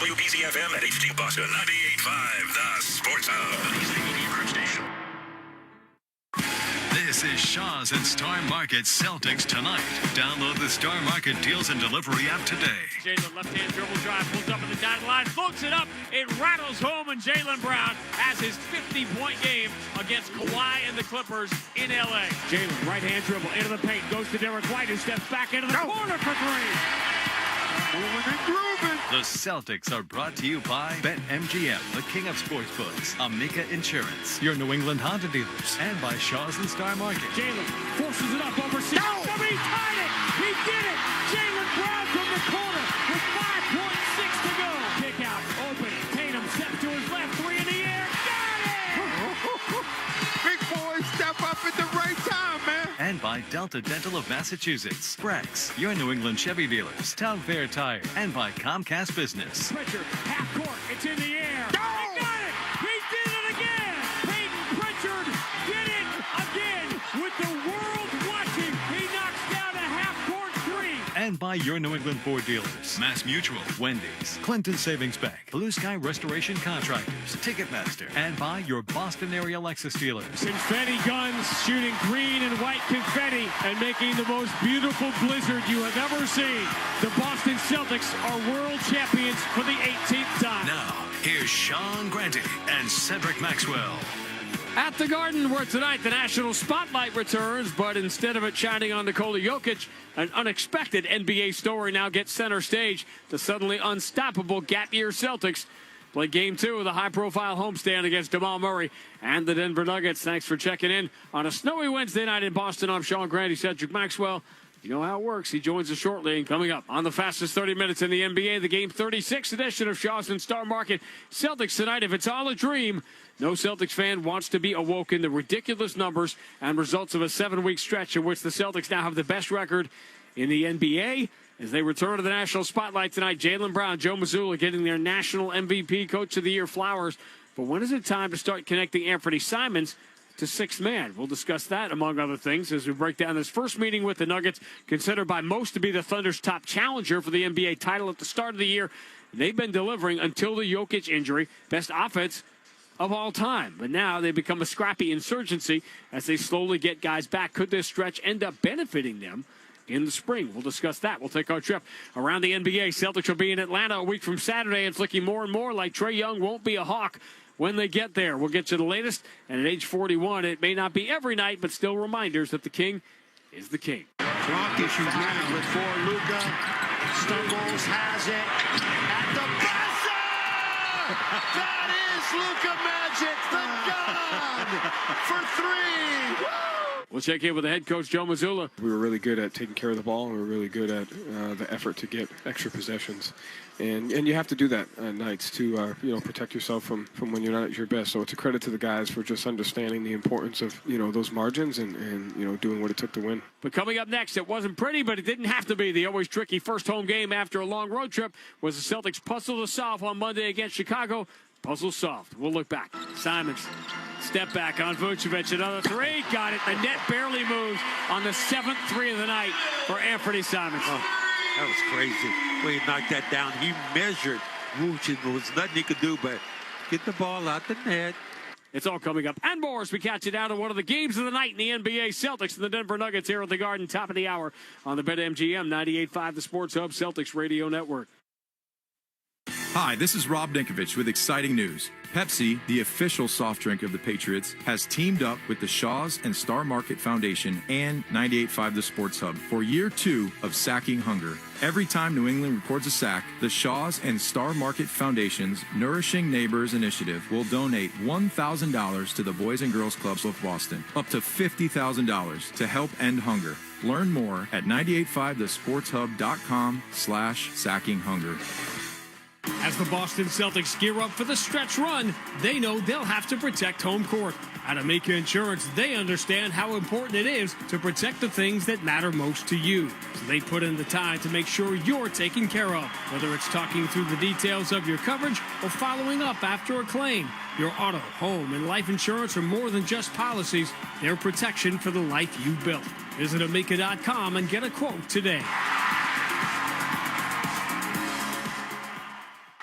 WBZ-FM at HD Boston 98.5, the Sports Hub. Station. This is Shaw's and Star Market Celtics tonight. Download the Star Market Deals and Delivery app today. Jaylen left-hand dribble drive, pulls up at the dotted line, floats it up, it rattles home, and Jaylen Brown has his 50-point game against Kawhi and the Clippers in L.A. Jaylen, right-hand dribble, into the paint, goes to Derek White, who steps back into the corner for three. Moving and grooving. The Celtics are brought to you by BetMGM, the king of sportsbooks, Amica Insurance, your New England Honda dealers, and by Shaw's and Star Market. Jaylen forces it up over Seaton. Somebody tied it. He did it. Jaylen Brown from the corner with 5.6 to go. Kick out, open. Tatum steps to his left. Three in the air. Got it. Big boys step up at the right time, man. And by Delta Dental of Massachusetts, Brex, your New England Chevy dealers, Town Fair Tire, and by Comcast Business. Pritchard, half court. It's in the air. He got it. He did it again. Peyton Pritchard did it again with the world watching. He knocks down a half-court three. And by your New England Ford dealers, Mass Mutual, Wendy's, Clinton Savings Bank, Blue Sky Restoration Contractors, Ticketmaster, and by your Boston area Lexus dealers. Confetti guns shooting green and white confetti and making the most beautiful blizzard you have ever seen. The Boston Celtics are world champions for the 18th time. Now, here's Sean Grande and Cedric Maxwell. At the Garden, where tonight the national spotlight returns, but instead of it shining on Nikola Jokic, an unexpected NBA story now gets center stage. The suddenly unstoppable gap year Celtics play Game 2 of the high-profile homestand against Jamal Murray and the Denver Nuggets. Thanks for checking in on a snowy Wednesday night in Boston. I'm Sean Grande, Cedric Maxwell. You know how it works. He joins us shortly. And coming up on the fastest 30 minutes in the NBA, the Game 36 edition of Shaw's and Star Market. Celtics tonight, if it's all a dream, no Celtics fan wants to be awoken. The ridiculous numbers and results of a 7-week stretch in which the Celtics now have the best record in the NBA. As they return to the national spotlight tonight, Jaylen Brown, Joe Mazzulla getting their national MVP Coach of the Year flowers. But when is it time to start connecting Anthony Simons to sixth man? We'll discuss that, among other things, as we break down this first meeting with the Nuggets, considered by most to be the Thunder's top challenger for the NBA title at the start of the year. They've been delivering until the Jokic injury, best offense of all time. But now they become a scrappy insurgency as they slowly get guys back. Could this stretch end up benefiting them in the spring? We'll discuss that. We'll take our trip around the NBA. Celtics will be in Atlanta a week from Saturday. It's looking more and more like Trae Young won't be a Hawk when they get there. We'll get you the latest. And at age 41, it may not be every night, but still reminders that the king is the king. Clock issues now with four. Luka stumbles, has it at the buzzer. That is Luka Magic, the God for three. Woo! We'll check in with the head coach, Joe Mazzulla. We were really good at taking care of the ball, and we were really good at the effort to get extra possessions. And you have to do that at nights to protect yourself from when you're not at your best. So it's a credit to the guys for just understanding the importance of those margins and doing what it took to win. But coming up next, it wasn't pretty, but it didn't have to be. The always tricky first home game after a long road trip was the Celtics' puzzle to solve on Monday against Chicago. Puzzle solved. We'll look back. Simons, step back on Vucevic. Another three. Got it. The net barely moves on the 7th three of the night for Anthony Simons. Oh, that was crazy. When he knocked that down, he measured Vucevic. There was nothing he could do but get the ball out the net. It's all coming up and more as we catch you down to one of the games of the night in the NBA. Celtics and the Denver Nuggets here at the Garden, top of the hour on the BetMGM 98.5, the Sports Hub Celtics Radio Network. Hi, this is Rob Dinkovich with exciting news. Pepsi, the official soft drink of the Patriots, has teamed up with the Shaw's and Star Market Foundation and 98.5 The Sports Hub for year 2 of Sacking Hunger. Every time New England records a sack, the Shaw's and Star Market Foundation's Nourishing Neighbors Initiative will donate $1,000 to the Boys and Girls Clubs of Boston, up to $50,000 to help end hunger. Learn more at 985thesportshub.com/sackinghunger. As the Boston Celtics gear up for the stretch run, they know they'll have to protect home court. At Amica Insurance, they understand how important it is to protect the things that matter most to you. So they put in the time to make sure you're taken care of. Whether it's talking through the details of your coverage or following up after a claim, your auto, home, and life insurance are more than just policies. They're protection for the life you built. Visit Amica.com and get a quote today.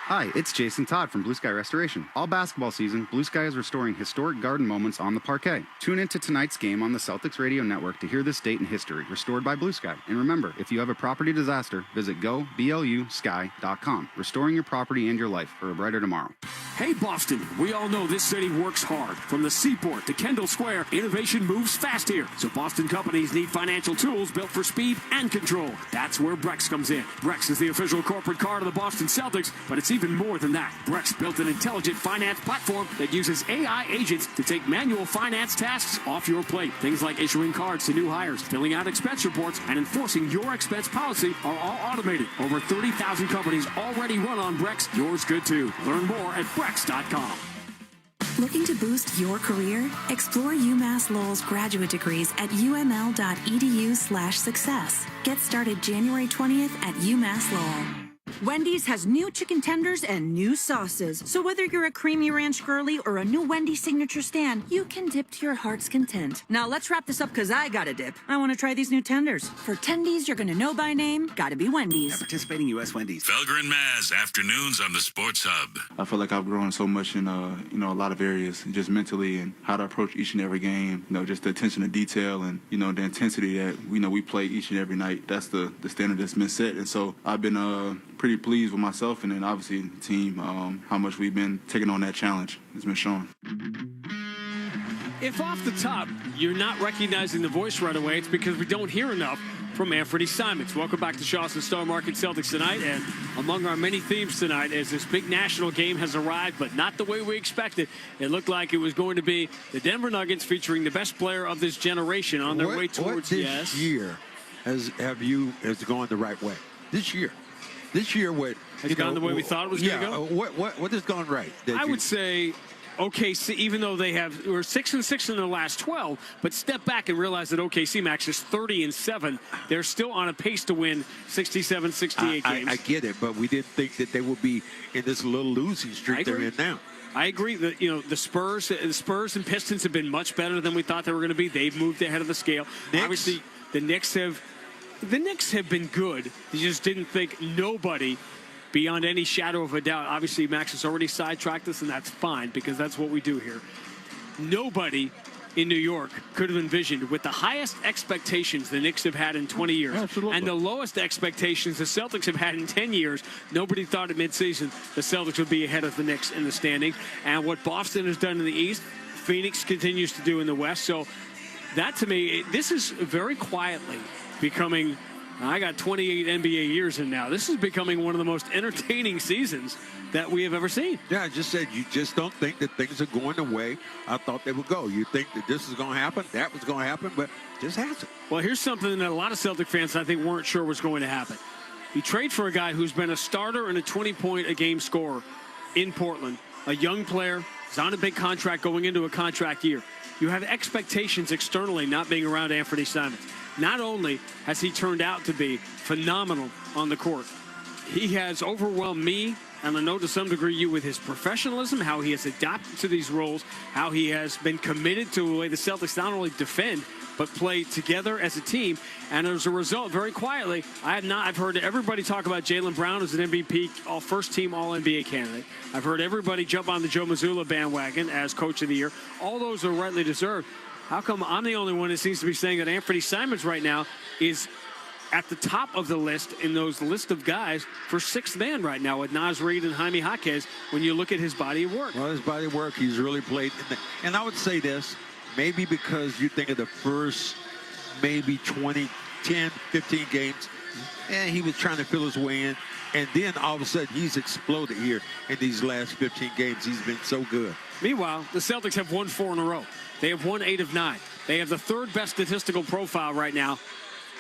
Hi, it's Jason Todd from Blue Sky Restoration. All basketball season, Blue Sky is restoring historic garden moments on the parquet. Tune into tonight's game on the Celtics Radio Network to hear this date in history, restored by Blue Sky. And remember, if you have a property disaster, visit goblusky.com. Restoring your property and your life for a brighter tomorrow. Hey, Boston, we all know this city works hard. From the Seaport to Kendall Square, innovation moves fast here. So Boston companies need financial tools built for speed and control. That's where Brex comes in. Brex is the official corporate card of the Boston Celtics, but it's even more than that. Brex built an intelligent finance platform that uses AI agents to take manual finance tasks off your plate. Things like issuing cards to new hires, filling out expense reports, and enforcing your expense policy are all automated. Over 30,000 companies already run on Brex. Yours could too. Learn more at Brex.com. Looking to boost your career? Explore UMass Lowell's graduate degrees at uml.edu/success. Get started January 20th at UMass Lowell. Wendy's has new chicken tenders and new sauces. So whether you're a creamy ranch girly or a new Wendy's signature stand, you can dip to your heart's content. Now let's wrap this up because I got to dip. I want to try these new tenders. For tendies you're going to know by name, got to be Wendy's. Participating U.S. Wendy's. Felger and Maz, afternoons on the Sports Hub. I feel like I've grown so much in a lot of areas, just mentally and how to approach each and every game. Just the attention to detail and the intensity that we play each and every night. That's the standard that's been set, and so I've been pretty pleased with myself and then obviously the team, how much we've been taking on that challenge. It's been shown. If off the top you're not recognizing the voice right away, it's because we don't hear enough from Anthony Simons. Welcome back to Shaw's and Star Market Celtics tonight, and among our many themes tonight is this big national game has arrived, but not the way we expected. It looked like it was going to be the Denver Nuggets featuring the best player of this generation on their way towards this year has gone the right way. This year, what has gone the way we thought it was going to go. What has gone right? I would say OKC, even though we're 6-6 in their last 12, but step back and realize that OKC, Max, is 30-7. They're still on a pace to win 67, 68 games. I get it, but we didn't think that they would be in this little losing streak they're in now. I agree that the Spurs and Pistons have been much better than we thought they were going to be. They've moved ahead of the scale. Obviously, the Knicks have been good. They just didn't think nobody, beyond any shadow of a doubt. Obviously, Max has already sidetracked us, and that's fine because that's what we do here. Nobody in New York could have envisioned, with the highest expectations the Knicks have had in 20 years, and the lowest expectations the Celtics have had in 10 years, nobody thought at midseason the Celtics would be ahead of the Knicks in the standing. And what Boston has done in the East, Phoenix continues to do in the West. So that, to me, this is very quietly becoming, I got 28 NBA years in now, this is becoming one of the most entertaining seasons that we have ever seen. Yeah, I just said you just don't think that things are going the way I thought they would go. You think that this is going to happen, that was going to happen, but it just hasn't. Well, here's something that a lot of Celtic fans, I think, weren't sure was going to happen. You trade for a guy who's been a starter and a 20-point-a-game scorer in Portland, a young player, is on a big contract going into a contract year. You have expectations externally not being around Anthony Simons. Not only has he turned out to be phenomenal on the court, he has overwhelmed me, and I know to some degree you, with his professionalism, how he has adapted to these roles, how he has been committed to the way the Celtics not only defend, but play together as a team. And as a result, very quietly, I've heard everybody talk about Jaylen Brown as an MVP, first-team All-NBA candidate. I've heard everybody jump on the Joe Mazzulla bandwagon as Coach of the Year. All those are rightly deserved. How come I'm the only one that seems to be saying that Anthony Simons right now is at the top of the list in those list of guys for sixth man right now with Naz Reid and Jaime Jaquez when you look at his body of work? Well, his body of work, he's really played. And I would say this, maybe because you think of the first maybe 20, 10, 15 games, and he was trying to fill his way in. And then all of a sudden he's exploded here in these last 15 games. He's been so good. Meanwhile, the Celtics have won 4 in a row. They have won 8 of 9. They have the third best statistical profile right now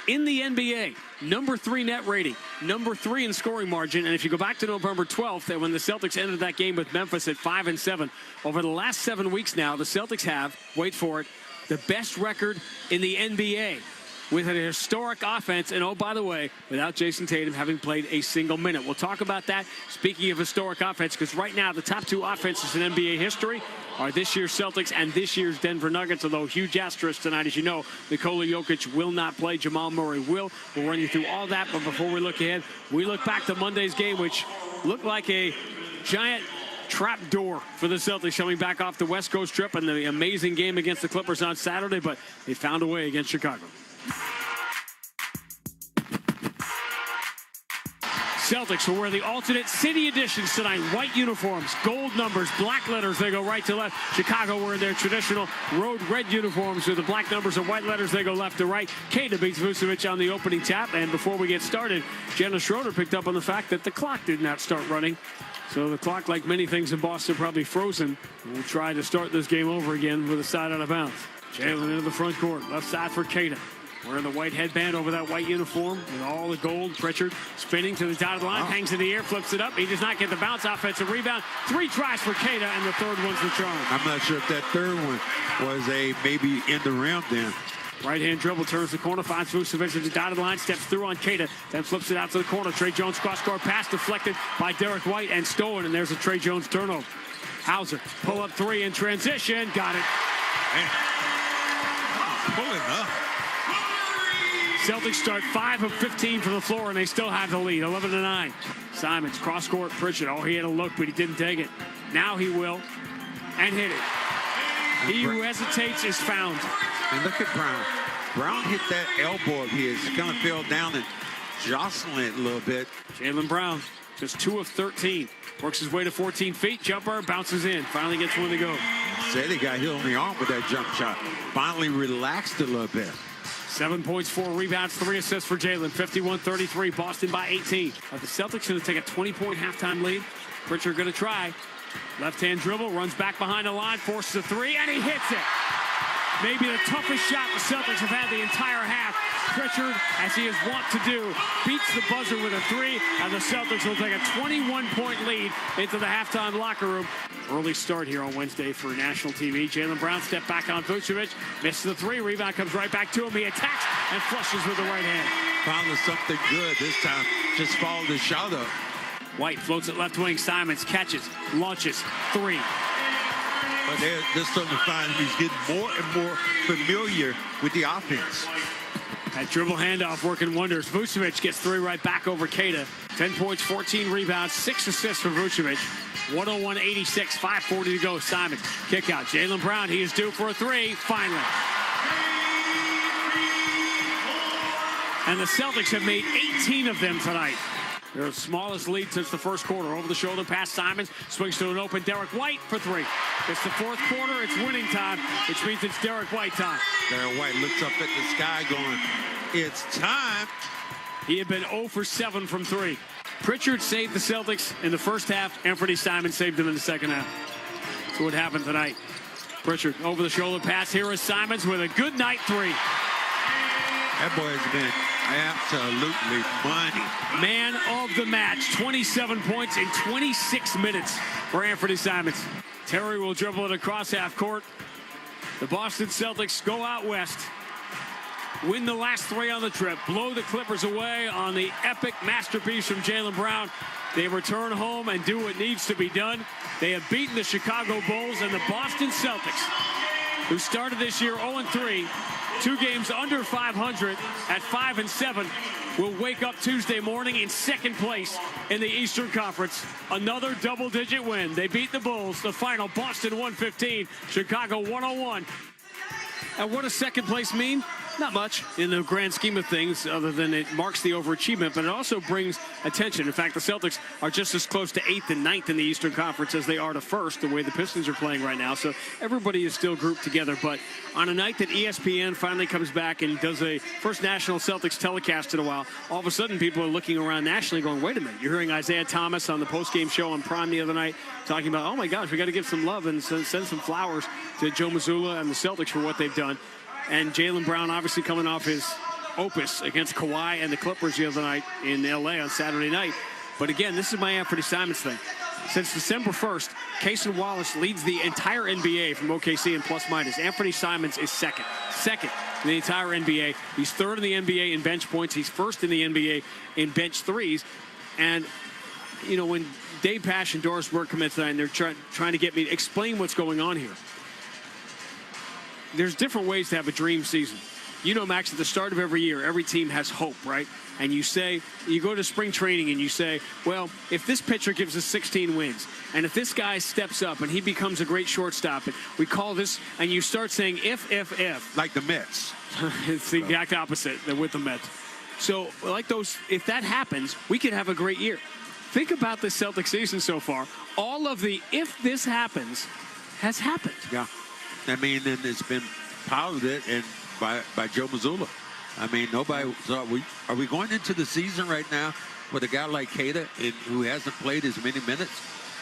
in the NBA. Number 3 net rating, number 3 in scoring margin. And if you go back to November 12th, when the Celtics ended that game with Memphis at 5-7, over the last 7 weeks now, the Celtics have, wait for it, the best record in the NBA with a historic offense. And, oh, by the way, without Jason Tatum having played a single minute. We'll talk about that, speaking of historic offense, because right now the top 2 offenses in NBA history are this year's Celtics and this year's Denver Nuggets, although huge asterisk tonight, as you know, Nikola Jokic will not play. Jamal Murray will. We'll run you through all that, but before we look ahead, we look back to Monday's game, which looked like a giant trap door for the Celtics coming back off the West Coast trip and the amazing game against the Clippers on Saturday, but they found a way against Chicago. Celtics will wear the alternate city editions tonight. White uniforms, gold numbers, black letters. They go right to left. Chicago wearing their traditional road red uniforms with the black numbers and white letters. They go left to right. Keita beats Vucevic on the opening tap. And before we get started, Janice Schroeder picked up on the fact that the clock did not start running. So the clock, like many things in Boston, probably frozen. We'll try to start this game over again with a side out of bounds. Jaylen into the front court. Left side for Keita. Wearing the white headband over that white uniform with all the gold. Pritchard spinning to the dotted line, hangs in the air, flips it up. He does not get the bounce. Offensive rebound. 3 tries for Keita, and the third one's the charm. I'm not sure if that third one was a maybe in the rim then. Right-hand dribble, turns the corner, finds Vucevic at the dotted line, steps through on Keita, then flips it out to the corner. Trey Jones cross-court pass deflected by Derek White and stolen, and there's a Trey Jones turnover. Hauser, pull-up 3 in transition. Got it. Man. Pulling up. Celtics start 5 of 15 from the floor, and they still have the lead, 11-9. Simons, cross-court, Pritchard. Oh, he had a look, but he didn't take it. Now he will, and hit it. He who hesitates is found. And look at Brown. Brown hit that elbow of his. Kind of fell down and jostling it a little bit. Jaylen Brown, just 2 of 13. Works his way to 14 feet. Jumper, bounces in. Finally gets one to go. Said he got hit on the arm with that jump shot. Finally relaxed a little bit. 7 points, 4 rebounds, 3 assists for Jaylen. 51-33, Boston by 18. The Celtics going to take a 20-point halftime lead. Pritchard going to try. Left-hand dribble, runs back behind the line, forces a 3, and he hits it. Maybe the toughest shot the Celtics have had the entire half. Pritchard, as he is wont to do, beats the buzzer with a 3, and the Celtics will take a 21-point lead into the halftime locker room. Early start here on Wednesday for national TV. Jaylen Brown stepped back on Vucevic, misses the 3, rebound comes right back to him. He attacks and flushes with the right hand. Found something good this time. Just followed the shot up. White floats it left wing. Simons catches, launches, 3. But they're starting to find he's getting more and more familiar with the offense. That dribble handoff working wonders. Vucevic gets 3 right back over Keita. 10 points, 14 rebounds, 6 assists for Vucevic. 101-86, 5:40 to go. Simons, kick out. Jaylen Brown, he is due for a 3, finally. And the Celtics have made 18 of them tonight. Their smallest lead since the first quarter. Over the shoulder pass, Simons swings to an open Derek White for 3. It's the fourth quarter. It's winning time, which means it's Derek White time. Derek White looks up at the sky going, it's time. He had been 0 for 7 from 3. Pritchard saved the Celtics in the first half. Anthony Simons saved them in the second half. That's what happened tonight. Pritchard over the shoulder pass. Here is Simons with a good night 3. That boy has been absolutely money. Man of the match. 27 points in 26 minutes for Anthony Simons. Terry will dribble it across half court. The Boston Celtics go out west. Win the last 3 on the trip. Blow the Clippers away on the epic masterpiece from Jaylen Brown. They return home and do what needs to be done. They have beaten the Chicago Bulls and the Boston Celtics, who started this year 0-3. 2 games under 500 at 5-7, will wake up Tuesday morning in second place in the Eastern Conference. Another double-digit win. They beat the Bulls. The final, Boston 115, Chicago 101. And what does second place mean? Not much in the grand scheme of things, other than it marks the overachievement, but it also brings attention. In fact, the Celtics are just as close to 8th and 9th in the Eastern Conference as they are to 1st, the way the Pistons are playing right now. So everybody is still grouped together. But on a night that ESPN finally comes back and does a first national Celtics telecast in a while, all of a sudden people are looking around nationally going, wait a minute. You're hearing Isaiah Thomas on the postgame show on Prime the other night talking about, oh my gosh, we got to give some love and send some flowers to Joe Mazzulla and the Celtics for what they've done. And Jaylen Brown obviously coming off his opus against Kawhi and the Clippers the other night in L.A. on Saturday night. But again, this is my Anthony Simons thing. Since December 1st, Cason Wallace leads the entire NBA from OKC in plus-minus. Anthony Simons is second in the entire NBA. He's 3rd in the NBA in bench points. He's 1st in the NBA in bench threes. And, you know, when Dave Pasch and Doris Burke come in tonight and they're trying to get me to explain what's going on here, there's different ways to have a dream season. You know, Max, at the start of every year, every team has hope, right? And you go to spring training and you say, well, if this pitcher gives us 16 wins, and if this guy steps up and he becomes a great shortstop, and we call this, and you start saying if. Like the Mets. It's the exact opposite with the Mets. So, like those, if that happens, we could have a great year. Think about the Celtics season so far. All of the if this happens has happened. Yeah. I mean, and it's been piloted and by Joe Mazzulla. I mean, nobody thought are we going into the season right now with a guy like Cada who hasn't played as many minutes?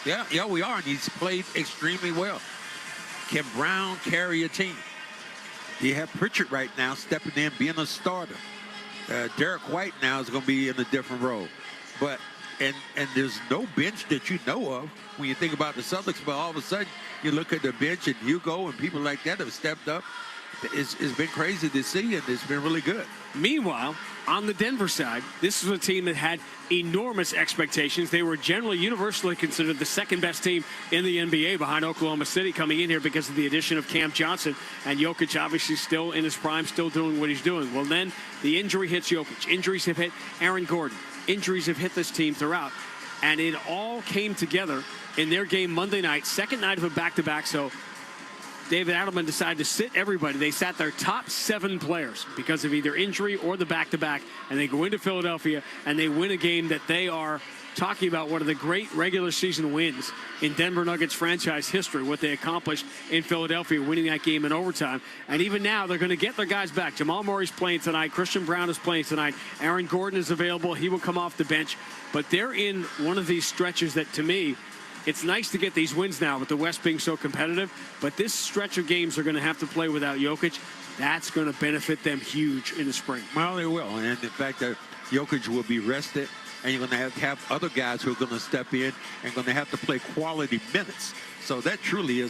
Yeah, we are, and he's played extremely well. Can Brown carry a team? You have Pritchard right now stepping in, being a starter. Derek White now is going to be in a different role. But and there's no bench that you know of when you think about the Celtics, but all of a sudden you look at the bench and Hugo and people like that have stepped up. It's been crazy to see, and it's been really good. Meanwhile, on the Denver side, this was a team that had enormous expectations. They were generally universally considered the second best team in the NBA behind Oklahoma City coming in here because of the addition of Cam Johnson. And Jokic obviously still in his prime, still doing what he's doing. Well, then the injury hits Jokic. Injuries have hit Aaron Gordon. Injuries have hit this team throughout. And it all came together in their game Monday night, second night of a back-to-back. So David Adelman decided to sit everybody. They sat their top 7 players because of either injury or the back-to-back, and they go into Philadelphia, and they win a game that they are talking about one of the great regular season wins in Denver Nuggets franchise history, what they accomplished in Philadelphia, winning that game in overtime. And even now, they're going to get their guys back. Jamal Murray's playing tonight. Christian Brown is playing tonight. Aaron Gordon is available. He will come off the bench. But they're in one of these stretches that, to me, it's nice to get these wins now with the West being so competitive, but this stretch of games are going to have to play without Jokic. That's going to benefit them huge in the spring. Well, they will. And the fact that Jokic will be rested, and you're going to have other guys who are going to step in and going to have to play quality minutes. So that truly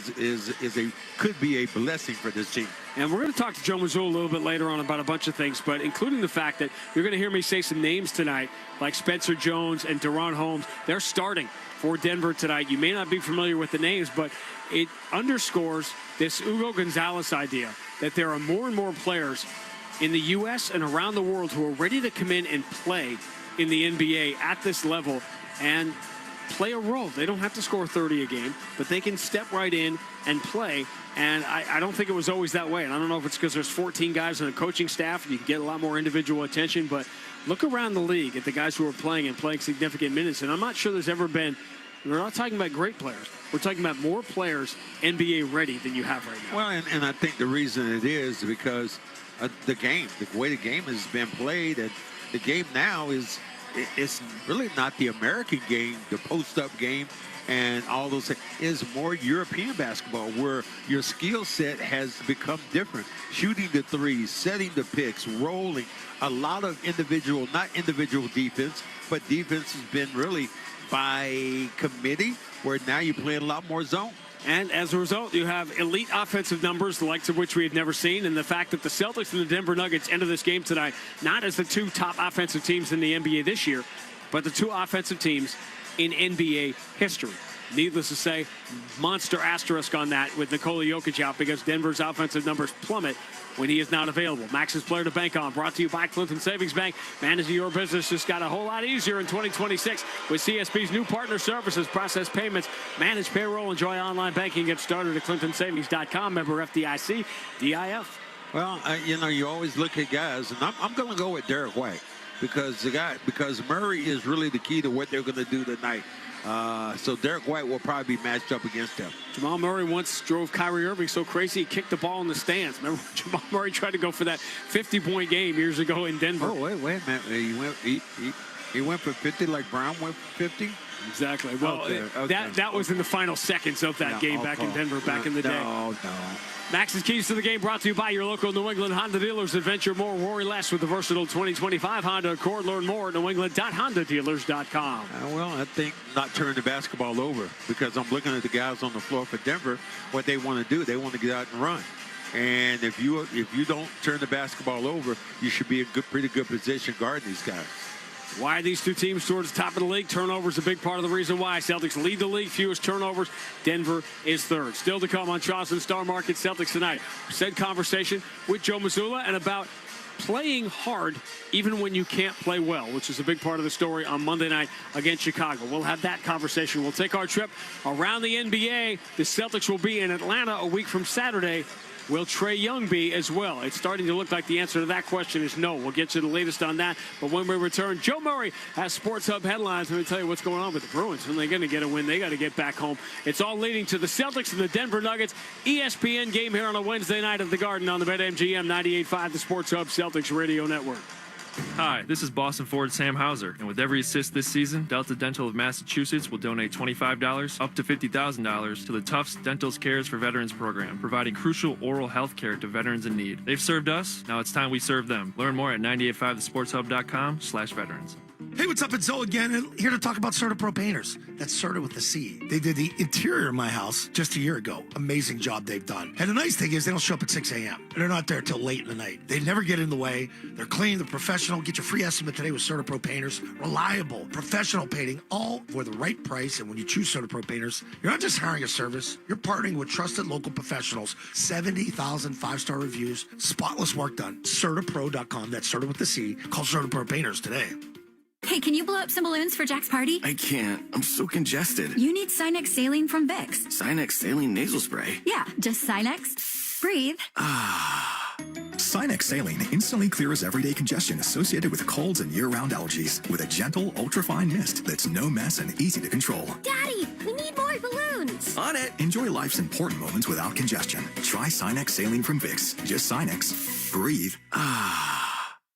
could be a blessing for this team. And we're going to talk to Joe Mazzulla a little bit later on about a bunch of things, but including the fact that you're going to hear me say some names tonight, like Spencer Jones and De'Ron Holmes. They're starting for Denver tonight. You may not be familiar with the names, but it underscores this Hugo Gonzalez idea that there are more and more players in the U.S. and around the world who are ready to come in and play in the NBA at this level and play a role. They don't have to score 30 a game, but they can step right in and play. And I don't think it was always that way. And I don't know if it's because there's 14 guys on a coaching staff and you can get a lot more individual attention, but look around the league at the guys who are playing and playing significant minutes. And I'm not sure there's ever been, we're not talking about great players. We're talking about more players NBA ready than you have right now. Well, and I think the reason it is because the way the game has been played, and the game now it's really not the American game, the post-up game, and all those things. Is more European basketball where your skill set has become different. Shooting the threes, setting the picks, rolling. A lot of not individual defense, but defense has been really by committee, where now you're playing a lot more zone. And as a result, you have elite offensive numbers, the likes of which we had never seen. And the fact that the Celtics and the Denver Nuggets enter this game tonight, not as the 2 top offensive teams in the NBA this year, but the 2 offensive teams in NBA history. Needless to say, monster asterisk on that with Nikola Jokic out because Denver's offensive numbers plummet when he is not available. Max's player to bank on, brought to you by Clinton Savings Bank. Managing your business just got a whole lot easier in 2026 with CSB's new partner services. Process payments, manage payroll, enjoy online banking. Get started at clintonsavings.com. Member FDIC, DIF. Well, you always look at guys, and I'm going to go with Derek White because Murray is really the key to what they're going to do tonight. So Derek White will probably be matched up against him. Jamal Murray once drove Kyrie Irving so crazy he kicked the ball in the stands. Remember Jamal Murray tried to go for that 50-point game years ago in Denver? Oh, wait a minute. He went for 50 like Brown went for 50? Exactly. Well, that was in the final seconds of that game back in Denver back in the day. No. Max's Keys to the Game brought to you by your local New England Honda dealers. Adventure more, worry less with the versatile 2025 Honda Accord. Learn more at newengland.hondadealers.com. Well, I think not turn the basketball over because I'm looking at the guys on the floor for Denver. What they want to do, they want to get out and run. And if you don't turn the basketball over, you should be in pretty good position guarding these guys. Why are these 2 teams towards the top of the league? Turnovers a big part of the reason why. Celtics lead the league, fewest turnovers. Denver is 3rd. Still to come on Charleston Star Market Celtics tonight. Said conversation with Joe Mazzulla and about playing hard even when you can't play well, which is a big part of the story on Monday night against Chicago. We'll have that conversation. We'll take our trip around the NBA. The Celtics will be in Atlanta a week from Saturday. Will Trae Young be as well? It's starting to look like the answer to that question is no. We'll get you the latest on that. But when we return, Joe Murray has Sports Hub headlines. Let me tell you what's going on with the Bruins. When they're going to get a win, they got to get back home. It's all leading to the Celtics and the Denver Nuggets. ESPN game here on a Wednesday night at the Garden on the BetMGM 98.5, the Sports Hub Celtics Radio Network. Hi, this is Boston Ford Sam Hauser, and with every assist this season, Delta Dental of Massachusetts will donate $25 up to $50,000 to the Tufts Dental Cares for Veterans program, providing crucial oral health care to veterans in need. They've served us, now it's time we serve them. Learn more at 985thesportshub.com/veterans. Hey, what's up? It's Zoe again, and here to talk about Certapro Painters. That's Certa with the C. They did the interior of my house just a year ago. Amazing job they've done. And the nice thing is they don't show up at 6 a.m. They're not there till late in the night. They never get in the way. They're clean, they're professional. Get your free estimate today with Certapro Painters. Reliable, professional painting, all for the right price. And when you choose Certapro Painters, you're not just hiring a service. You're partnering with trusted local professionals. 70,000 five-star reviews. Spotless work done. Certapro.com. That's Certa with the C. Call Certapro Painters today. Hey, can you blow up some balloons for Jack's party? I can't. I'm so congested. You need Sinex Saline from Vicks. Sinex Saline nasal spray? Yeah, just Sinex. Breathe. Sinex Saline instantly clears everyday congestion associated with colds and year-round allergies with a gentle, ultra-fine mist that's no mess and easy to control. Daddy, we need more balloons. On it! Enjoy life's important moments without congestion. Try Sinex Saline from Vicks. Just Sinex. Breathe.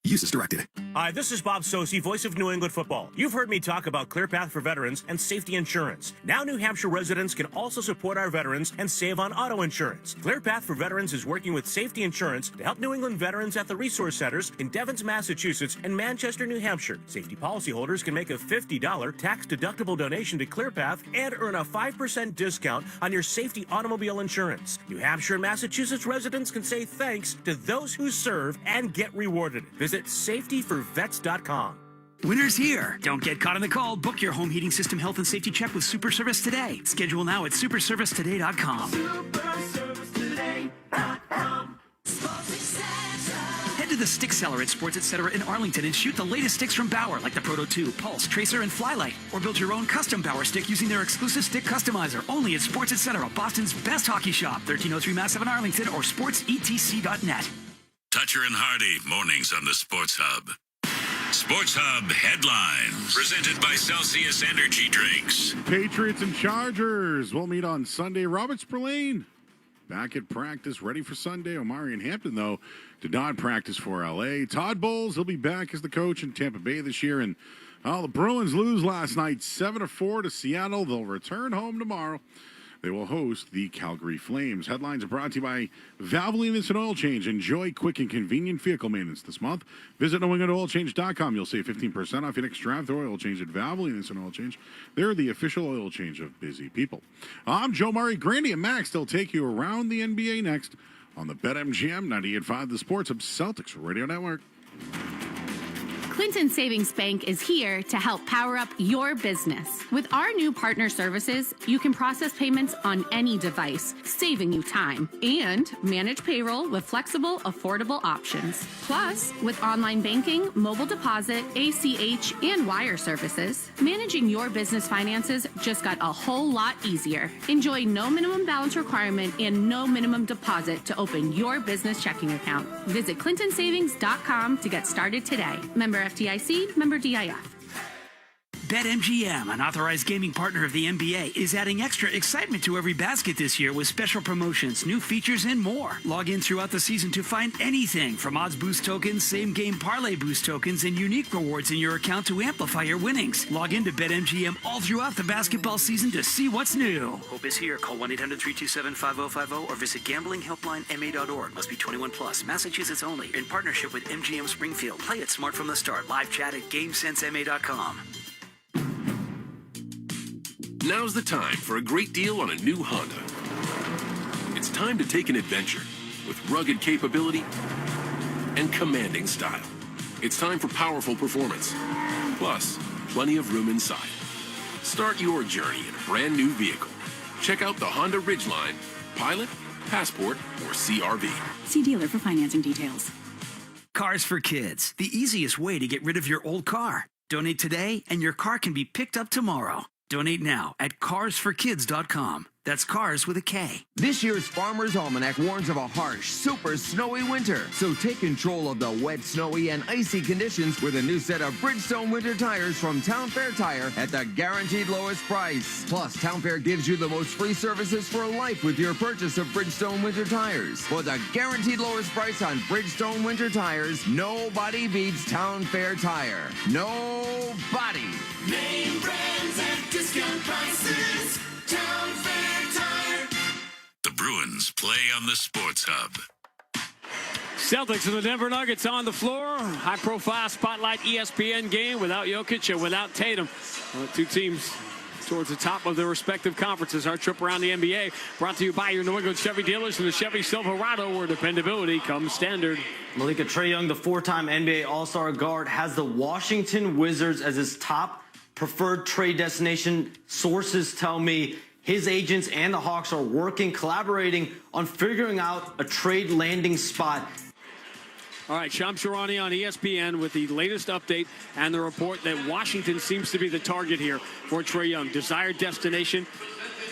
Use as directed. Hi, this is Bob Sosi, voice of New England football. You've heard me talk about ClearPath for Veterans and safety insurance. Now New Hampshire residents can also support our veterans and save on auto insurance. ClearPath for Veterans is working with safety insurance to help New England veterans at the resource centers in Devens, Massachusetts and Manchester, New Hampshire. Safety policyholders can make a $50 tax-deductible donation to ClearPath and earn a 5% discount on your safety automobile insurance. New Hampshire and Massachusetts residents can say thanks to those who serve and get rewarded. Visit safetyforvets.com. Winter's here. Don't get caught in the cold. Book your home heating system health and safety check with Super Service today. Schedule now at superservicetoday.com. Head to the stick seller at Sports Etc. in Arlington and shoot the latest sticks from Bauer, like the Proto 2, Pulse, Tracer, and Flylight. Or build your own custom Bauer stick using their exclusive stick customizer, only at Sports Etc., Boston's best hockey shop, 1303 Mass 7 Arlington, or sportsetc.net. Toucher and Hardy, mornings on the Sports Hub. Sports Hub headlines, presented by Celsius Energy Drinks. Patriots and Chargers will meet on Sunday. Robert Spillane back at practice, ready for Sunday. Omarion Hampton, though, did not practice for L.A. Todd Bowles, he'll be back as the coach in Tampa Bay this year. And the Bruins lose last night 7-4 to Seattle. They'll return home tomorrow. They will host the Calgary Flames. Headlines are brought to you by Valvoline Instant Oil Change. Enjoy quick and convenient vehicle maintenance this month. Visit NewEnglandOilChange.com. You'll save 15% off your next draft oil change at Valvoline Instant Oil Change. They're the official oil change of busy people. I'm Joe Murray. Grandy and Max, they'll take you around the NBA next on the BetMGM 98.5, the Sports Hub Celtics Radio Network. Clinton Savings Bank is here to help power up your business. With our new partner services, you can process payments on any device, saving you time, and manage payroll with flexible, affordable options. Plus, with online banking, mobile deposit, ACH, and wire services, managing your business finances just got a whole lot easier. Enjoy no minimum balance requirement and no minimum deposit to open your business checking account. Visit ClintonSavings.com to get started today. Member FDIC, member DIF. BetMGM, an authorized gaming partner of the NBA, is adding extra excitement to every basket this year with special promotions, new features, and more. Log in throughout the season to find anything from odds boost tokens, same-game parlay boost tokens, and unique rewards in your account to amplify your winnings. Log in to BetMGM all throughout the basketball season to see what's new. Hope is here. Call 1-800-327-5050 or visit gamblinghelplinema.org. Must be 21 plus. Massachusetts only. In partnership with MGM Springfield. Play it smart from the start. Live chat at GameSenseMA.com. Now's the time for a great deal on a new Honda. It's time to take an adventure with rugged capability and commanding style. It's time for powerful performance, plus plenty of room inside. Start your journey in a brand new vehicle. Check out the Honda Ridgeline, Pilot, Passport, or CR-V. See dealer for financing details. Cars for Kids, the easiest way to get rid of your old car. Donate today and your car can be picked up tomorrow. Donate now at carsforkids.com. That's cars with a K. This year's Farmer's Almanac warns of a harsh, super snowy winter. So take control of the wet, snowy, and icy conditions with a new set of Bridgestone winter tires from Town Fair Tire at the guaranteed lowest price. Plus, Town Fair gives you the most free services for life with your purchase of Bridgestone winter tires. For the guaranteed lowest price on Bridgestone winter tires, nobody beats Town Fair Tire. Nobody. Name brands at discount prices. Town Fair Tire. The Bruins play on the Sports Hub. Celtics and the Denver Nuggets on the floor. High-profile spotlight ESPN game without Jokic and without Tatum. Two teams towards the top of their respective conferences. Our trip around the NBA brought to you by your New England Chevy dealers and the Chevy Silverado, where dependability comes standard. Malika Trae Young, the four-time NBA All-Star guard, has the Washington Wizards as his top preferred trade destination. Sources tell me his agents and the Hawks are working, collaborating on figuring out a trade landing spot. All right, Shams Charania on ESPN with the latest update and the report that Washington seems to be the target here for Trae Young. Desired destination.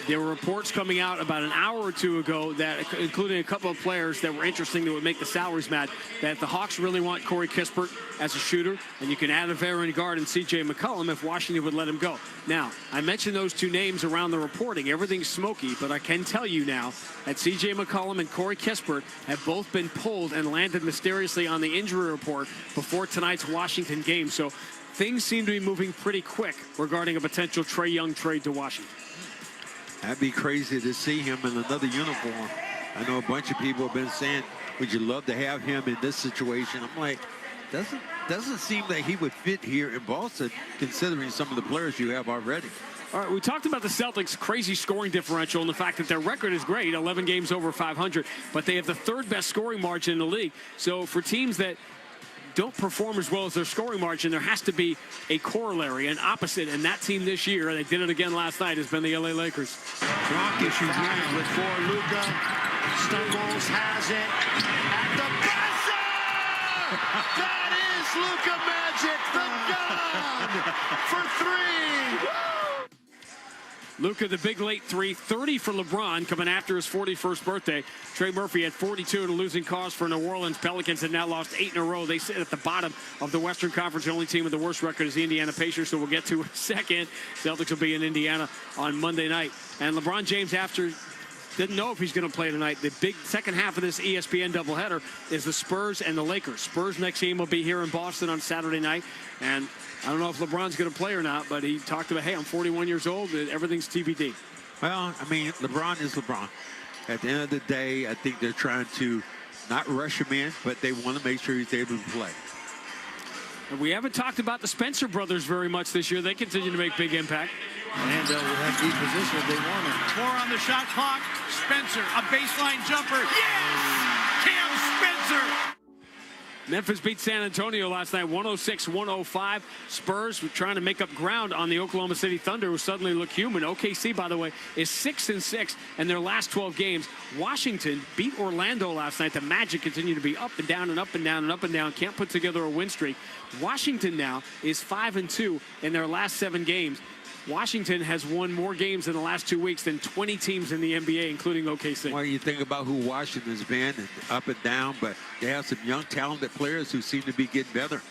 There were reports coming out about an hour or two ago that, including a couple of players that were interesting that would make the salaries match, that the Hawks really want Corey Kispert as a shooter, and you can add a veteran guard and C.J. McCollum if Washington would let him go. Now, I mentioned those two names around the reporting. Everything's smoky, but I can tell you now that C.J. McCollum and Corey Kispert have both been pulled and landed mysteriously on the injury report before tonight's Washington game. So things seem to be moving pretty quick regarding a potential Trae Young trade to Washington. That'd be crazy to see him in another uniform. I know a bunch of people have been saying, would you love to have him in this situation? I'm like, doesn't seem that he would fit here in Boston, considering some of the players you have already. All right, we talked about the Celtics' crazy scoring differential and the fact that their record is great, 11 games over 500, but they have the third best scoring margin in the league. So for teams that don't perform as well as their scoring margin, there has to be a corollary, an opposite, and that team this year, they did it again last night, has been the LA Lakers. Rock issues now with four. Luka stumbles, has it at the buzzer. That is Luka Magic, the gun for three. Woo! Luka, the big late three, 30 for LeBron, coming after his 41st birthday. Trey Murphy had 42 in a losing cause for New Orleans Pelicans, had now lost 8 in a row. They sit at the bottom of the Western Conference. The only team with the worst record is the Indiana Pacers, so we'll get to in a second. Celtics will be in Indiana on Monday night. And LeBron James, after didn't know if he's going to play tonight. The big second half of this ESPN doubleheader is the Spurs and the Lakers. Spurs next game will be here in Boston on Saturday night. And I don't know if LeBron's going to play or not, but he talked about, hey, I'm 41 years old, and everything's TBD. Well, I mean, LeBron is LeBron. At the end of the day, I think they're trying to not rush him in, but they want to make sure he's able to play. And we haven't talked about the Spencer brothers very much this year. They continue to make big impact. And will have deep position if they want it. 4 on the shot clock. Spencer, a baseline jumper. Yes! Cam Spencer! Memphis beat San Antonio last night, 106-105. Spurs were trying to make up ground on the Oklahoma City Thunder, who suddenly look human. OKC, by the way, is 6-6 in their last 12 games. Washington beat Orlando last night. The Magic continue to be up and down and up and down and up and down. Can't put together a win streak. Washington now is 5-2 in their last 7 games. Washington has won more games in the last 2 weeks than 20 teams in the NBA, including OKC. Well, you think about who Washington's been, and up and down, but they have some young, talented players who seem to be getting better.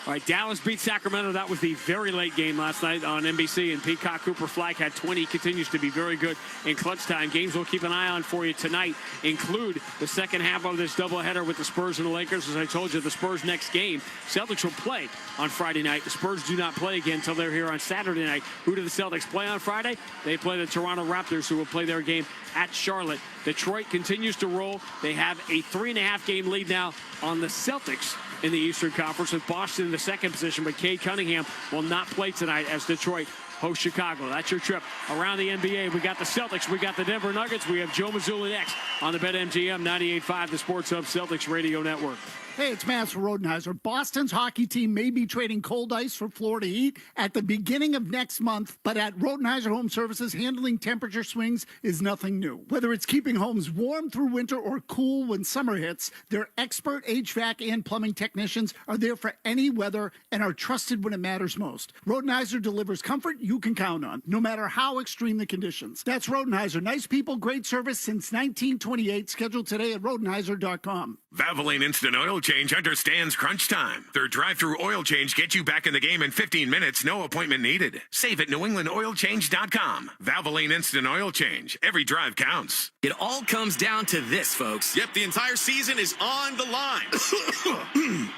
All right, Dallas beat Sacramento. That was the very late game last night on NBC, and Peacock Cooper Flag had 20. He continues to be very good in clutch time. Games we'll keep an eye on for you tonight include the second half of this doubleheader with the Spurs and the Lakers. As I told you, the Spurs' next game, Celtics will play on Friday night. The Spurs do not play again until they're here on Saturday night. Who do the Celtics play on Friday? They play the Toronto Raptors, who will play their game at Charlotte. Detroit continues to roll. They have a 3.5-game lead now on the Celtics in the Eastern Conference, with Boston in the second position, but Cade Cunningham will not play tonight as Detroit hosts Chicago. That's your trip around the NBA. We got the Celtics, we got the Denver Nuggets, we have Joe Mazzulla next on the BetMGM 98.5, the Sports Hub Celtics Radio Network. Hey, it's Mass Rodenheiser. Boston's hockey team may be trading cold ice for Florida Heat at the beginning of next month, but at Rodenheiser Home Services, handling temperature swings is nothing new. Whether it's keeping homes warm through winter or cool when summer hits, their expert HVAC and plumbing technicians are there for any weather and are trusted when it matters most. Rodenheiser delivers comfort you can count on, no matter how extreme the conditions. That's Rodenheiser. Nice people, great service since 1928. Scheduled today at Rodenheiser.com. Valvoline Instant Oil Change understands crunch time. Their drive-through oil change gets you back in the game in 15 minutes, no appointment needed. Save at NewEnglandOilChange.com. Valvoline Instant Oil Change. Every drive counts. It all comes down to this, folks. Yep, the entire season is on the line.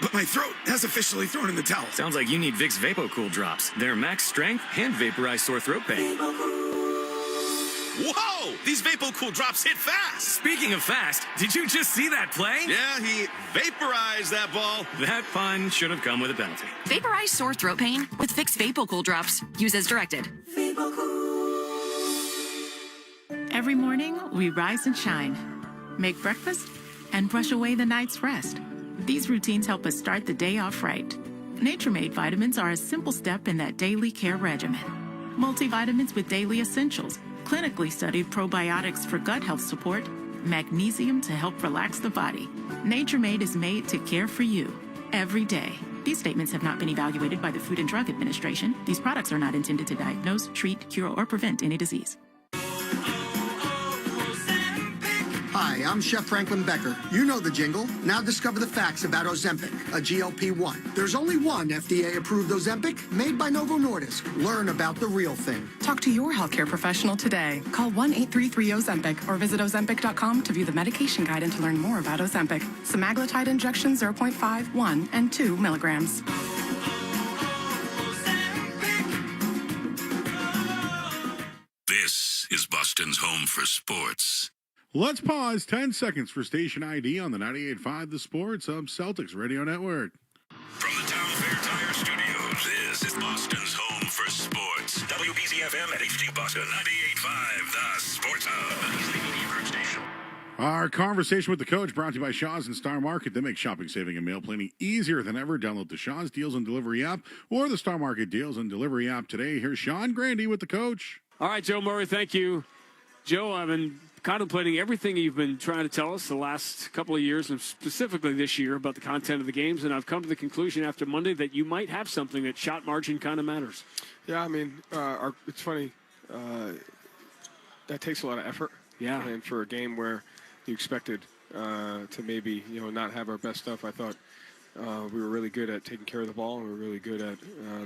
But my throat has officially thrown in the towel. Sounds like you need Vicks VapoCool drops. They're max strength and vaporize sore throat pain. Whoa! These VapoCool drops hit fast. Speaking of fast, did you just see that play? Yeah, he vaporized that ball. That pun should have come with a penalty. Vaporize sore throat pain with Vicks VapoCool drops. Use as directed. Every morning, we rise and shine, make breakfast, and brush away the night's rest. These routines help us start the day off right. Nature-made vitamins are a simple step in that daily care regimen. Multivitamins with daily essentials, clinically studied probiotics for gut health support, magnesium to help relax the body. Nature-Made is made to care for you every day. These statements have not been evaluated by the Food and Drug Administration. These products are not intended to diagnose, treat, cure, or prevent any disease. Hi, I'm Chef Franklin Becker. You know the jingle. Now discover the facts about Ozempic, a GLP-1. There's only one FDA-approved Ozempic made by Novo Nordisk. Learn about the real thing. Talk to your healthcare professional today. Call 1-833-OZEMPIC or visit Ozempic.com to view the medication guide and to learn more about Ozempic. Semaglutide injection 0.5, 1, and 2 milligrams. This is Boston's home for sports. Let's pause 10 seconds for station ID on the 98.5 The Sports Celtics Radio Network. From the Town Fair Tire Studios, this is Boston's home for sports. WBZ-FM at HD Boston, 98.5 The Sports Hub. Our conversation with the coach brought to you by Shaw's and Star Market. They make shopping, saving, and mail planning easier than ever. Download the Shaw's Deals and Delivery app or the Star Market Deals and Delivery app today. Here's Sean Grandy with the coach. All right, Joe Murray, thank you. Joe, I've been contemplating everything you've been trying to tell us the last couple of years, and specifically this year, about the content of the games, and I've come to the conclusion after Monday that you might have something that shot margin kind of matters. Yeah, I mean, it's funny. That takes a lot of effort. Yeah. And for a game where you expected to maybe, not have our best stuff, I thought we were really good at taking care of the ball, and we were really good at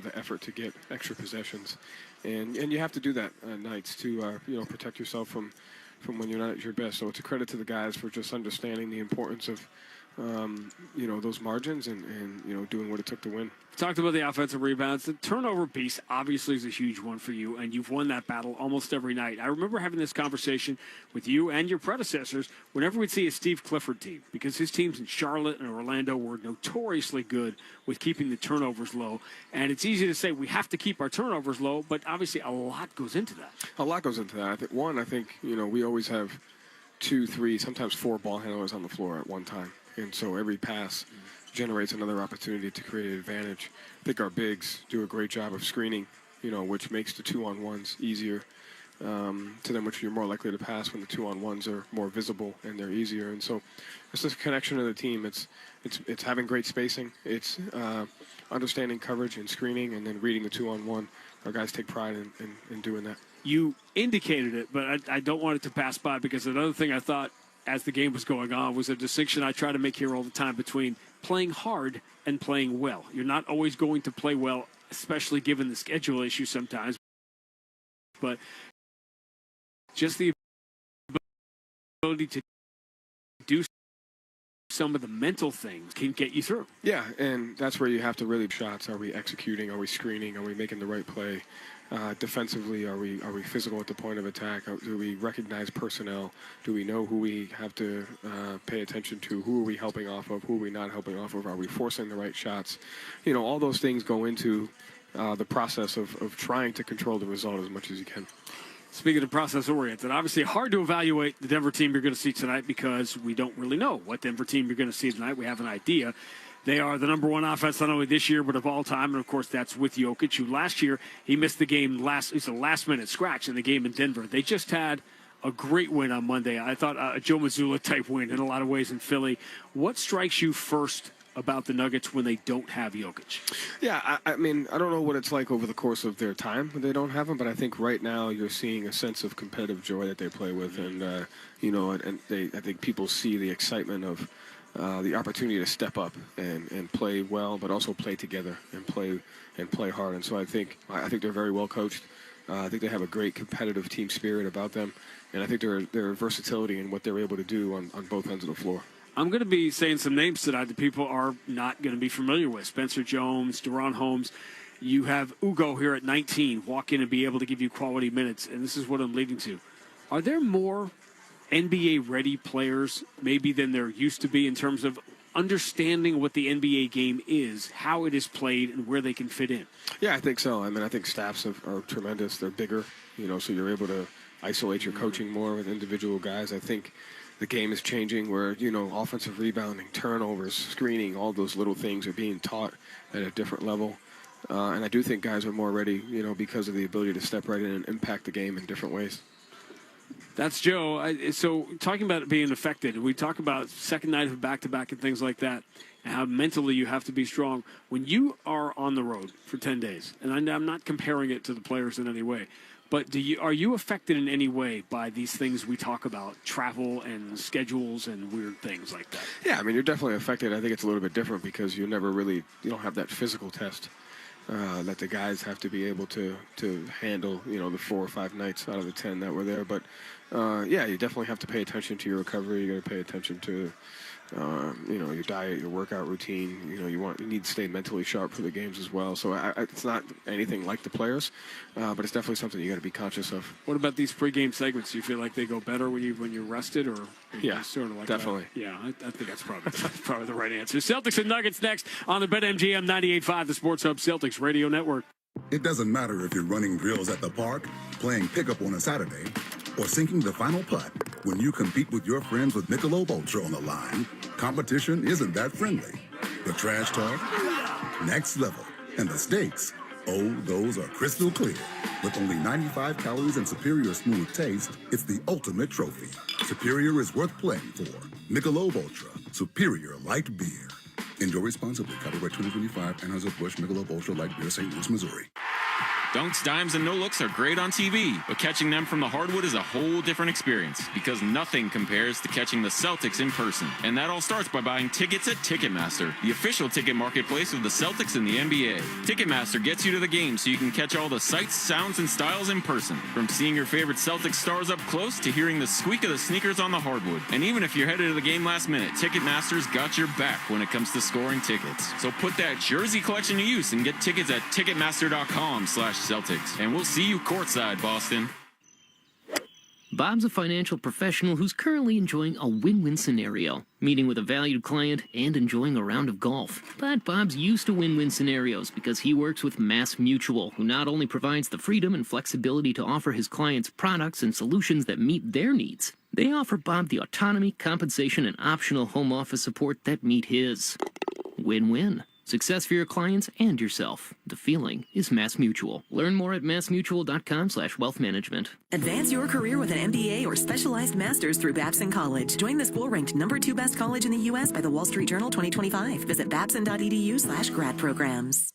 the effort to get extra possessions. And you have to do that at nights to, protect yourself from when you're not at your best. So it's a credit to the guys for just understanding the importance of, those margins and doing what it took to win. Talked about the offensive rebounds. The turnover piece obviously is a huge one for you, and you've won that battle almost every night. I remember having this conversation with you and your predecessors whenever we'd see a Steve Clifford team, because his teams in Charlotte and Orlando were notoriously good with keeping the turnovers low. And it's easy to say we have to keep our turnovers low, but obviously a lot goes into that. A lot goes into that. I think, we always have 2, 3, sometimes 4 ball handlers on the floor at one time. And so every pass generates another opportunity to create an advantage. I think our bigs do a great job of screening, which makes the 2-on-1s easier to them, which you're more likely to pass when the 2-on-1s are more visible and they're easier. And so it's this connection of the team. It's having great spacing. It's understanding coverage and screening, and then reading the 2-on-1. Our guys take pride in doing that. You indicated it, but I don't want it to pass by, because another thing I thought as the game was going on was a distinction I try to make here all the time between playing hard and playing well. You're not always going to play well, especially given the schedule issue sometimes. But just the ability to do some of the mental things can get you through. Yeah, and that's where you have to really shots. Are we executing? Are we screening? Are we making the right play? Defensively, are we physical at the point of attack? Do we recognize personnel? Do we know who we have to pay attention to? Who are we helping off of? Who are we not helping off of? Are we forcing the right shots? All those things go into the process of trying to control the result as much as you can. Speaking of process-oriented, obviously hard to evaluate the Denver team you're going to see tonight because we don't really know what Denver team you're going to see tonight. We have an idea. They are the number one offense not only this year but of all time, and of course that's with Jokic, who last year he missed the game. It's a last-minute scratch in the game in Denver. They just had a great win on Monday. I thought a Joe Mazzulla-type win in a lot of ways in Philly. What strikes you first about the Nuggets when they don't have Jokic? Yeah, I mean, I don't know what it's like over the course of their time when they don't have him, but I think right now you're seeing a sense of competitive joy that they play with, and I think people see the excitement of the opportunity to step up and play well, but also play together and play hard. And so I think they're very well coached. I think they have a great competitive team spirit about them, and I think their versatility in what they're able to do on both ends of the floor. I'm going to be saying some names tonight that people are not going to be familiar with. Spencer Jones, Deron Holmes. You have Ugo here at 19, walk in and be able to give you quality minutes, and this is what I'm leading to. Are there more NBA-ready players maybe than there used to be in terms of understanding what the NBA game is, how it is played, and where they can fit in? Yeah, I think so. I mean, I think staffs are tremendous. They're bigger, so you're able to isolate your coaching more with individual guys. I think the game is changing where, offensive rebounding, turnovers, screening, all those little things are being taught at a different level. And I do think guys are more ready, because of the ability to step right in and impact the game in different ways. That's Joe. So talking about it being affected, we talk about second night of back-to-back and things like that, and how mentally you have to be strong. When you are on the road for 10 days, and I'm not comparing it to the players in any way, but are you affected in any way by these things we talk about, travel and schedules and weird things like that? Yeah, I mean, you're definitely affected. I think it's a little bit different because you don't have that physical test that the guys have to be able to handle, the 4 or 5 nights out of the 10 that were there. But, yeah, you definitely have to pay attention to your recovery. You got to pay attention to your diet, your workout routine. You need to stay mentally sharp for the games as well. So it's not anything like the players, but it's definitely something you got to be conscious of. What about these pregame segments? Do you feel like they go better when you're rested, or yeah, sort of like definitely. That? Yeah, I think that's probably the right answer. Celtics and Nuggets next on the BetMGM 98.5, the Sports Hub Celtics Radio Network. It doesn't matter if you're running drills at the park, playing pickup on a Saturday, or sinking the final putt. When you compete with your friends with Michelob Ultra on the line, competition isn't that friendly. The trash talk, next level, and the stakes, those are crystal clear. With only 95 calories and superior smooth taste, it's the ultimate trophy. Superior is worth playing for. Michelob Ultra, superior light beer. Enjoy responsibly. Copyright 2025, Anheuser-Busch Michelob Ultra Light Beer, St. Louis, Missouri. Dunks, dimes, and no-looks are great on TV, but catching them from the hardwood is a whole different experience because nothing compares to catching the Celtics in person. And that all starts by buying tickets at Ticketmaster, the official ticket marketplace of the Celtics and the NBA. Ticketmaster gets you to the game so you can catch all the sights, sounds, and styles in person. From seeing your favorite Celtics stars up close to hearing the squeak of the sneakers on the hardwood. And even if you're headed to the game last minute, Ticketmaster's got your back when it comes to scoring tickets. So put that jersey collection to use and get tickets at Ticketmaster.com/Celtics. And we'll see you courtside, Boston. Bob's a financial professional who's currently enjoying a win-win scenario, meeting with a valued client and enjoying a round of golf. But Bob's used to win-win scenarios because he works with Mass Mutual, who not only provides the freedom and flexibility to offer his clients products and solutions that meet their needs, they offer Bob the autonomy, compensation, and optional home office support that meet his. Win-win. Success for your clients and yourself. The feeling is Mass Mutual. Learn more at massmutual.com/wealth management. Advance your career with an MBA or specialized master's through Babson College. Join the school-ranked #2 best college in the U.S. by the Wall Street Journal 2025. Visit babson.edu/grad programs.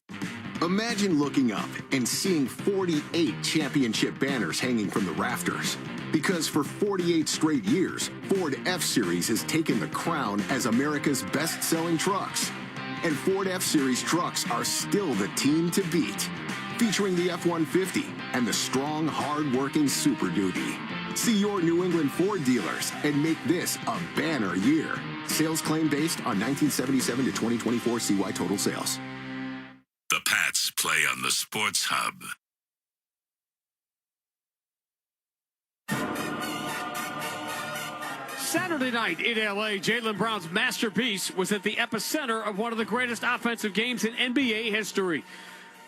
Imagine looking up and seeing 48 championship banners hanging from the rafters. Because for 48 straight years, Ford F-Series has taken the crown as America's best-selling trucks. And Ford F-Series trucks are still the team to beat. Featuring the F-150 and the strong, hard-working Super Duty. See your New England Ford dealers and make this a banner year. Sales claim based on 1977 to 2024 CY total sales. The Pats play on the Sports Hub. Saturday night in L.A., Jaylen Brown's masterpiece was at the epicenter of one of the greatest offensive games in NBA history.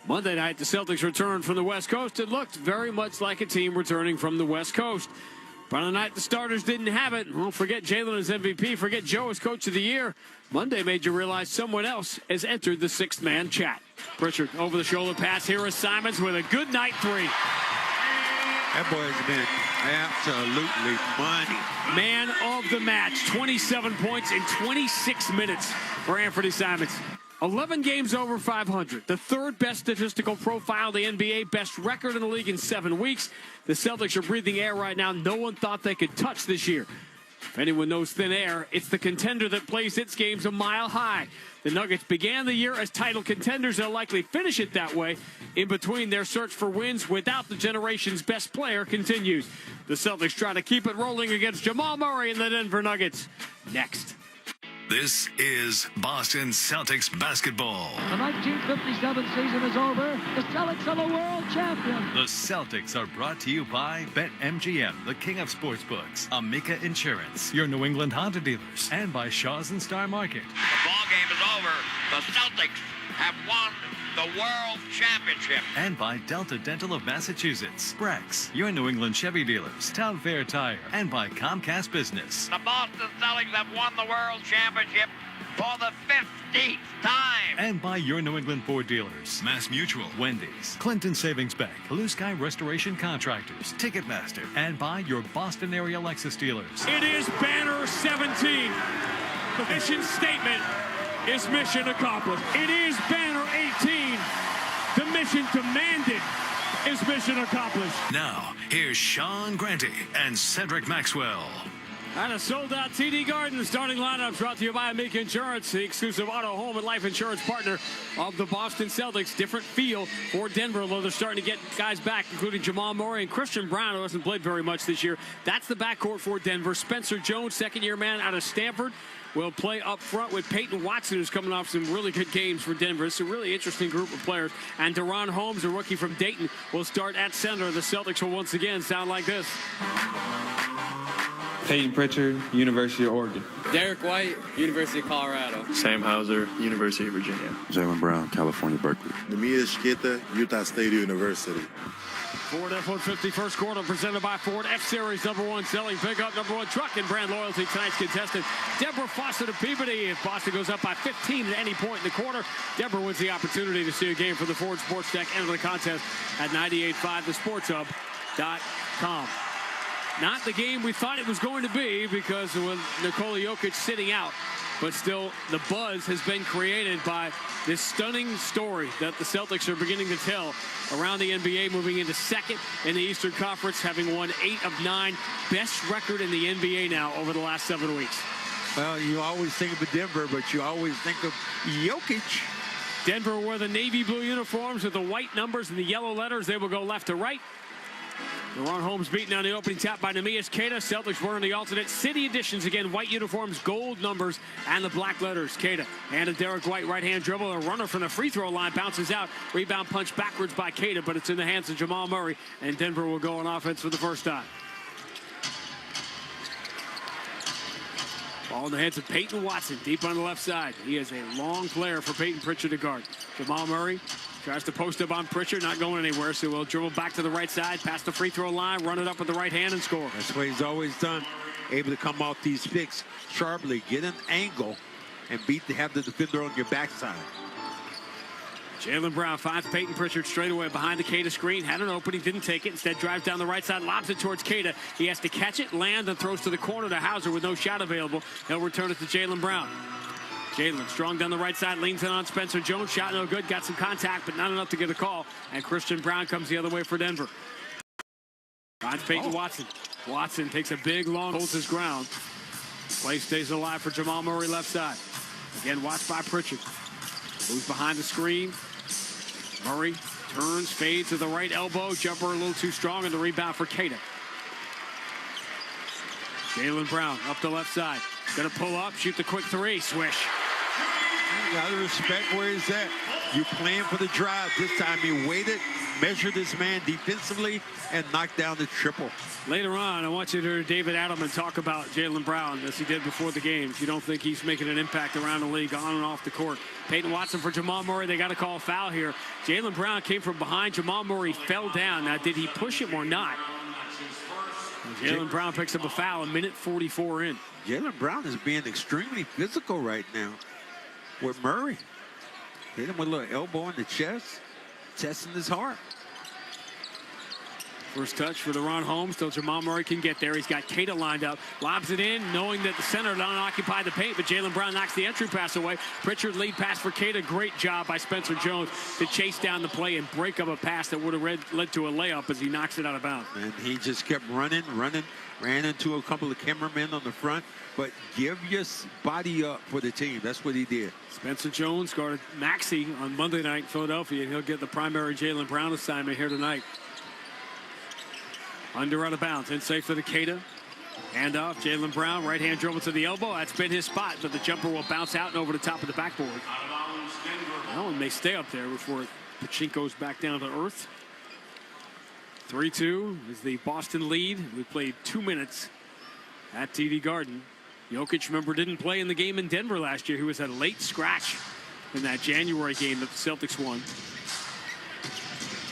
Monday night, the Celtics returned from the West Coast. It looked very much like a team returning from the West Coast. But on the night the starters didn't have it, well, forget Jaylen as MVP, forget Joe as Coach of the Year. Monday made you realize someone else has entered the sixth-man chat. Pritchard, over-the-shoulder pass. Here is Simons with a good night three. That boy's been absolutely money. Man of the match, 27 points in 26 minutes for Anthony Simons. 11 games over 500, the third best statistical profile in the NBA, best record in the league in 7 weeks. The Celtics are breathing air right now no one thought they could touch this year. If anyone knows thin air, it's the contender that plays its games a mile high. The Nuggets began the year as title contenders and will likely finish it that way. In between, their search for wins without the generation's best player continues. The Celtics try to keep it rolling against Jamal Murray and the Denver Nuggets. Next. This is Boston Celtics basketball. The 1957 season is over. The Celtics are the world champions. The Celtics are brought to you by BetMGM, the king of sportsbooks, Amica Insurance, your New England Honda dealers, and by Shaw's and Star Market. The ball game is over. The Celtics have won the world championship. And by Delta Dental of Massachusetts, Brex, your New England Chevy dealers, Town Fair Tire, and by Comcast Business. The Boston Celtics have won the world championship for the 15th time. And by your New England Ford dealers, Mass Mutual, Wendy's, Clinton Savings Bank, Blue Sky Restoration Contractors, Ticketmaster, and by your Boston area Lexus dealers. It is Banner 17. The mission statement is mission accomplished. It is Banner 18. The mission demanded is mission accomplished. Now, here's Sean Grante and Cedric Maxwell. And a sold-out TD Garden starting lineup brought to you by Amica Insurance, the exclusive auto, home, and life insurance partner of the Boston Celtics. Different feel for Denver, although they're starting to get guys back, including Jamal Murray and Christian Brown, who hasn't played very much this year. That's the backcourt for Denver. Spencer Jones, second-year man out of Stanford, will play up front with Peyton Watson, who's coming off some really good games for Denver. It's a really interesting group of players. And Deron Holmes, a rookie from Dayton, will start at center. The Celtics will once again sound like this. Peyton Pritchard, University of Oregon. Derek White, University of Colorado. Sam Hauser, University of Virginia. Jaylen Brown, California, Berkeley. Nemia Shkita, Utah State University. Ford F-150 first quarter presented by Ford. F-Series #1 selling pickup, #1 truck and brand loyalty. Tonight's contestant, Deborah Fawcett of Peabody. If Boston goes up by 15 at any point in the quarter, Deborah wins the opportunity to see a game for the Ford Sports Deck. Enter the contest at 985thesportshub.com. Not the game we thought it was going to be because with Nikola Jokic sitting out. But still, the buzz has been created by this stunning story that the Celtics are beginning to tell around the NBA, moving into second in the Eastern Conference, having won 8 of 9. Best record in the NBA now over the last 7 weeks. Well, you always think of Denver, but you always think of Jokic. Denver wear the navy blue uniforms with the white numbers and the yellow letters. They will go left to right. Deron Holmes beaten on the opening tap by Neemias Queta. Celtics wearing the alternate city editions again. White uniforms, gold numbers, and the black letters. Queta and a Derek White right-hand dribble. A runner from the free throw line bounces out. Rebound punch backwards by Queta, but it's in the hands of Jamal Murray. And Denver will go on offense for the first time. Ball in the hands of Peyton Watson, deep on the left side. He is a long player for Peyton Pritchard to guard. Jamal Murray tries to post up on Pritchard, not going anywhere, so we'll dribble back to the right side, past the free throw line, run it up with the right hand and score. That's what he's always done, able to come off these picks sharply, get an angle, and have the defender on your backside. Jaylen Brown finds Peyton Pritchard straight away behind the Queta screen. Had an opening, didn't take it. Instead drives down the right side, lobs it towards Queta. He has to catch it, land, and throws to the corner to Hauser with no shot available. He'll return it to Jaylen Brown. Jaylen strong down the right side, leans in on Spencer Jones. Shot no good, got some contact, but not enough to get a call. And Christian Brown comes the other way for Denver. Finds Peyton Watson. Watson takes a big, long, holds his ground. Play stays alive for Jamal Murray left side. Again, watched by Pritchard. Moves behind the screen. Murray turns, fades to the right elbow. Jumper a little too strong, and the rebound for Queta. Jaylen Brown up the left side. Gonna pull up, shoot the quick three, swish. You gotta respect where he's at. You plan for the drive. This time he waited, measured his man defensively, and knocked down the triple. Later on, I want you to hear David Adelman talk about Jaylen Brown as he did before the game. If you don't think he's making an impact around the league on and off the court. Peyton Watson for Jamal Murray. They got to call a foul here. Jaylen Brown came from behind. Jamal Murray fell down. Now, did he push him or not? Jaylen Brown picks up a foul a minute 44 in. Jaylen Brown is being extremely physical right now with Murray. Hit him with a little elbow in the chest, testing his heart. First touch for the run home, so Jamal Murray can get there. He's got Keita lined up, lobs it in, knowing that the center don't occupy the paint, but Jaylen Brown knocks the entry pass away. Pritchard lead pass for Keita. Great job by Spencer Jones to chase down the play and break up a pass that would have led to a layup as he knocks it out of bounds. And he just kept running, ran into a couple of cameramen on the front, but give your body up for the team. That's what he did. Spencer Jones guarded Maxey on Monday night in Philadelphia, and he'll get the primary Jaylen Brown assignment here tonight. Under out of bounds, in safe for the Keita. Hand off, Jaylen Brown, right-hand dribble to the elbow. That's been his spot, but the jumper will bounce out and over the top of the backboard. That one may stay up there before Pachinko's back down to earth. 3-2 is the Boston lead. We played 2 minutes at TD Garden. Jokic, remember, didn't play in the game in Denver last year. He was a late scratch in that January game that the Celtics won.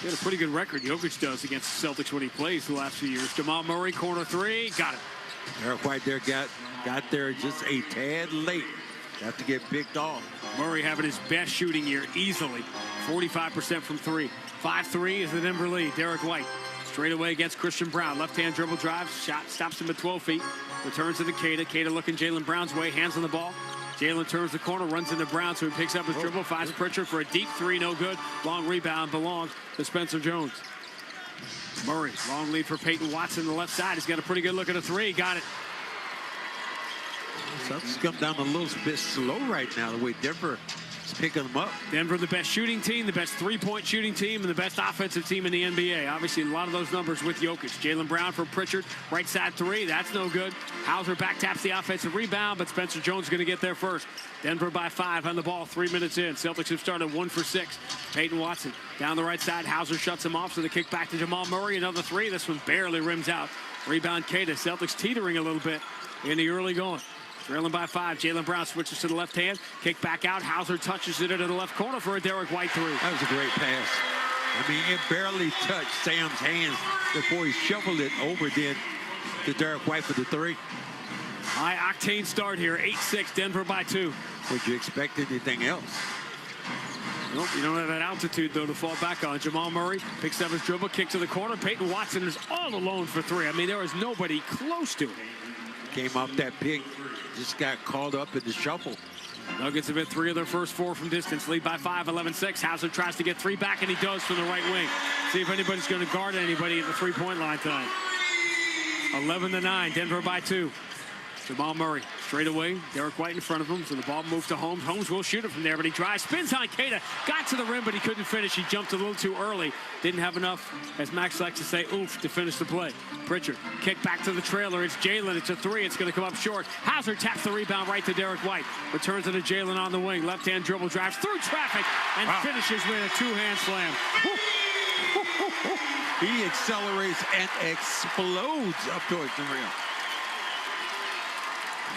He had a pretty good record, Jokic does, against the Celtics when he plays the last few years. Jamal Murray, corner three, got it. Derek White there got there just a tad late. Got to get picked off. Murray having his best shooting year easily. 45% from three. 5-3 is the Denver lead. Derek White straight away against Christian Brown. Left-hand dribble drive, shot stops him at 12 feet. Returns to the Keita. Keita looking Jaylen Brown's way, hands on the ball. Jaylen turns the corner, runs into Brown, so he picks up his dribble, finds Pritchard for a deep three, no good. Long rebound belongs to Spencer Jones. Murray, long lead for Peyton Watson on the left side. He's got a pretty good look at a three, got it. Celtics come down a little bit slow right now, the way Denver is picking them up. Denver, the best shooting team, the best three-point shooting team, and the best offensive team in the NBA. Obviously, a lot of those numbers with Jokic. Jaylen Brown for Pritchard, right side three, that's no good. Hauser back taps the offensive rebound, but Spencer Jones is going to get there first. Denver by 5 on the ball, 3 minutes in. Celtics have started 1 for 6. Peyton Watson down the right side. Hauser shuts him off, so the kick back to Jamal Murray. Another three. This one barely rims out. Rebound Keita. Celtics teetering a little bit in the early going. Trailing by 5. Jaylen Brown switches to the left hand. Kick back out. Hauser touches it into the left corner for a Derek White three. That was a great pass. I mean, it barely touched Sam's hands before he shuffled it over then to Derek White for the three. High-octane start here. 8-6, Denver by 2. Would you expect anything else? Nope, you don't have that altitude, though, to fall back on. Jamal Murray picks up his dribble, kick to the corner. Peyton Watson is all alone for 3. I mean, there is nobody close to it. Came off that pick, just got called up in the shuffle. Nuggets have hit 3 of their first 4 from distance. Lead by 5, 11-6. Hauser tries to get 3 back, and he does from the right wing. See if anybody's going to guard anybody at the three-point line tonight. 11-9, Denver by 2. Jamal Murray straight away. Derek White in front of him, so the ball moves to Holmes. Holmes will shoot it from there, but he drives, spins on Keita, got to the rim, but he couldn't finish. He jumped a little too early. Didn't have enough, as Max likes to say, oomph, to finish the play. Pritchard, kick back to the trailer. It's Jaylen. It's a 3. It's going to come up short. Hauser taps the rebound right to Derek White. Returns it to Jaylen on the wing. Left-hand dribble, drives through traffic, and finishes with a 2-hand slam. He accelerates and explodes up towards the rim.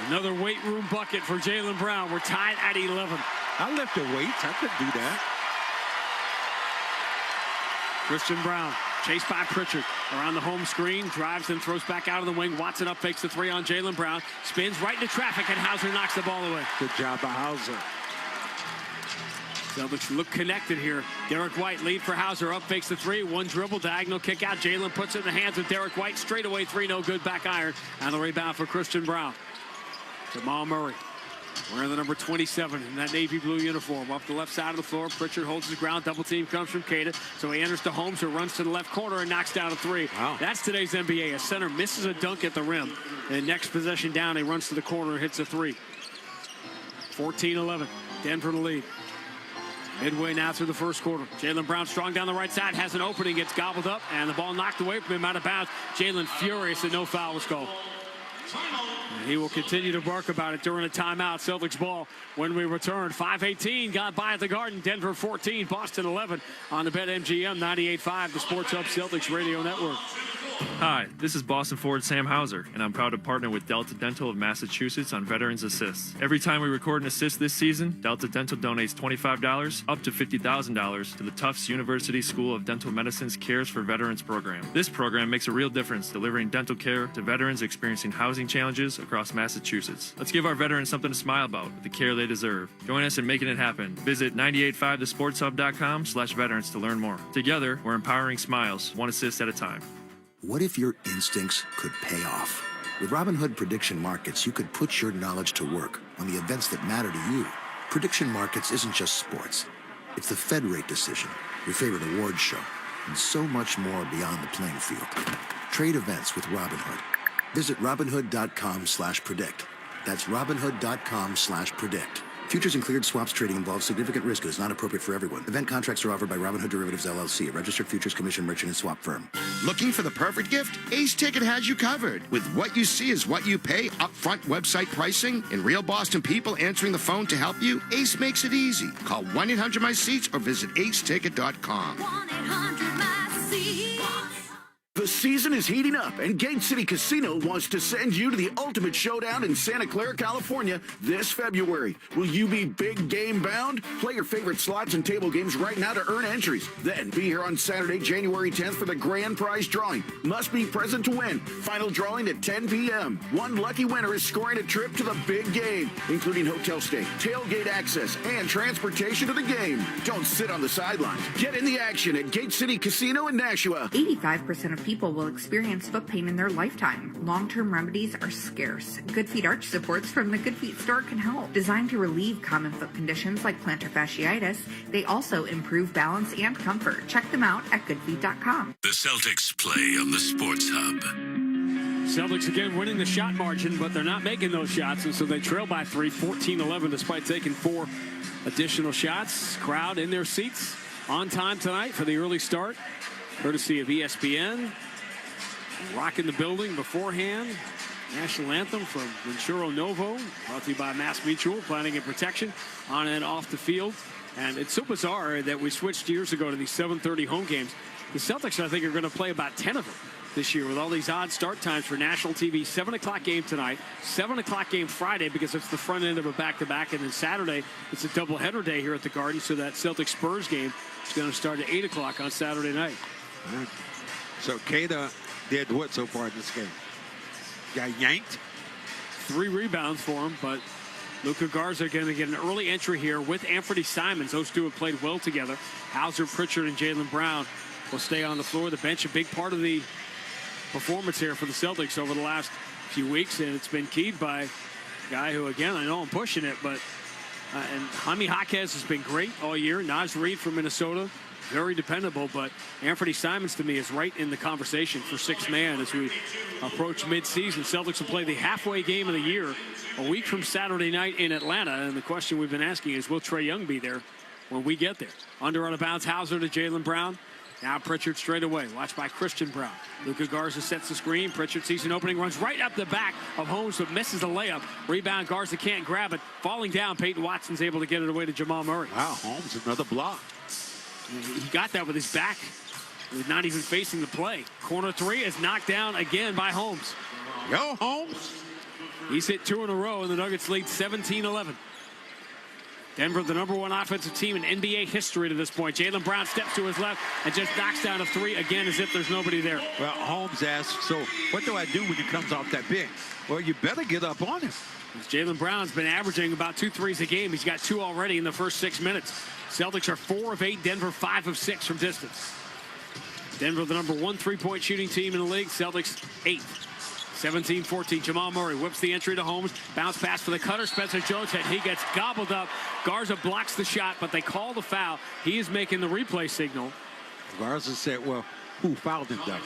Another weight room bucket for Jaylen Brown. We're tied at 11. I lifted weights. I could do that. Christian Brown, chased by Pritchard. Around the home screen, drives and throws back out of the wing. Watson up, fakes the 3 on Jaylen Brown. Spins right into traffic, and Hauser knocks the ball away. Good job by Hauser. Celtics look connected here. Derek White lead for Hauser. Up, fakes the 3. 1 dribble, diagonal kick out. Jaylen puts it in the hands of Derek White. Straight away 3, no good. Back iron. And the rebound for Christian Brown. Jamal Murray wearing the number 27 in that navy blue uniform. Up the left side of the floor. Pritchard holds his ground. Double team comes from Keita. So he enters to Holmes, who runs to the left corner and knocks down a 3. Wow. That's today's NBA. A center misses a dunk at the rim. And next possession down, he runs to the corner and hits a 3. 14-11. Denver the lead. Midway now through the first quarter. Jaylen Brown strong down the right side. Has an opening. Gets gobbled up. And the ball knocked away from him out of bounds. Jaylen furious that no foul was called. He will continue to bark about it during a timeout. Celtics ball when we return. 5:18 got by at the Garden. Denver 14, Boston 11 on the BetMGM 98.5, the Sports Hub Celtics Radio Network. Hi, this is Boston forward Sam Hauser, and I'm proud to partner with Delta Dental of Massachusetts on Veterans Assist. Every time we record an assist this season, Delta Dental donates $25 up to $50,000 to the Tufts University School of Dental Medicine's Cares for Veterans program. This program makes a real difference delivering dental care to veterans experiencing housing challenges across Massachusetts. Let's give our veterans something to smile about with the care they deserve. Join us in making it happen. Visit 985thesportshub.com/veterans to learn more. Together, we're empowering smiles, one assist at a time. What if your instincts could pay off? With Robinhood Prediction Markets, you could put your knowledge to work on the events that matter to you. Prediction Markets isn't just sports. It's the Fed rate decision, your favorite awards show, and so much more beyond the playing field. Trade events with Robinhood. Visit Robinhood.com/predict. That's Robinhood.com/predict. Futures and cleared swaps trading involves significant risk and is not appropriate for everyone. Event contracts are offered by Robinhood Derivatives LLC, a registered futures commission merchant and swap firm. Looking for the perfect gift? Ace Ticket has you covered. With what you see is what you pay, upfront website pricing, and real Boston people answering the phone to help you, Ace makes it easy. Call 1-800-MY-SEATS or visit aceticket.com. 1-800-MY-SEATS. The season is heating up, and Gate City Casino wants to send you to the ultimate showdown in Santa Clara, California this February. Will you be big game bound? Play your favorite slots and table games right now to earn entries. Then be here on Saturday, January 10th for the grand prize drawing. Must be present to win. Final drawing at 10 p.m. One lucky winner is scoring a trip to the big game, including hotel stay, tailgate access, and transportation to the game. Don't sit on the sidelines. Get in the action at Gate City Casino in Nashua. 85% of people will experience foot pain in their lifetime. Long-term remedies are scarce. Good Feet arch supports from the Good Feet store can help. Designed to relieve common foot conditions like plantar fasciitis, they also improve balance and comfort. Check them out at goodfeet.com. The Celtics play on the Sports Hub. Celtics again winning the shot margin, but they're not making those shots, and so they trail by 3, 14-11, despite taking 4 additional shots. Crowd in their seats on time tonight for the early start, courtesy of ESPN. Rocking the building beforehand. National anthem from Venturo Novo, brought to you by Mass Mutual, planning and protection on and off the field. And it's so bizarre that we switched years ago to these 7:30 home games. The Celtics, I think, are going to play about 10 of them this year with all these odd start times for national TV. 7 o'clock game tonight, 7 o'clock game Friday because it's the front end of a back-to-back, and then Saturday it's a doubleheader day here at the Garden, so that Celtics-Spurs game is going to start at 8 o'clock on Saturday night. Right. So Keita did what so far in this game? Got yanked? 3 rebounds for him, but Luka Garza going to get an early entry here with Anthony Simons. Those two have played well together. Hauser, Pritchard, and Jaylen Brown will stay on the floor. The bench, a big part of the performance here for the Celtics over the last few weeks, and it's been keyed by a guy who, again, I know I'm pushing it, but and Jaime Jaquez has been great all year. Naz Reid from Minnesota, very dependable, but Anthony Simons to me is right in the conversation for 6th man as we approach mid-season. Celtics will play the halfway game of the year a week from Saturday night in Atlanta, and the question we've been asking is, will Trae Young be there when we get there? Under on a bounce, Hauser to Jaylen Brown. Now Pritchard straight away, watched by Christian Brown. Luka Garza sets the screen. Pritchard sees an opening, runs right up the back of Holmes, but misses the layup. Rebound, Garza can't grab it. Falling down, Peyton Watson's able to get it away to Jamal Murray. Wow, Holmes, another block. He got that with his back. He's not even facing the play. Corner 3 is knocked down again by Holmes. Yo, Holmes. He's hit 2 in a row, and the Nuggets lead 17-11. Denver, the #1 offensive team in NBA history to this point. Jaylen Brown steps to his left and just knocks down a 3 again as if there's nobody there. Well, Holmes asks, so what do I do when he comes off that big? Well, you better get up on him. Jaylen Brown's been averaging about 2 threes a game. He's got 2 already in the first 6 minutes. Celtics are 4 of 8. Denver 5 of 6 from distance. Denver, the #1 3-point shooting team in the league. Celtics 8th. 17-14. Jamal Murray whips the entry to Holmes. Bounce pass for the cutter. Spencer Jones, and he gets gobbled up. Garza blocks the shot, but they call the foul. He is making the replay signal. Garza said, well, who fouled him, though?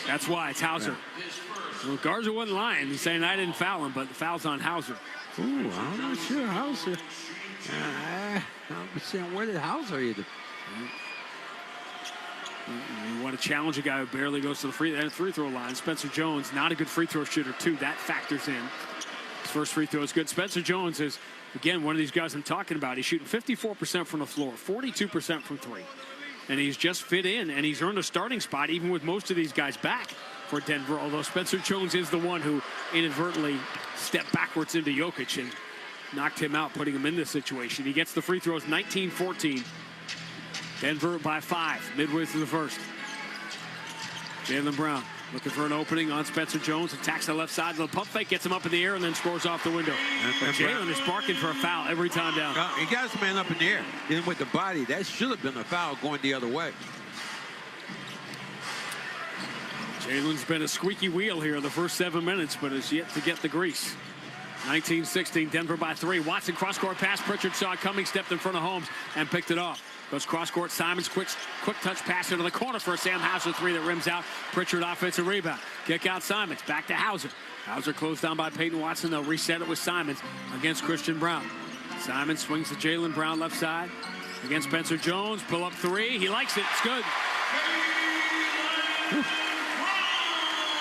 That's why. It's Hauser. Yeah. Well, Garza wasn't lying. He's saying I didn't foul him, but the foul's on Hauser. Ooh, I'm not sure. Hauser. I'm saying, where did Hauser hit him? You want to challenge a guy who barely goes to the free throw line. Spencer Jones, not a good free throw shooter, too. That factors in. His first free throw is good. Spencer Jones is, again, one of these guys I'm talking about. He's shooting 54% from the floor, 42% from three. And he's just fit in, and he's earned a starting spot even with most of these guys back for Denver, although Spencer Jones is the one who inadvertently stepped backwards into Jokic and knocked him out, putting him in this situation. He gets the free throws, 19-14. Denver by 5, midway through the first. Jaylen Brown looking for an opening on Spencer Jones. Attacks the left side. The pump fake gets him up in the air and then scores off the window. But Jaylen is barking for a foul every time down. He got his man up in the air. Then with the body, that should have been a foul going the other way. Jaylen's been a squeaky wheel here in the first 7 minutes, but has yet to get the grease. 19-16, Denver by 3. Watson cross-court pass. Pritchard saw it coming, stepped in front of Holmes, and picked it off. Goes cross-court. Simons, quick touch pass into the corner for a Sam Hauser three that rims out. Pritchard offensive rebound. Kick out Simons. Back to Hauser. Hauser closed down by Peyton Watson. They'll reset it with Simons against Christian Brown. Simons swings to Jaylen Brown left side against Spencer Jones. Pull up three. He likes it. It's good.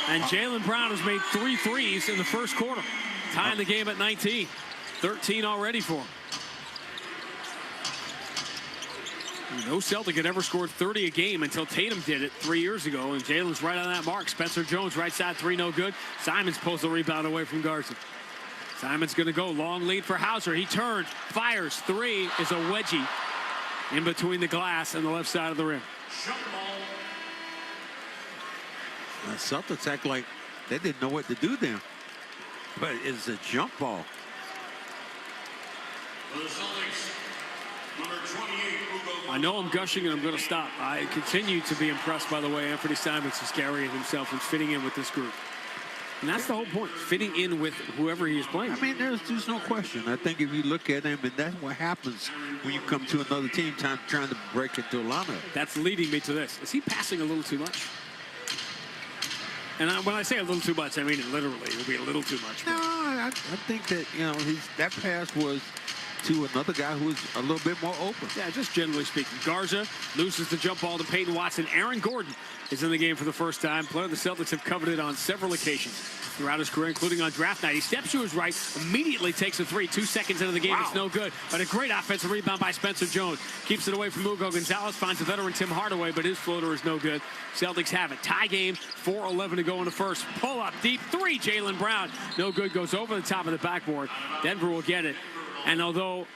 And Jaylen Brown has made 3 threes in the first quarter, tying the game at 19. 13 already for him. No Celtic had ever scored 30 a game until Tatum did it 3 years ago, and Jaylen's right on that mark. Spencer Jones, right side three, no good. Simons pulls the rebound away from Garza. Simons going to go. Long lead for Hauser. He turns, fires. Three is a wedgie in between the glass and the left side of the rim. The Celtics act like they didn't know what to do there. But it's a jump ball. For the Celtics, number 28, I know I'm gushing and I'm going to stop. I continue to be impressed by the way Anthony Simons is carrying himself and fitting in with this group. And that's the whole point, fitting in with whoever he is playing. I mean, there's no question. I think if you look at him, and that's what happens when you come to another team trying to break into a lineup. That's leading me to this. Is he passing a little too much? And when I say a little too much, I mean it literally. It will be a little too much. No, I think that, you know, that pass was to another guy who was a little bit more open. Yeah, just generally speaking. Garza loses the jump ball to Peyton Watson. Aaron Gordon is in the game for the first time. Player the Celtics have coveted on several occasions throughout his career, including on draft night. He steps to his right, immediately takes a three. 2 seconds into the game, It's no good. But a great offensive rebound by Spencer Jones. Keeps it away from Hugo Gonzalez, finds the veteran Tim Hardaway, but his floater is no good. Celtics have it. Tie game, 4:11 to go in the first. Pull up deep three, Jaylen Brown. No good, goes over the top of the backboard. Denver will get it. And although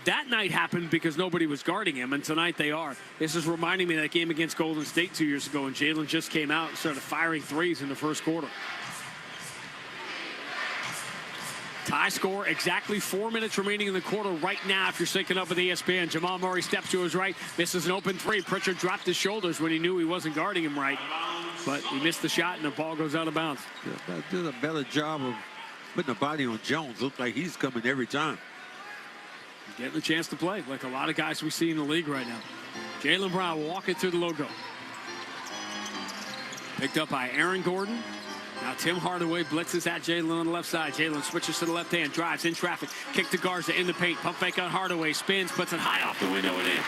that night happened because nobody was guarding him, and tonight they are. This is reminding me of that game against Golden State 2 years ago, and Jaylen just came out and started firing threes in the first quarter. Tie score, exactly 4 minutes remaining in the quarter right now if you're syncing up with ESPN. Jamal Murray steps to his right, misses an open three. Pritchard dropped his shoulders when he knew he wasn't guarding him right, but he missed the shot and the ball goes out of bounds. Yeah, did a better job of putting the body on Jones. Looked like he's coming every time. Getting a chance to play like a lot of guys we see in the league right now. Jaylen Brown walking through the logo. Picked up by Aaron Gordon. Now Tim Hardaway blitzes at Jaylen on the left side. Jaylen switches to the left hand, drives in traffic, kick to Garza in the paint, pump fake on Hardaway, spins, puts it high off the window and in.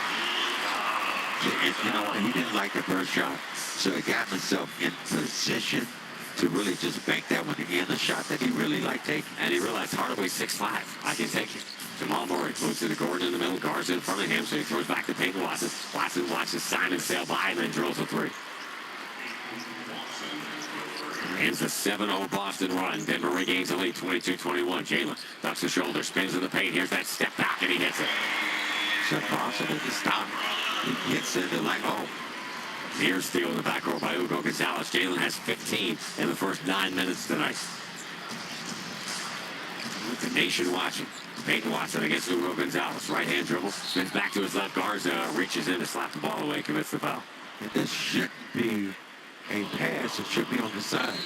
You know, he didn't like the first shot, so he got himself in position to really just bank that one again, a shot that he really liked taking. And he realized Hardaway's 6'5". I can take it. Jamal Murray moves to the Gordon in the middle. Garza in front of him, so he throws back to Peyton Watson. Watson watches Simon sail by and then drills a three. Ends a 7-0 Boston run. Denver regains the lead, 22-21. Jaylen ducks the shoulder, spins in the paint. Here's that step back, and he hits it. So possible to stop. He gets into like, oh. Near steal in the back row by Hugo Gonzalez. Jaylen has 15 in the first 9 minutes tonight. With the nation watching. Peyton Watson against Hugo Gonzalez. Right-hand dribble. Spins back to his left. Garza reaches in to slap the ball away. Commits the foul. And this shouldn't be a pass. It should be on the side.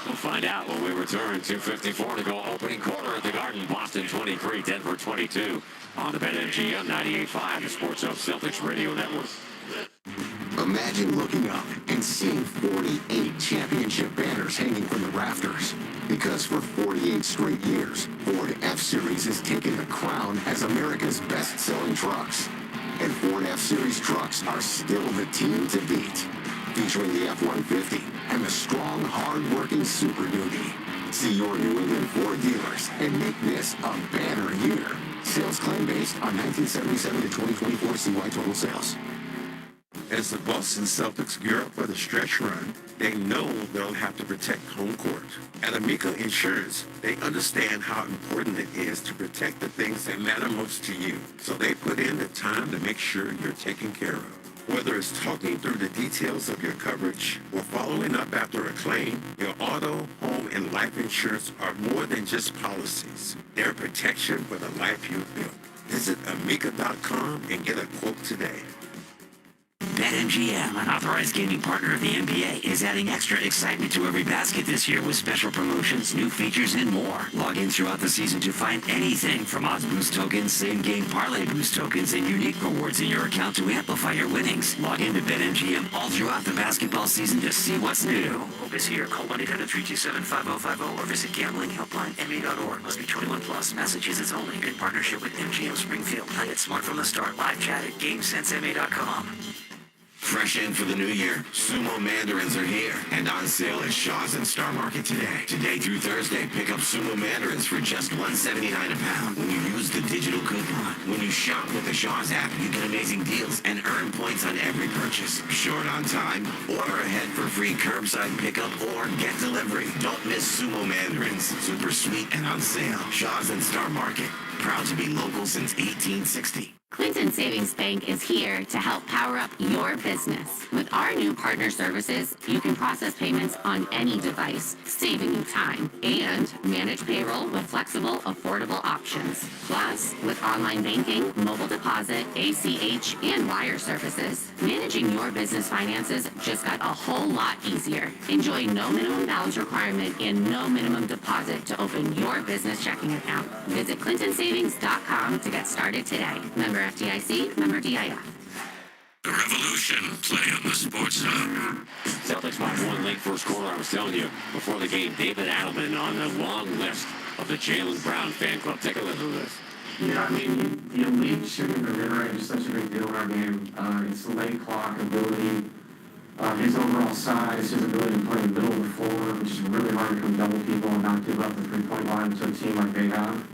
We'll find out when we return. 2:54 to go. Opening quarter at the Garden. Boston 23, Denver 22. On the BetMGM 98.5, the Sports Hub Celtics Radio Network. Imagine looking up and seeing 48 championship banners hanging from the rafters. Because for 48 straight years, Ford F-Series has taken the crown as America's best-selling trucks. And Ford F-Series trucks are still the team to beat. Featuring the F-150 and the strong, hard-working Super Duty. See your New England Ford dealers and make this a banner year. Sales claim based on 1977 to 2024 CY total sales. As the Boston Celtics gear up for the stretch run, they know they'll have to protect home court. At Amica Insurance, they understand how important it is to protect the things that matter most to you. So they put in the time to make sure you're taken care of. Whether it's talking through the details of your coverage or following up after a claim, your auto, home, and life insurance are more than just policies. They're protection for the life you've built. Visit Amica.com and get a quote today. BetMGM, an authorized gaming partner of the NBA, is adding extra excitement to every basket this year with special promotions, new features, and more. Log in throughout the season to find anything from odds boost tokens, same-game parlay boost tokens, and unique rewards in your account to amplify your winnings. Log in to BetMGM all throughout the basketball season to see what's new. Hope is here. Call 1-800-327-5050 or visit gamblinghelplinema.org. Must be 21 plus. Massachusetts only. In partnership with MGM Springfield. Play it smart from the start. Live chat at GameSenseMA.com. Fresh in for the new year, Sumo Mandarins are here and on sale at Shaw's and Star Market today. Today through Thursday, pick up Sumo Mandarins for just $1.79 a pound when you use the digital coupon. When you shop with the Shaw's app, you get amazing deals and earn points on every purchase. Short on time, order ahead for free curbside pickup or get delivery. Don't miss Sumo Mandarins. Super sweet and on sale. Shaw's and Star Market. Proud to be local since 1860. Clinton Savings Bank is here to help power up your business. With our new partner services, you can process payments on any device, saving you time, and manage payroll with flexible, affordable options. Plus, with online banking, mobile deposit, ACH, and wire services, managing your business finances just got a whole lot easier. Enjoy no minimum balance requirement and no minimum deposit to open your business checking account. Visit ClintonSavings.com to get started today. Member FDIC, member DIF. The Revolution play on the Sports Hub. Celtics by one late first quarter. I was telling you before the game, David Adelman on the long list of the Jaylen Brown fan club. Take a listen to this. Yeah, I mean, the elite shooting the mid-range is such a big deal in our game. It's the late clock ability, his overall size, his ability to play in the middle of the floor, which is really hard to come double people and not give up the three-point line to a team like they have.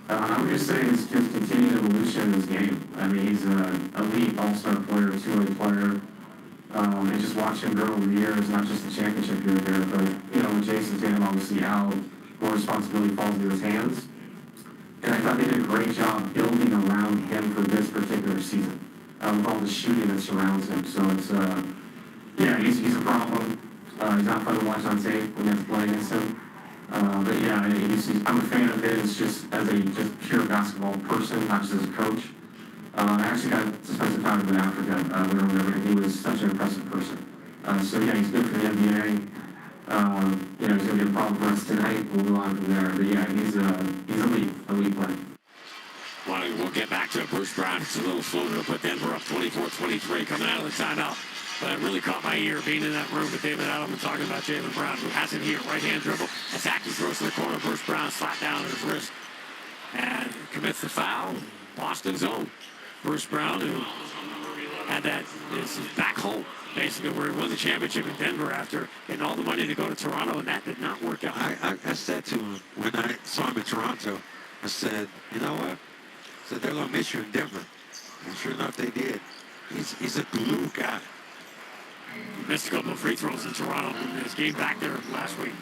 I would just say it's just continued evolution in this game. I mean, he's an elite all-star player, two-way player. And just watch him grow over the years, not just the championship here and there, but, you know, with Jason Tatum, obviously, how more responsibility falls into his hands. And I thought they did a great job building around him for this particular season, with all the shooting that surrounds him. So it's, yeah, he's a problem. He's not fun to watch on tape when you have to play against him. But yeah, I'm a fan of his just as a just pure basketball person, not just as a coach. I actually got to spend some time in Africa and he was such an impressive person. So yeah, he's good for the NBA. You know, he's going to be a problem for us tonight. We'll move on from there. But yeah, he's elite player. Well, we'll get back to Bruce Brown. It's a little slow to put Denver up 24-23 coming out of the timeout. But it really caught my ear being in that room with David Adelman talking about Jaylen Brown, who has it here. Right-hand dribble. Attack, he throws to the corner. Bruce Brown slap down at his wrist. And commits the foul. Boston's own. Bruce Brown, who had that, is back home, basically, where he won the championship in Denver after getting all the money to go to Toronto, and that did not work out. I said to him, when I saw him in Toronto, I said, you know what? I said, they're going to miss you in Denver. And sure enough, they did. He's a glue guy. Missed a couple of free throws in Toronto in his game back there last week.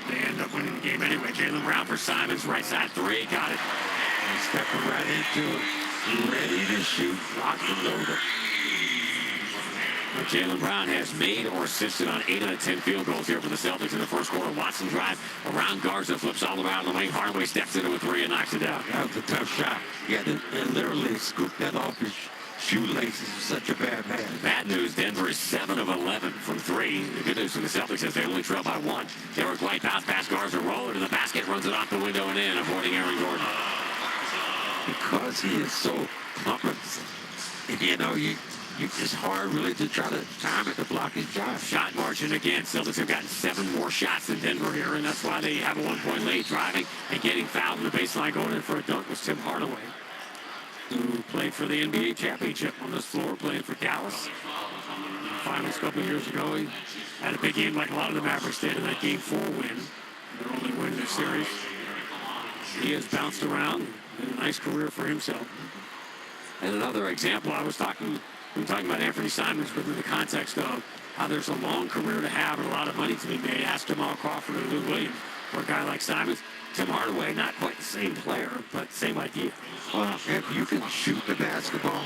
They end up winning the game anyway. Jaylen Brown for Simons, right side three, got it. And stepping right into it. Ready to shoot, locked and loaded. Jaylen Brown has made or assisted on 8 out of 10 field goals here for the Celtics in the first quarter. Watson drive around Garza, flips all around the lane. Hardaway steps into a three and knocks it down. That was a tough shot. Yeah, they literally scooped that off his shoelaces. Such a bad man. Bad news, Denver is 7 of 11 from three. The good news for the Celtics is they only trail by one. Derek White bounce pass Garza, rolling to the basket, runs it off the window and in, avoiding Aaron Gordon. Because he is so competent, you know, it's hard really to try to time it to block his shot. Shot margin again. Celtics have gotten 7 more shots than Denver here, and that's why they have a 1-point lead. Driving and getting fouled in the baseline, going in for a dunk was Tim Hardaway. played for the NBA championship on this floor, playing for Dallas. Finals a couple years ago, he had a big game like a lot of the Mavericks did in that Game 4 win. Their only win in the series. He has bounced around. A nice career for himself. And another example, we were talking about Anthony Simons, but in the context of how there's a long career to have and a lot of money to be made. Ask Jamal Crawford and Lou Williams. For a guy like Simons, Tim Hardaway, not quite the same player, but same idea. Well, if you can shoot the basketball,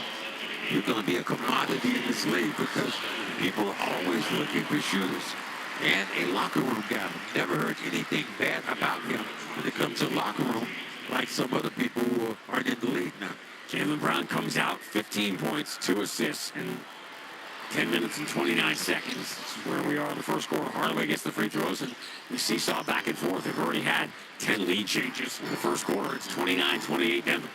you're going to be a commodity in this league because people are always looking for shooters. And a locker room guy. Never heard anything bad about him when it comes to locker room, like some other people who aren't in the league now. Jaylen Brown comes out, 15 points, 2 assists, and 10 minutes and 29 seconds. This is where we are in the first quarter. Hardaway gets the free throws, and we seesaw back and forth. They've already had 10 lead changes in the first quarter. It's 29-28 Denver.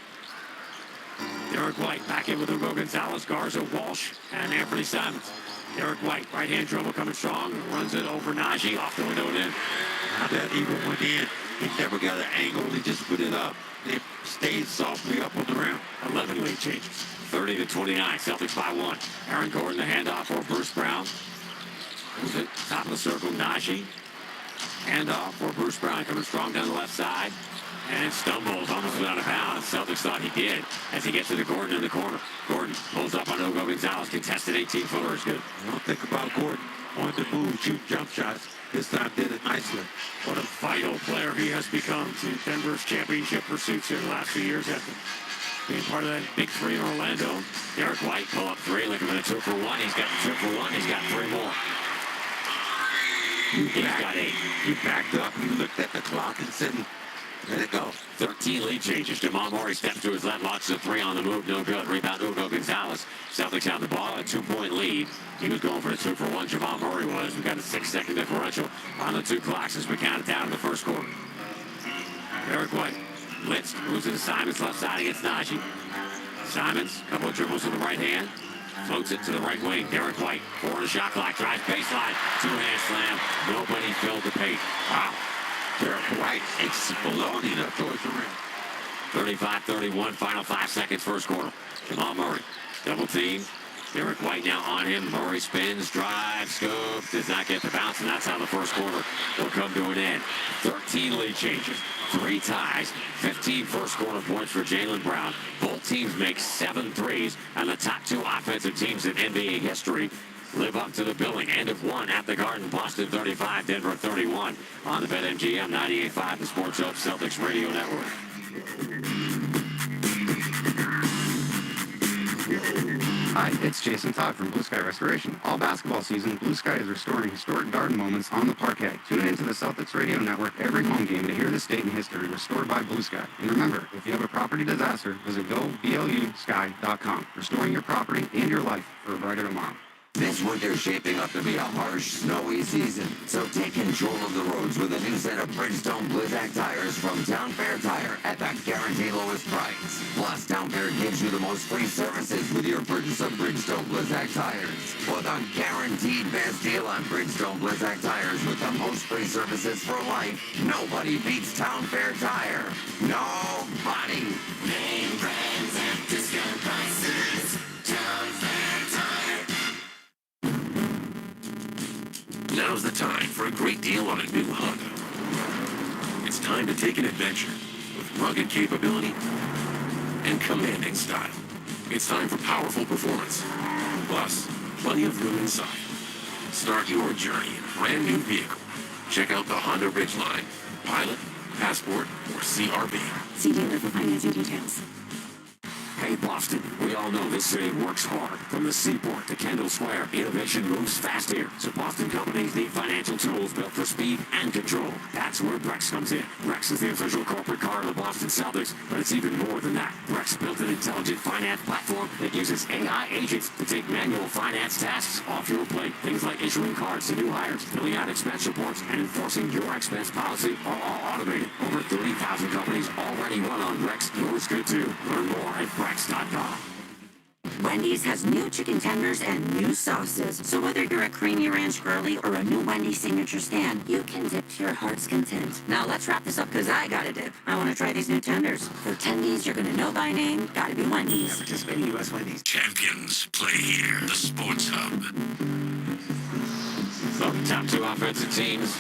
Derek White back in with Hugo Gonzalez, Garza, Walsh, and Anthony Simons. Derek White, right-hand dribble coming strong, runs it over Najee, off the window and in. Now that even went in, he never got an angle, he just put it up. They stayed softly up on the rim. 11 lead changes. 30-29, Celtics by 1. Aaron Gordon, the handoff for Bruce Brown. Moves it, top of the circle, Najee. Handoff for Bruce Brown, coming strong down the left side. And stumbles, almost went out of bounds. Celtics thought he did as he gets to the Gordon in the corner. Gordon pulls up on Hugo Gonzalez, contested 18-footer is good. Don't think about Gordon. On the move, shoot jump shots. This time did it nicely. What a vital player he has become to Denver's championship pursuits here the last few years after being part of that big three in Orlando. Derek White pull up three, looking for the 2 for 1. He's got 2 for 1. He's got 3 more. He's got 8. You backed up. You looked at the clock and said, let it go. 13 lead changes. Jamal Murray steps to his left, launches a 3 on the move. No good. Rebound Hugo Gonzalez. Celtics have the ball, a 2-point lead. He was going for the 2 for 1. Jamal Murray was. We got a 6-second differential on the 2 clocks as we count it down in the first quarter. Derek White blitzed, moves into Simons left side against Najee. Simons, couple of dribbles with the right hand. Floats it to the right wing. Derek White, 4 on the shot clock, drives baseline. 2-hand slam. Nobody filled the paint. Wow. Derek White exploding up towards the rim. 35-31, final 5 seconds, first quarter. Jamal Murray, double team. Derek White now on him. Murray spins, drives, scoops, does not get the bounce, and that's how the first quarter will come to an end. 13 lead changes, 3 ties, 15 first quarter points for Jaylen Brown. Both teams make 7 threes, and the top 2 offensive teams in NBA history live up to the billing. End of 1 at the Garden. Boston 35, Denver 31 on the BetMGM 98.5, the Sports Hub Celtics Radio Network. Hi, it's Jason Todd from Blue Sky Restoration. All basketball season, Blue Sky is restoring historic garden moments on the parquet. Tune in to the Celtics Radio Network every home game to hear this date in history restored by Blue Sky. And remember, if you have a property disaster, visit goblusky.com. Restoring your property and your life for a brighter tomorrow. This winter's shaping up to be a harsh, snowy season, so take control of the roads with a new set of Bridgestone Blizzak tires from Town Fair Tire at the guaranteed lowest price. Plus, Town Fair gives you the most free services with your purchase of Bridgestone Blizzak tires. For the guaranteed best deal on Bridgestone Blizzak tires with the most free services for life, nobody beats Town Fair Tire. Nobody. Name brands and discount prices. Town Fair Tire. Now's the time for a great deal on a new Honda. It's time to take an adventure with rugged capability and commanding style. It's time for powerful performance, plus plenty of room inside. Start your journey in a brand new vehicle. Check out the Honda Ridgeline, Pilot, Passport, or CRV. See dealer for financing details. Hey Boston, we all know this city works hard. From the seaport to Kendall Square, innovation moves fast here. So Boston companies need financial tools built for speed and control. That's where Brex comes in. Brex is the official corporate card of the Boston Celtics, but it's even more than that. Brex built an intelligent finance platform that uses AI agents to take manual finance tasks off your plate. Things like issuing cards to new hires, filling out expense reports, and enforcing your expense policy are all automated. Over 30,000 companies already run on Brex. Yours could too. Learn more at Brex.com. Wendy's has new chicken tenders and new sauces. So whether you're a creamy ranch girly or a new Wendy's signature stand, you can dip to your heart's content. Now let's wrap this up because I gotta dip. I want to try these new tenders. For tendies you're gonna know by name, gotta be Wendy's. Participating U.S. Wendy's. Champions play here. The Sports Hub. So the top two offensive teams,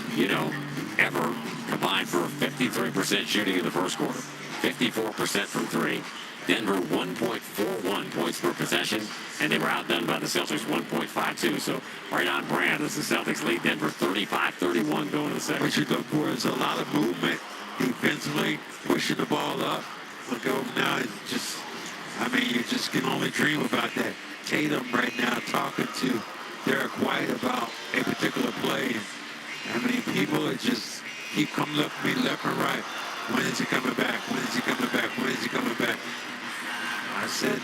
ever combined for 53% shooting in the first quarter. 54% from three. Denver 1.41 points per possession, and they were outdone by the Celtics 1.52. So right on brand as the Celtics lead Denver 35-31 going to the second. What you look for is a lot of movement defensively, pushing the ball up. Look over now, it's just, you just can only dream about that. Tatum right now talking to Derek White about a particular play. People are just keep coming up to me left and right. When is he coming back? When is he coming back? When is he coming back? I said,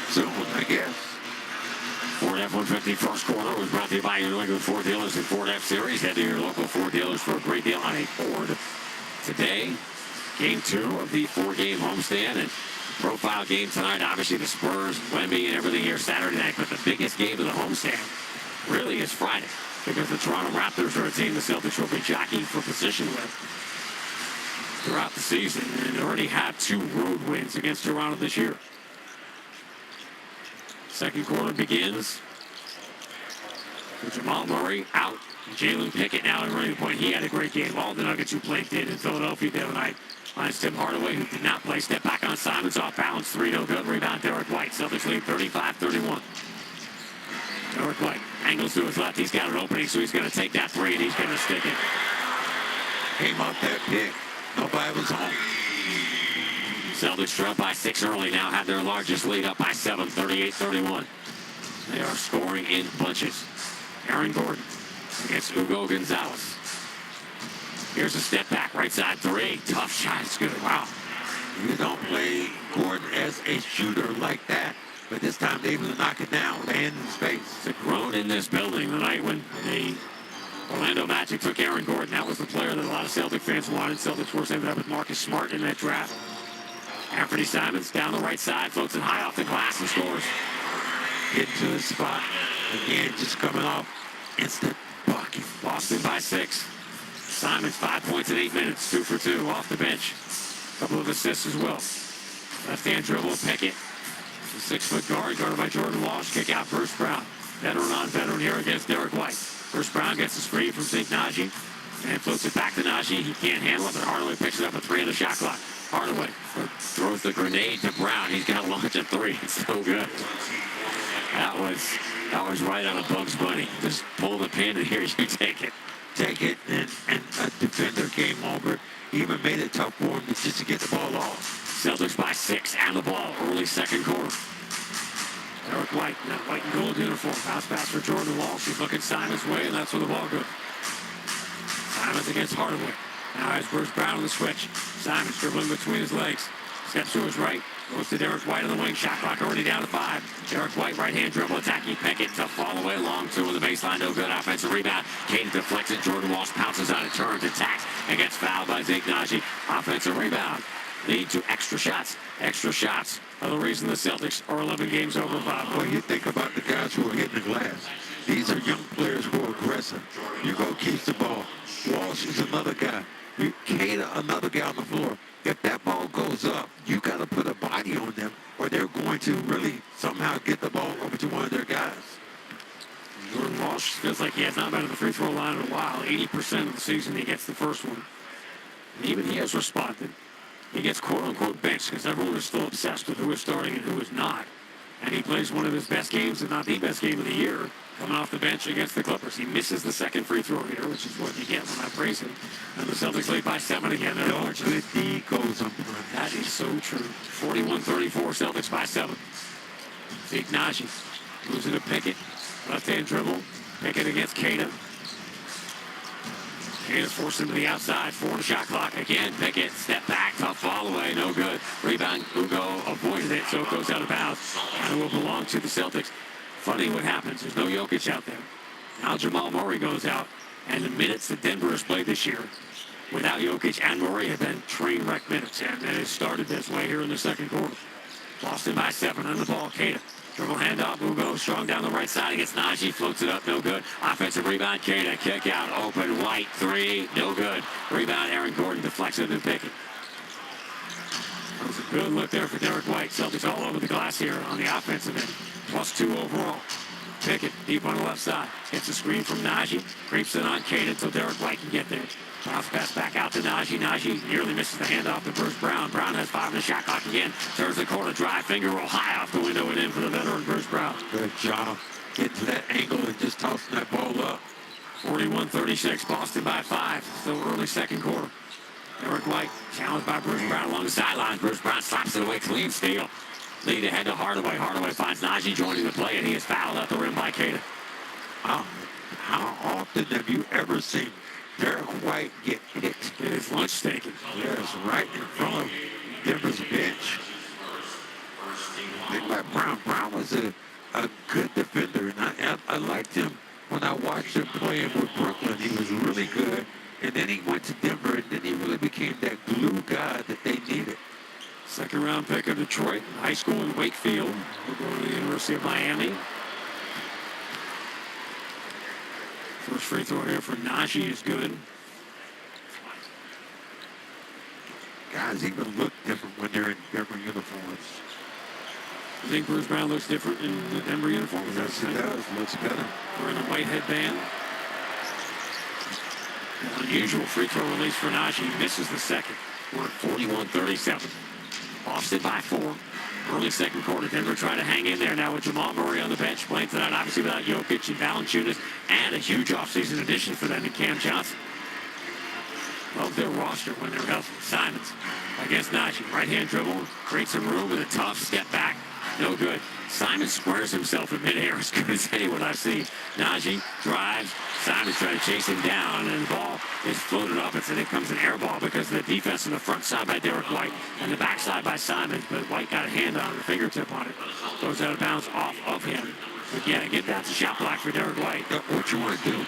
soon, I guess. Ford F-150 first quarter was brought to you by your New England Ford dealers and Ford F-Series. Head to your local Ford dealers for a great deal on a Ford. Today, game 2 of the 4-game homestand and profile game tonight. Obviously, the Spurs, Wemby, and everything here Saturday night. But the biggest game of the homestand really is Friday because the Toronto Raptors are a team the Celtics will be jockeying for position with throughout the season and already had 2 road wins against Toronto this year. Second quarter begins with Jamal Murray out. Jalen Pickett now at running point. He had a great game. All the Nuggets who played did in Philadelphia the other night. Finds Tim Hardaway, who did not play. Step back on Simons, off balance. 3 no good. Rebound Derek White. Celtics lead 35-31. Derek White angles to his left. He's got an opening, so he's going to take that 3 and he's going to stick it. Came off that pick. Nobody was home. Celtics trailed by 6 early, now have their largest lead up by 7, 38-31. They are scoring in bunches. Aaron Gordon against Hugo Gonzalez. Here's a step back, right side 3. Tough shot, it's good. Wow. You don't play Gordon as a shooter like that. But this time they able to knock it down, land in space. It's a groan in this building the night when the Orlando Magic took Aaron Gordon. That was the player that a lot of Celtic fans wanted. Celtics first ended up with Marcus Smart in that draft. Anthony Simons down the right side, floats it high off the glass and scores. Get to the spot. Again, just coming off instant bucket. Boston by 6. Simons 5 points in 8 minutes, 2 for 2 off the bench. Couple of assists as well. Left-hand dribble, Pickett. The 6-foot guard, guarded by Jordan Walsh. Kick out Bruce Brown. Veteran on veteran here against Derek White. Bruce Brown gets the screen from St. Najee and floats it back to Najee. He can't handle it, but Hardaway picks it up at 3 in the shot clock. Hardaway throws the grenade to Brown. He's got to launch a 3. It's so good. That was right on a Bugs Bunny. Just pull the pin and here you take it. Take it, and a defender came over. Even made it tough for him just to get the ball off. Celtics by 6 and the ball early second quarter. Derek White, in that white and gold uniform. Bounce pass for Jordan Walsh. He's looking Simons' way, and that's where the ball goes. Simons against Hardaway. Now has Bruce Brown on the switch. Simons dribbling between his legs. Steps to his right. Goes to Derek White on the wing. Shot clock already down to 5. Derek White, right-hand dribble, attacking Pickett. Tough fall away. Long 2 in the baseline. No good. Offensive rebound. Caden deflects it. Jordan Walsh pounces on it. Turns, attacks, and gets fouled by Zeke Najee. Offensive rebound. Lead to extra shots. Extra shots are the reason the Celtics are 11 games over, Bob. Well, you think about the guys who are hitting the glass. These are young players who are aggressive. Hugo keeps the ball. Walsh is another guy. Cater, another guy on the floor. If that ball goes up, you got to put a body on them or they're going to really somehow get the ball over to one of their guys. Jordan Walsh feels like he has not been at the free throw line in a while. 80% of the season he gets the first one. And even he has responded. He gets quote-unquote benched because everyone is still obsessed with who is starting and who is not. And he plays one of his best games, if not the best game of the year, coming off the bench against the Clippers. He misses the second free throw here, which is what you get when I praise him. And the Celtics lead by 7 again. They're large. Good D goes on. That is so true. 41-34, Celtics by 7. Zeke Najee moves it to Pickett. Left-hand dribble. Pickett against Caden. Caden's forced into the outside. 4 on the shot clock. Again, Pickett. Step back. Tough fall away. No good. Rebound. Hugo avoided it, so it goes out of bounds. And it will belong to the Celtics. Funny what happens. There's no Jokic out there. Now Jamal Murray goes out. And the minutes that Denver has played this year without Jokic and Murray have been train wreck minutes. And it started this way here in the second quarter. Boston by 7 on the ball. Cada. Dribble handoff. Ugo strong down the right side against Najee. Floats it up. No good. Offensive rebound. Cada. Kick out. Open. White. 3. No good. Rebound. Aaron Gordon deflects it and Pickett. That was a good look there for Derek White. Celtics all over the glass here on the offensive end. +2 overall. Pickett deep on the left side. Gets a screen from Najee. Creeps it on Cada until Derek White can get there. Bounce pass back out to Najee. Najee nearly misses the handoff to Bruce Brown. Brown has 5 in the shot clock again. Turns the corner, drive, finger roll high off the window and in for the veteran Bruce Brown. Good job. Get to that angle and just tossing that ball up. 41-36, Boston by 5. Still early second quarter. Derek White challenged by Bruce Brown along the sidelines. Bruce Brown slaps it away, clean steal. Lead ahead to Hardaway. Hardaway finds Najee joining the play, and he is fouled at the rim by Cada. How often have you ever seen Derek White get hit? Get his lunch taken. Yes, right in front of Denver's bench. Think about Brown. Brown was a good defender, and I liked him when I watched him playing with Brooklyn. He was really good, and then he went to Denver, and then he really became that glue guy that they needed. Second round pick of Detroit, high school in Wakefield. We're going to the University of Miami. First free throw here for Najee is good. Guys even look different when they're in Denver uniforms. You think Bruce Brown looks different in the Denver uniform? Yes, he does. Looks better. Wearing a white headband. An unusual free throw release for Najee. Misses the second. We're at 41-37. Boston by 4. Early second quarter. Denver trying to hang in there now with Jamal Murray on the bench. Playing tonight, obviously, without Jokic and Valanciunas. And a huge offseason addition for them in Cam Johnson. Love their roster when they're healthy. Simons against Najee. Right-hand dribble. Creates some room with a tough step back. No good. Simon squares himself in midair as good as anyone I've seen. Najee drives. Simon's trying to chase him down, and the ball is floated up. And it comes an air ball because of the defense on the front side by Derek White and the back side by Simon. But White got a hand on it, a fingertip on it. Goes out of bounds off of him. But yeah, get that to shot block for Derek White. What you want to do,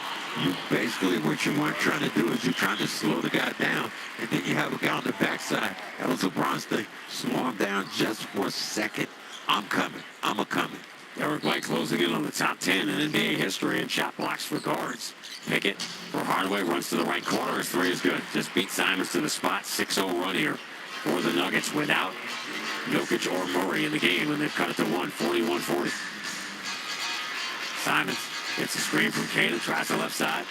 what you weren't trying to do is you're trying to slow the guy down, and then you have a guy on the backside. That was LeBron's thing. Slow him down just for a second. I'm coming. I'm a-coming. Derek White closing in on the top 10 in NBA history in shot blocks for guards. Pickett for Hardaway runs to the right corner. His 3 is good. Just beat Simons to the spot. 6-0 run here for the Nuggets without Jokic or Murray in the game, and they've cut it to 1, 41-40. Simons gets a screen from Cada, tries the left side.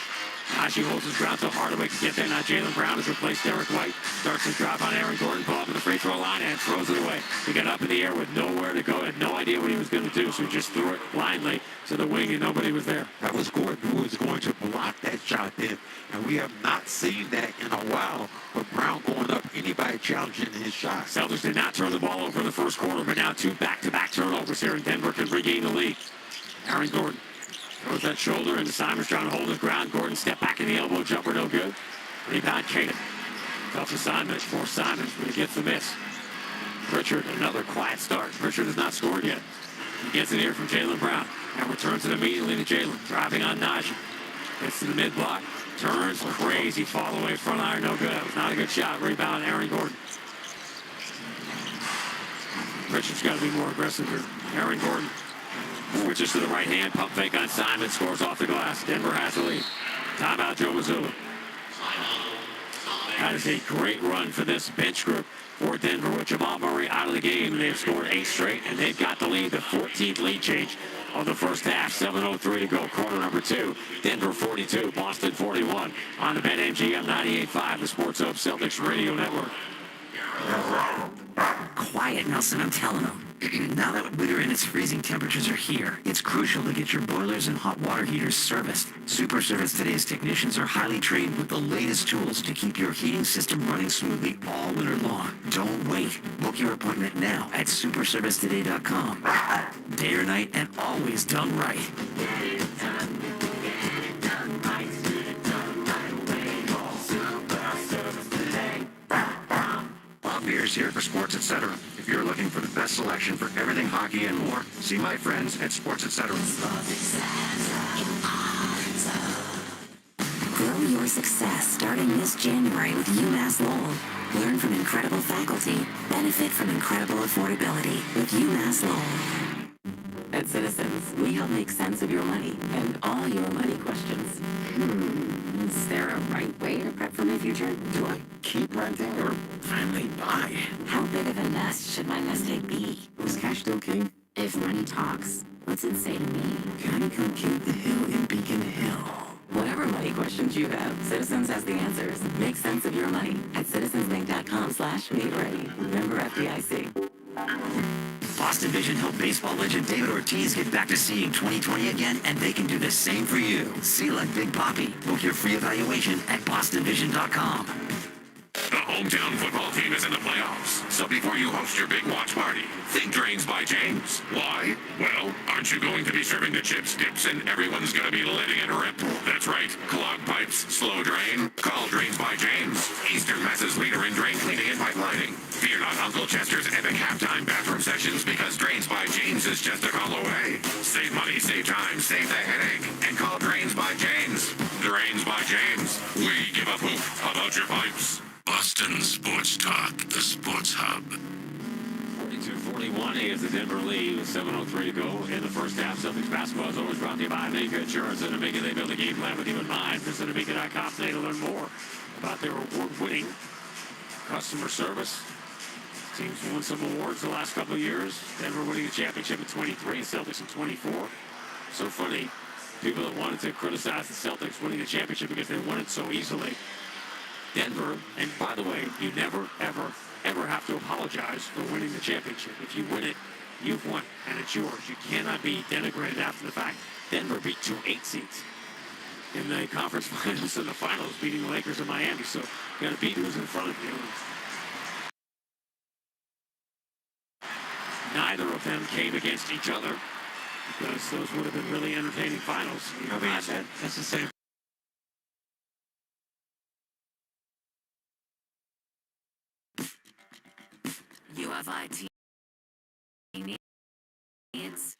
Najee holds his ground so Hardaway can get there. Now Jaylen Brown has replaced Derek White. Starts his drive on Aaron Gordon. Pull up in the free throw line and throws it away. He got up in the air with nowhere to go. Had no idea what he was going to do, so he just threw it blindly to the wing and nobody was there. That was Gordon who was going to block that shot then. And we have not seen that in a while with Brown going up, anybody challenging his shot. Celtics did not turn the ball over in the first quarter, but now 2 back-to-back turnovers here, and Denver can regain the lead. Aaron Gordon throws that shoulder into Simons trying to hold his ground. Gordon step back in the elbow jumper, no good. Rebound, Cada. Tough assignment for Simons, but he gets the miss. Pritchard, another quiet start. Pritchard has not scored yet. He gets it here from Jaylen Brown. Now returns it immediately to Jaylen. Driving on Najee. Gets to the mid-block. Turns, crazy fall away front iron, no good. That was not a good shot. Rebound, Aaron Gordon. Pritchard's got to be more aggressive here. Aaron Gordon switches to the right hand, pump fake on Simon, scores off the glass. Denver has the lead. Timeout, Joe Mazzulla. That is a great run for this bench group for Denver with Jamal Murray out of the game. They've scored 8 straight, and they've got the lead, the 14th lead change of the first half. 7:03 to go, quarter number 2. Denver 42, Boston 41. On the BetMGM 98.5, the Sports Hub Celtics Radio Network. Quiet, Nelson, I'm telling him. Now that winter and its freezing temperatures are here, it's crucial to get your boilers and hot water heaters serviced. Super Service Today's technicians are highly trained with the latest tools to keep your heating system running smoothly all winter long. Don't wait. Book your appointment now at superservicetoday.com. Day or night and always done right. Beers here for Sports Etc. If you're looking for the best selection for everything hockey and more, see my friends at Sports Etc. Grow your success starting this January with UMass Lowell. Learn from incredible faculty. Benefit from incredible affordability with UMass Lowell. At Citizens, we help make sense of your money and all your money questions. Is there a right way to prep for my future? Do I keep renting or finally buy? How big of a nest should my nest egg be? Is cash still king? If money talks, what's it say to me? Can I compute the hill in Beacon Hill? Whatever money questions you have, Citizens has the answers. Make sense of your money at citizensbank.com/made-ready. Member FDIC. Boston Vision helped baseball legend David Ortiz get back to seeing 20/20 again, and they can do the same for you. See like Big Papi. Book your free evaluation at bostonvision.com. The hometown football team is in the playoffs, so before you host your big watch party, think Drains by James. Why? Well, aren't you going to be serving the chips, dips, and everyone's going to be letting it rip? That's right. Clogged pipes, slow drain. Call Drains by James. Eastern Mass's leader in drain cleaning and pipelining. Fear not Uncle Chester's epic halftime bathroom sessions, because Drains by James is just a call away. Save money, save time, save the headache, and call Drains by James. Drains by James. We give a poop about your pipes. Boston Sports Talk, the Sports Hub. 42-41 is the Denver lead with 7:03 to go in the first half. Celtics basketball is always brought to you by Amica Insurance and Amica. They build a game plan with you in mind. Visit Amica.com today to learn more about their award-winning customer service. Teams won some awards the last couple of years. Denver winning the championship in 23, Celtics in 24. So funny, people that wanted to criticize the Celtics winning the championship because they won it so easily. Denver, and by the way, you never, ever, ever have to apologize for winning the championship. If you win it, you've won, and it's yours. You cannot be denigrated after the fact. Denver beat 2 8 seeds in the conference finals and the finals, beating the Lakers in Miami. So you got to beat who's in front of you. Neither of them came against each other, because those would have been really entertaining finals. I mean, that's the same. You have IT needs.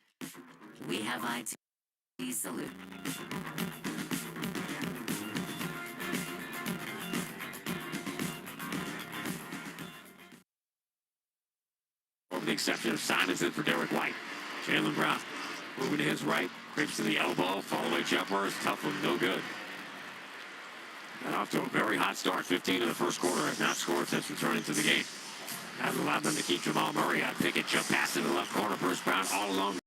We have IT solutions. With the exception of Simonson for Derek White. Jaylen Brown moving to his right, creeps to the elbow, follow-away jumper is tough one, no good. Got off to a very hot start. 15 in the first quarter, has not scored since returning to the game. Hasn't allowed them to keep Jamal Murray out. Pickett jump pass to the left corner. Bruce Brown all alone.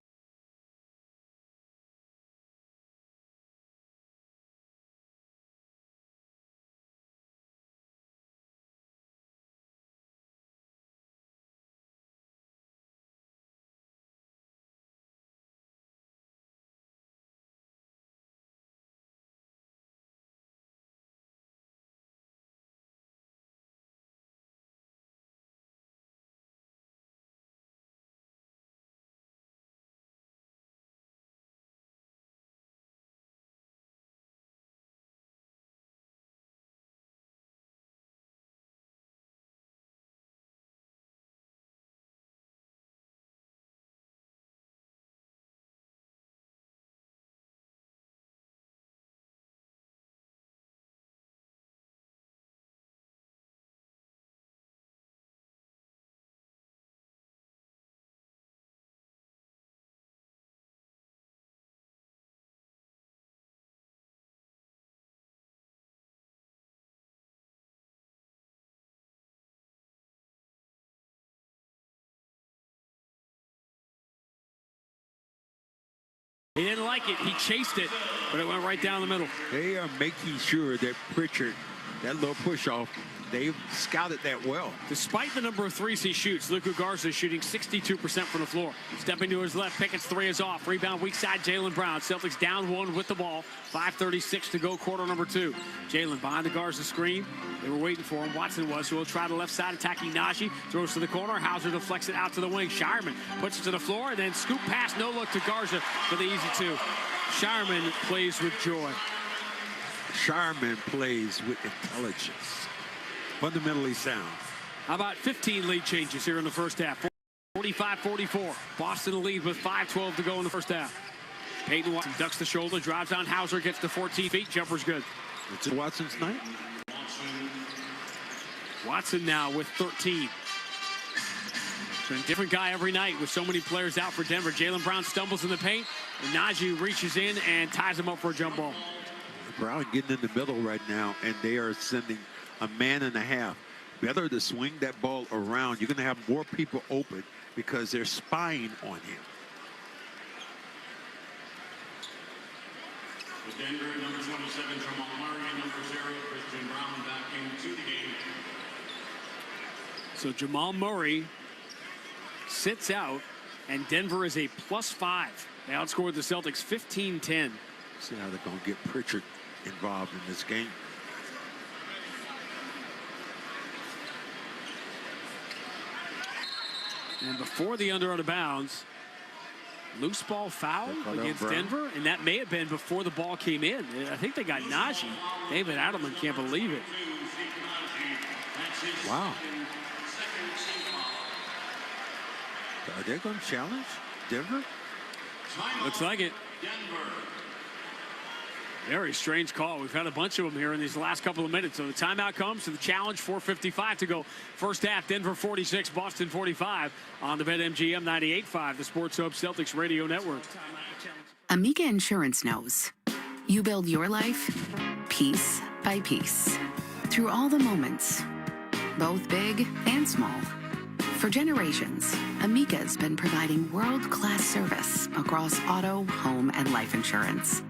He didn't like it. He chased it, but it went right down the middle. They are making sure that Pritchard, that little push-off, they've scouted that well. Despite the number of threes he shoots, Luka Garza shooting 62% from the floor. Stepping to his left, Pickett's three is off. Rebound weak side, Jaylen Brown. Celtics down one with the ball. 5:36 to go, quarter number 2. Jaylen behind the Garza screen. They were waiting for him. Watson was, who will try the left side, attacking Najee. Throws to the corner. Hauser deflects it out to the wing. Shireman puts it to the floor, and then scoop pass, no look to Garza for the easy 2. Shireman plays with joy. Shireman plays with intelligence. Fundamentally sound. How about 15 lead changes here in the first half? 45-44. Boston lead with 5:12 to go in the first half. Peyton Watson ducks the shoulder, drives on Hauser, gets to 14 feet. Jumper's good. It's Watson's night. Watson now with 13. So a different guy every night with so many players out for Denver. Jaylen Brown stumbles in the paint, and Najee reaches in and ties him up for a jump ball. Brown getting in the middle right now, and they are sending a man and a half. Better to swing that ball around. You're going to have more people open because they're spying on him. For Denver, number 27, Jamal Murray, number 0, Christian Brown back into the game. So Jamal Murray sits out, and Denver is a +5. They outscored the Celtics 15-10. See how they're going to get Pritchard involved in this game. And before the under out of bounds, loose ball foul against Denver, and that may have been before the ball came in. I think they got Najee. David Adelman can't believe it. Wow. Are they going to challenge Denver? Looks like it. Very strange call. We've had a bunch of them here in these last couple of minutes. So the timeout comes to the challenge. 4:55 to go. First half, Denver 46, Boston 45 on the BetMGM 98.5, the Sports Hub Celtics Radio Network. Amica Insurance knows. You build your life piece by piece through all the moments, both big and small. For generations, Amica's been providing world-class service across auto, home, and life insurance.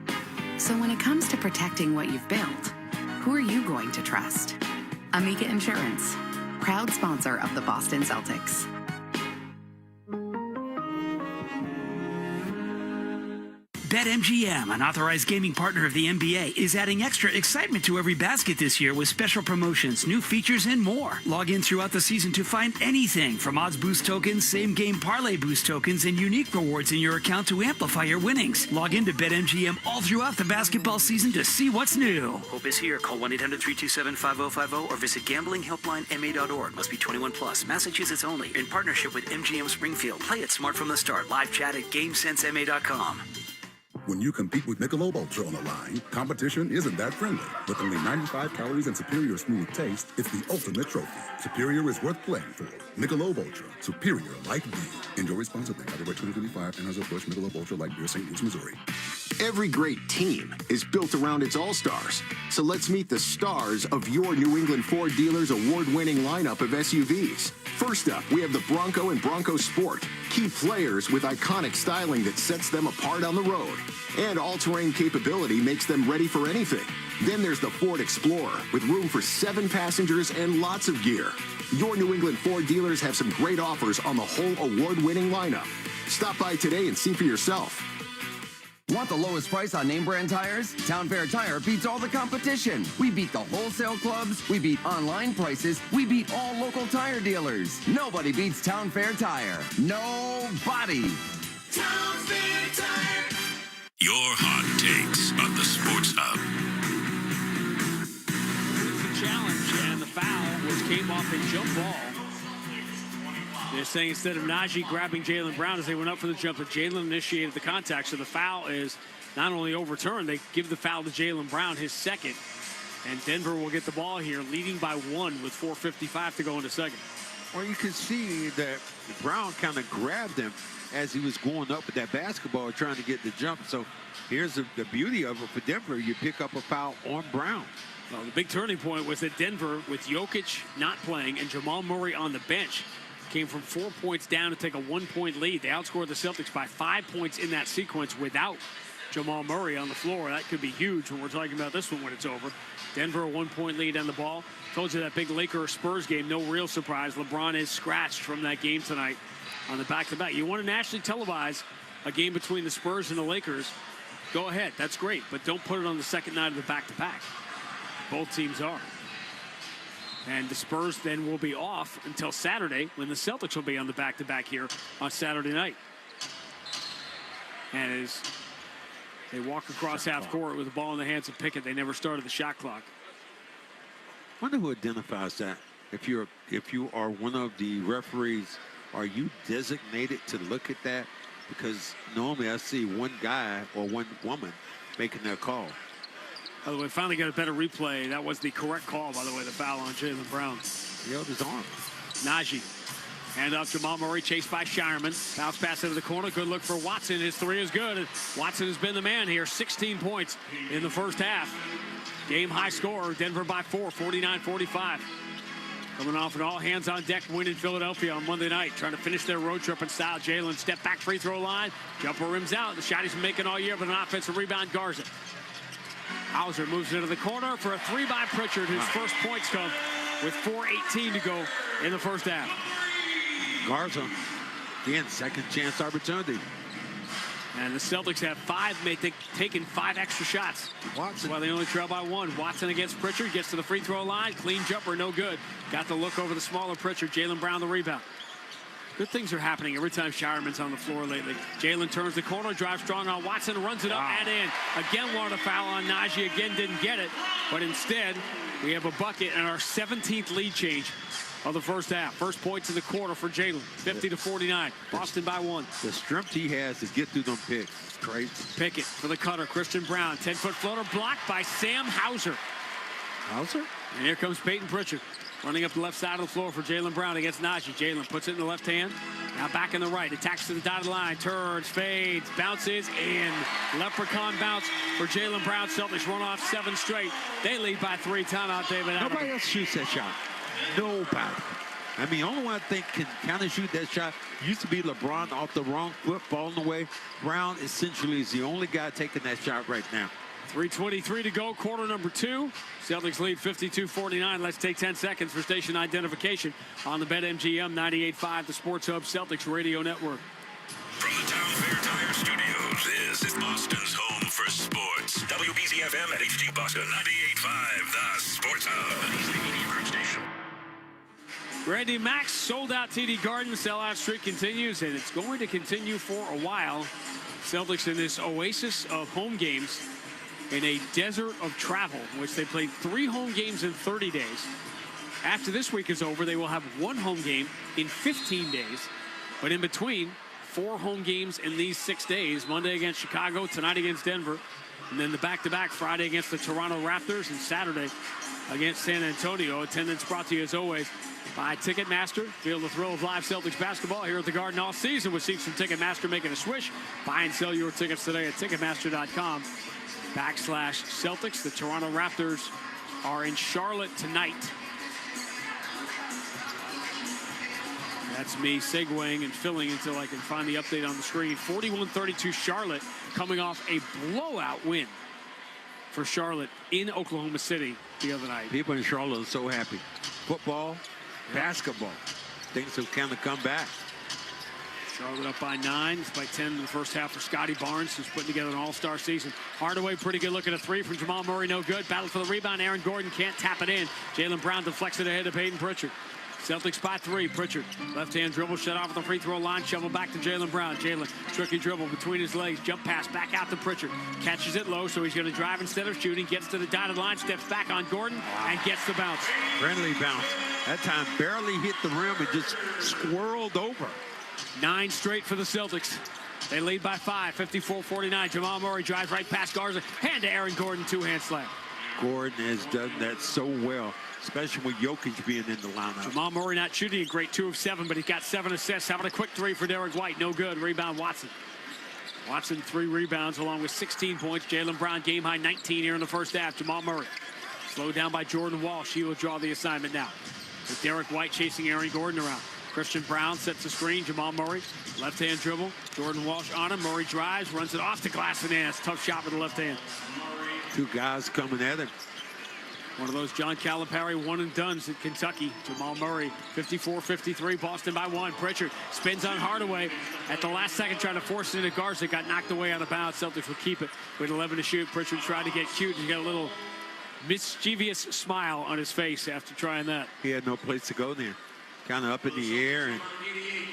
So when it comes to protecting what you've built, who are you going to trust? Amica Insurance, proud sponsor of the Boston Celtics. BetMGM, an authorized gaming partner of the NBA, is adding extra excitement to every basket this year with special promotions, new features, and more. Log in throughout the season to find anything from odds boost tokens, same-game parlay boost tokens, and unique rewards in your account to amplify your winnings. Log in to BetMGM all throughout the basketball season to see what's new. Hope is here. Call 1-800-327-5050 or visit gamblinghelplinema.org. Must be 21 plus. Massachusetts only. In partnership with MGM Springfield. Play it smart from the start. Live chat at GameSenseMA.com. When you compete with Michelob Ultra on the line, competition isn't that friendly. With only 95 calories and superior smooth taste, it's the ultimate trophy. Superior is worth playing for. Michelob Ultra, superior light beer. Enjoy responsibly. Copyright 2025, Anheuser-Busch Michelob Ultra Light Beer, St. Louis, Missouri. Every great team is built around its all-stars. So let's meet the stars of your New England Ford dealers' award-winning lineup of SUVs. First up, we have the Bronco and Bronco Sport. Key players with iconic styling that sets them apart on the road. And all-terrain capability makes them ready for anything. Then there's the Ford Explorer with room for 7 passengers and lots of gear. Your New England Ford dealers have some great offers on the whole award-winning lineup. Stop by today and see for yourself. Want the lowest price on name brand tires? Town Fair Tire beats all the competition. We beat the wholesale clubs. We beat online prices. We beat all local tire dealers. Nobody beats Town Fair Tire. Nobody. Town Fair Tire. Your hot takes on the Sports Hub. The challenge and the foul came off a jump ball. They're saying instead of Najee grabbing Jaylen Brown as they went up for the jump, that Jaylen initiated the contact. So the foul is not only overturned, they give the foul to Jaylen Brown, his second. And Denver will get the ball here, leading by 1 with 4:55 to go into second. Well, you can see that Brown kind of grabbed him as he was going up with that basketball trying to get the jump. So here's the beauty of it for Denver. You pick up a foul on Brown. Well, the big turning point was that Denver, with Jokic not playing and Jamal Murray on the bench, came from 4 points down to take a 1-point lead. They outscored the Celtics by 5 points in that sequence without Jamal Murray on the floor. That could be huge when we're talking about this one when it's over. Denver, a 1-point lead on the ball. Told you that big Lakers-Spurs game, no real surprise. LeBron is scratched from that game tonight on the back-to-back. You want to nationally televise a game between the Spurs and the Lakers, go ahead. That's great, but don't put it on the second night of the back-to-back. Both teams are. And the Spurs then will be off until Saturday when the Celtics will be on the back-to-back here on Saturday night. And as they walk across half court with the ball in the hands of Pickett, they never started the shot clock. I wonder who identifies that. If you are one of the referees, are you designated to look at that? Because normally I see one guy or one woman making that call. By the way, finally got a better replay. That was the correct call, by the way, the foul on Jaylen Brown. He held his arm. Najee. Hand off Jamal Murray, chased by Shireman. Bounce pass into the corner. Good look for Watson. His three is good. Watson has been the man here. 16 points in the first half. Game high score. Denver by 4, 49-45. Coming off an all-hands-on-deck win in Philadelphia on Monday night. Trying to finish their road trip in style. Jaylen step back free throw line. Jumper rims out. The shot he's been making all year, but an offensive rebound. Garza. Hauser moves into the corner for a three by Pritchard. His first points come with 4:18 to go in the first half. Garza, again, second chance opportunity. And the Celtics have taken 5 extra shots. Watson. Well, they only trail by 1. Watson against Pritchard, gets to the free throw line. Clean jumper, no good. Got the look over the smaller Pritchard. Jaylen Brown the rebound. Good things are happening every time Shireman's on the floor lately. Jaylen turns the corner, drives strong on Watson, runs it up and in. Again, wanted a foul on Najee. Again, didn't get it. But instead, we have a bucket and our 17th lead change of the first half. First points in the quarter for Jaylen, 50-49. Boston by 1. The strength he has to get through them picks. Great. Pickett for the cutter. Christian Brown, 10-foot floater blocked by Sam Hauser. Hauser? And here comes Peyton Pritchard. Running up the left side of the floor for Jaylen Brown against Najee. Jaylen puts it in the left hand. Now back in the right. Attacks to the dotted line. Turns, fades, bounces in. Leprechaun bounce for Jaylen Brown. Celtics run off 7 straight. They lead by 3. Timeout, David. Nobody else shoots that shot. Nobody. I mean, only one I think can kind of shoot that shot used to be LeBron off the wrong foot, falling away. Brown essentially is the only guy taking that shot right now. 3:23 to go, quarter number 2. Celtics lead 52-49. Let's take 10 seconds for station identification on the BetMGM 98.5, the Sports Hub Celtics Radio Network. From the Town Fair Tire Studios, this is Boston's home for sports. WBZ-FM at HD Boston 98.5, the Sports Hub. East Media Group Station. Randy Max sold out TD Garden. Sellout streak continues, and it's going to continue for a while. Celtics in this oasis of home games in a desert of travel, in which they played 3 home games in 30 days. After this week is over, they will have 1 home game in 15 days. But in between, 4 home games in these 6 days. Monday against Chicago, tonight against Denver, and then the back-to-back Friday against the Toronto Raptors and Saturday against San Antonio. Attendance brought to you, as always, by Ticketmaster. Feel the thrill of live Celtics basketball here at the Garden all season with seats from Ticketmaster making a swish. Buy and sell your tickets today at Ticketmaster.com/Celtics. The Toronto Raptors are in Charlotte tonight. That's me segueing and filling until I can find the update on the screen. 41-32 Charlotte, coming off a blowout win for Charlotte in Oklahoma City the other night. People in Charlotte are so happy. Football, basketball, things have kind of come back. Charlotte up by 9. It's by 10 in the first half for Scotty Barnes, who's putting together an all-star season. Hardaway, pretty good look at a 3 from Jamal Murray, no good. Battle for the rebound. Aaron Gordon can't tap it in. Jaylen Brown deflects it ahead to Peyton Pritchard. Celtics by 3. Pritchard, left-hand dribble, shut off at the free throw line. Shovel back to Jaylen Brown. Jaylen, tricky dribble between his legs. Jump pass back out to Pritchard. Catches it low, so he's going to drive instead of shooting. Gets to the dotted line, steps back on Gordon, and gets the bounce. Friendly bounce. That time barely hit the rim and just swirled over. 9 straight for the Celtics. They lead by 5, 54-49. Jamal Murray drives right past Garza. Hand to Aaron Gordon, 2-hand slam. Gordon has done that so well, especially with Jokic being in the lineup. Jamal Murray not shooting a great 2 of 7, but he's got 7 assists. Having a quick 3 for Derek White. No good. Rebound Watson. Watson 3 rebounds along with 16 points. Jaylen Brown game high 19 here in the first half. Jamal Murray slowed down by Jordan Walsh. He will draw the assignment now. With Derek White chasing Aaron Gordon around. Christian Brown sets the screen. Jamal Murray, left-hand dribble. Jordan Walsh on him. Murray drives, runs it off the glass and in. It's a tough shot with the left hand. 2 guys coming at him. One of those John Calipari one-and-dones at Kentucky. Jamal Murray, 54-53, Boston by 1. Pritchard spins on Hardaway. At the last second, trying to force it into Garza. Got knocked away out of bounds. Celtics will keep it with 11 to shoot. Pritchard tried to get cute. He got a little mischievous smile on his face after trying that. He had no place to go there. Kind of up in the air, and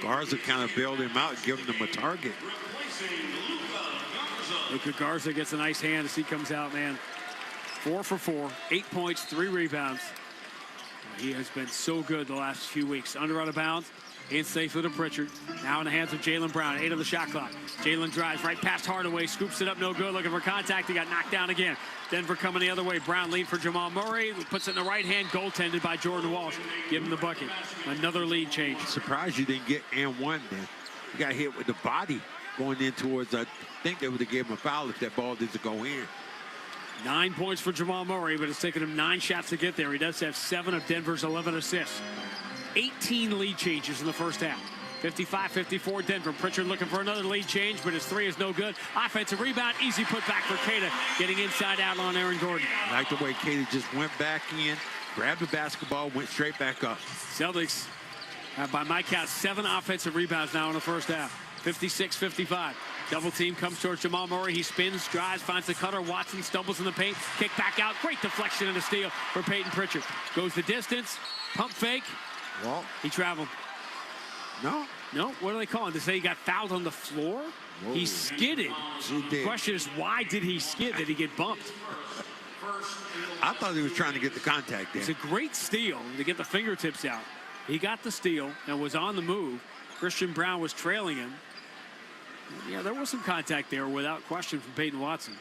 Garza kind of bailed him out, giving him a target. Luka Garza gets a nice hand as he comes out, man. 4 for 4, 8 points, 3 rebounds. He has been so good the last few weeks. Under out of bounds. In safely to Pritchard. Now in the hands of Jaylen Brown. 8 on the shot clock. Jaylen drives right past Hardaway. Scoops it up, no good. Looking for contact. He got knocked down again. Denver coming the other way. Brown lead for Jamal Murray. Puts it in the right hand. Goaltended by Jordan Walsh. Give him the bucket. Another lead change. Surprised you didn't get and one then. You got hit with the body going in towards, I think they would have gave him a foul if that ball didn't go in. 9 points for Jamal Murray, but it's taken him 9 shots to get there. He does have 7 of Denver's 11 assists. 18 lead changes in the first half. 55-54 Denver. Pritchard looking for another lead change, but his 3 is no good. Offensive rebound, easy put back for Keita, getting inside out on Aaron Gordon. I like the way Keita just went back in, grabbed the basketball, went straight back up. Celtics have, by my count, 7 offensive rebounds now in the first half. 56-55. Double team comes towards Jamal Murray. He spins, drives, finds the cutter. Watson stumbles in the paint. Kick back out. Great deflection and a steal for Peyton Pritchard. Goes the distance. Pump fake. Well, he traveled. No. What do they call him? To say he got fouled on the floor? Whoa. He skidded. The question is, why did he skid? Did he get bumped? I thought he was trying to get the contact there. It's a great steal to get the fingertips out. He got the steal and was on the move. Christian Brown was trailing him. Yeah, there was some contact there without question from Peyton Watson,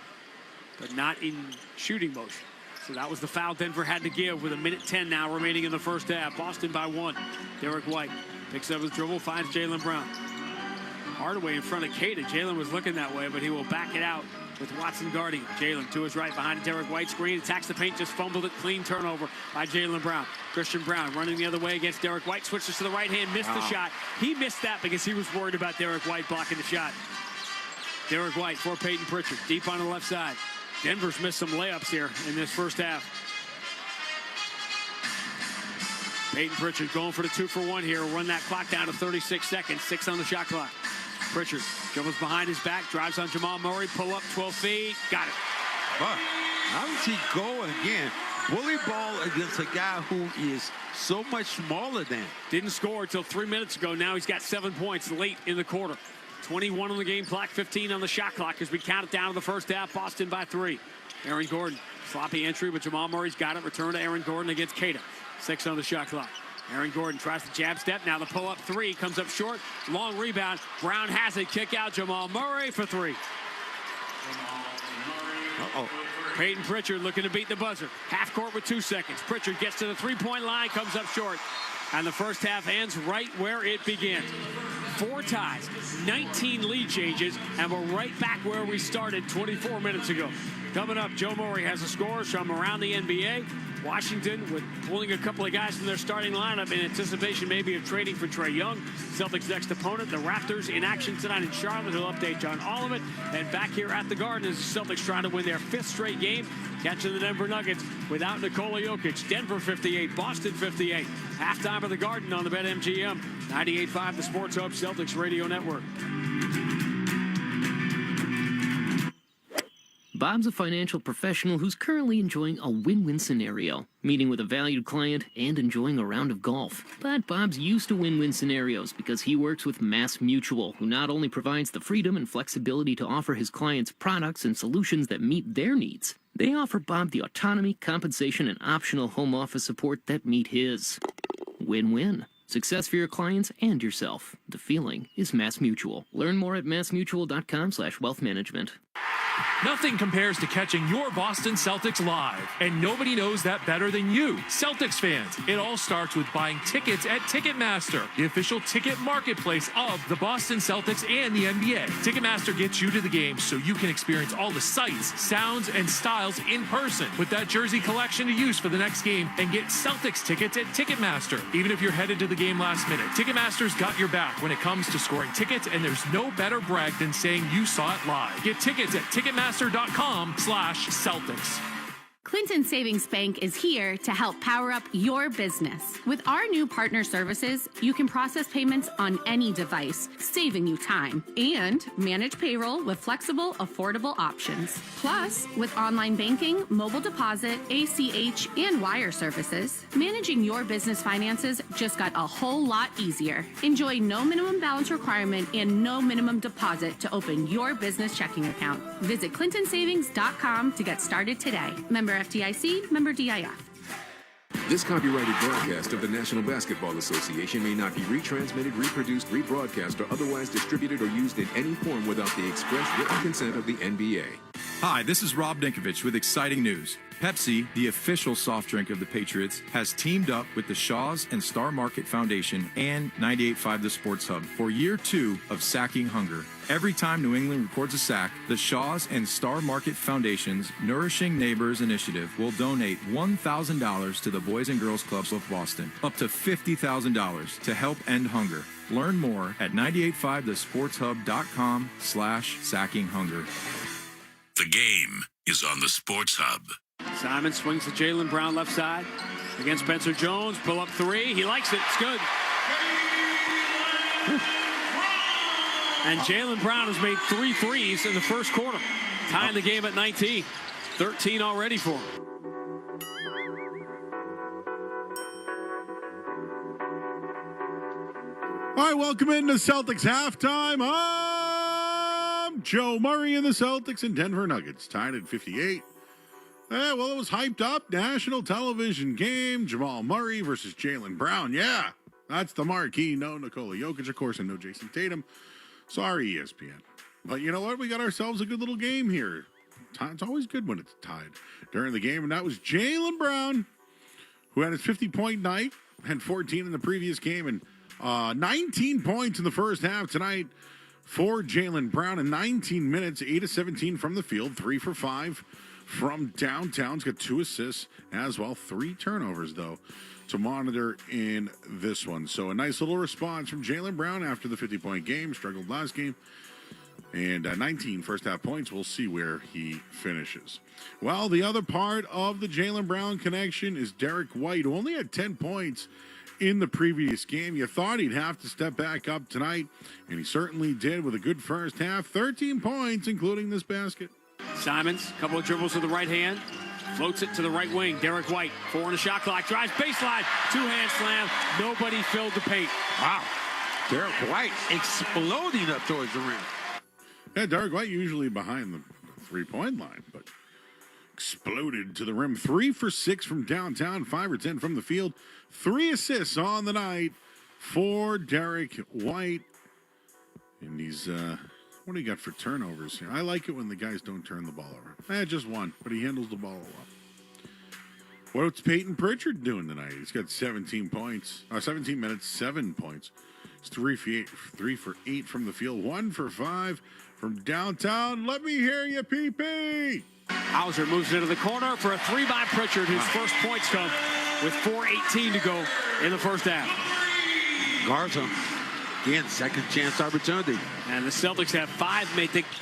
but not in shooting motion. So that was the foul Denver had to give with 1:10 now remaining in the first half. Boston by 1. Derek White picks up his dribble, finds Jaylen Brown. Hardaway in front of Keita. Jaylen was looking that way, but he will back it out with Watson guarding him. Jaylen to his right behind Derek White screen. Attacks the paint, just fumbled it. Clean turnover by Jaylen Brown. Christian Brown running the other way against Derek White. Switches to the right hand, missed the shot. He missed that because he was worried about Derek White blocking the shot. Derek White for Peyton Pritchard. Deep on the left side. Denver's missed some layups here in this first half. Peyton Pritchard going for the 2-for-1 here. Run that clock down to 36 seconds. 6 on the shot clock. Pritchard dribbles behind his back, drives on Jamal Murray, pull up 12 feet, got it. But how does he go again? Bully ball against a guy who is so much smaller than. Didn't score until 3 minutes ago. Now he's got 7 points late in the quarter. 21 on the game clock, 15 on the shot clock as we count it down to the first half. Boston by 3. Aaron Gordon, sloppy entry, but Jamal Murray's got it. Return to Aaron Gordon against Keita. 6 on the shot clock. Aaron Gordon tries the jab step. Now the pull-up 3 comes up short. Long rebound. Brown has it. Kick out. Jamal Murray for 3. Uh-oh. Peyton Pritchard looking to beat the buzzer. Half court with 2 seconds. Pritchard gets to the 3-point line, comes up short. And the first half ends right where it began. 4 ties, 19 lead changes, and we're right back where we started 24 minutes ago. Coming up, Joe Murray has a score from around the NBA. Washington with pulling a couple of guys from their starting lineup in anticipation maybe of trading for Trae Young. Celtics' next opponent, the Raptors, in action tonight in Charlotte. He'll update you on all of it. And back here at the Garden as the Celtics trying to win their 5th straight game, catching the Denver Nuggets without Nikola Jokic. Denver 58, Boston 58. Halftime of the Garden on the BetMGM 98.5, the Sports Hub Celtics Radio Network. Bob's a financial professional who's currently enjoying a win-win scenario, meeting with a valued client and enjoying a round of golf. But Bob's used to win-win scenarios because he works with Mass Mutual, who not only provides the freedom and flexibility to offer his clients products and solutions that meet their needs, they offer Bob the autonomy, compensation, and optional home office support that meet his. Win-win. Success for your clients and yourself. The feeling is Mass Mutual. Learn more at massmutual.com/wealthmanagement. Nothing compares to catching your Boston Celtics live, and nobody knows that better than you, Celtics fans. It all starts with buying tickets at Ticketmaster, the official ticket marketplace of the Boston Celtics and the NBA. Ticketmaster gets you to the game so you can experience all the sights, sounds, and styles in person. Put that jersey collection to use for the next game and get Celtics tickets at Ticketmaster, even if you're headed to the game last minute. Ticketmaster's got your back when it comes to scoring tickets, and there's no better brag than saying you saw it live. Get tickets at Ticketmaster.com/Celtics. Clinton Savings Bank is here to help power up your business. With our new partner services, you can process payments on any device, saving you time, and manage payroll with flexible, affordable options. Plus, with online banking, mobile deposit, ACH, and wire services, managing your business finances just got a whole lot easier. Enjoy no minimum balance requirement and no minimum deposit to open your business checking account. Visit ClintonSavings.com to get started today. Member FDIC, member DIF. This copyrighted broadcast of the National Basketball Association may not be retransmitted, reproduced, rebroadcast, or otherwise distributed or used in any form without the express written consent of the NBA. Hi, this is Rob Dinkovich with exciting news. Pepsi, the official soft drink of the Patriots, has teamed up with the Shaws and Star Market Foundation and 98.5 The Sports Hub for year 2 of Sacking Hunger. Every time New England records a sack, the Shaws and Star Market Foundation's Nourishing Neighbors Initiative will donate $1,000 to the Boys and Girls Clubs of Boston, up to $50,000 to help end hunger. Learn more at 985thesportshub.com/sackinghunger. The game is on the Sports Hub. Simon swings to Jaylen Brown left side against Spencer Jones. Pull up three. He likes it. It's good. And Jaylen Brown has made 3 threes in the first quarter, tying the game at 19. 13 already for him. All right, welcome into Celtics halftime. I'm Joe Murray and the Celtics and Denver Nuggets tied at 58. Well, it was hyped up. National television game. Jamal Murray versus Jaylen Brown. Yeah, that's the marquee. No Nikola Jokic, of course, and no Jason Tatum. Sorry, ESPN. But you know what? We got ourselves a good little game here. It's always good when it's tied during the game. And that was Jaylen Brown, who had his 50-point night, had 14 in the previous game, and 19 points in the first half tonight for Jaylen Brown in 19 minutes, 8 of 17 from the field, 3 for 5 from downtown. He's got 2 assists as well, 3 turnovers, though, to monitor in this one. So a nice little response from Jaylen Brown after the 50-point game. Struggled last game. And 19 first-half points. We'll see where he finishes. Well, the other part of the Jaylen Brown connection is Derek White, who only had 10 points in the previous game. You thought he'd have to step back up tonight, and he certainly did with a good first half. 13 points, including this basket. Simons, a couple of dribbles with the right hand. Floats it to the right wing. Derek White, 4 on the shot clock. Drives baseline. 2-hand slam. Nobody filled the paint. Wow. Derek White exploding up towards the rim. Yeah, Derek White usually behind the three-point line, but exploded to the rim. 3 for 6 from downtown, 5 or 10 from the field. 3 assists on the night for Derek White. And he's, what do you got for turnovers here? I like it when the guys don't turn the ball over. Just one, but he handles the ball a lot. What's Peyton Pritchard doing tonight? He's got 17 points, 17 minutes, 7 points. It's 3 for 8 from the field, 1 for 5 from downtown. Let me hear you, PP. Hauser moves into the corner for a 3 by Pritchard, whose first points come with 4:18 to go in the first half. Garza, again, second chance opportunity. And the Celtics have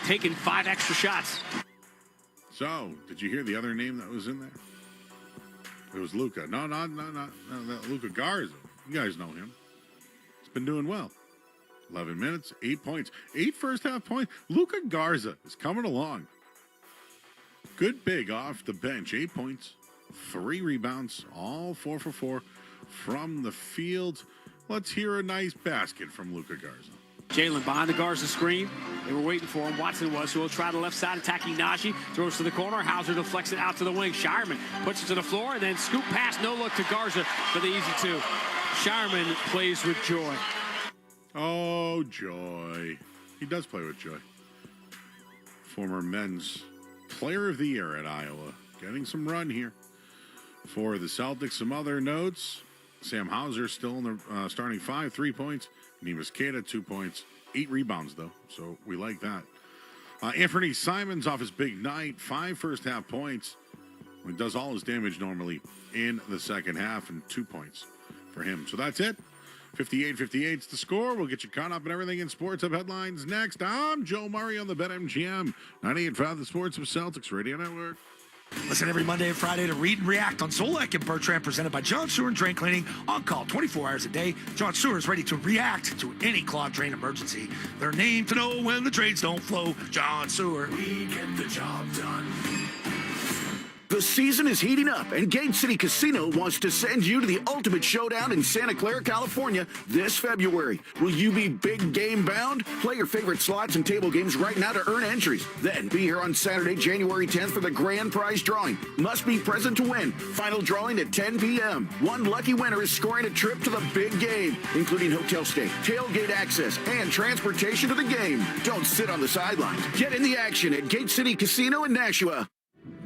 taken 5 extra shots. So, did you hear the other name that was in there? It was Luka. No, Luka Garza. You guys know him. He's been doing well. 11 minutes, 8 points. 8 first-half points. Luka Garza is coming along. Good big off the bench. 8 points, 3 rebounds, all 4 for 4 from the field. Let's hear a nice basket from Luka Garza. Jaylen behind the Garza screen. They were waiting for him. Watson was, who will try the left side, attacking Najee. Throws to the corner. Hauser deflects it out to the wing. Shireman puts it to the floor, and then scoop pass, no look to Garza for the easy 2. Shireman plays with joy. Oh, joy. He does play with joy. Former men's player of the year at Iowa. Getting some run here for the Celtics. Some other notes. Sam Hauser still in the starting 5, 3 points. Neemias Queta, 2 points. 8 rebounds, though, so we like that. Anthony Simons off his big night. 5 first-half points. He does all his damage normally in the second half, and 2 points for him. So that's it. 58-58's the score. We'll get you caught up in everything in Sports Hub headlines next. I'm Joe Murray on the BetMGM 98.5 The Sports Hub Celtics Radio Network. Listen every Monday and Friday to Read and React on Solek and Bertrand, presented by John Sewer and Drain Cleaning. On call 24 hours a day. John Sewer is ready to react to any clogged drain emergency. Their name to know when the drains don't flow. John Sewer. We get the job done. The season is heating up, and Gate City Casino wants to send you to the ultimate showdown in Santa Clara, California this February. Will you be big game bound? Play your favorite slots and table games right now to earn entries. Then be here on Saturday, January 10th for the grand prize drawing. Must be present to win. Final drawing at 10 p.m. One lucky winner is scoring a trip to the big game, including hotel stay, tailgate access, and transportation to the game. Don't sit on the sidelines. Get in the action at Gate City Casino in Nashua.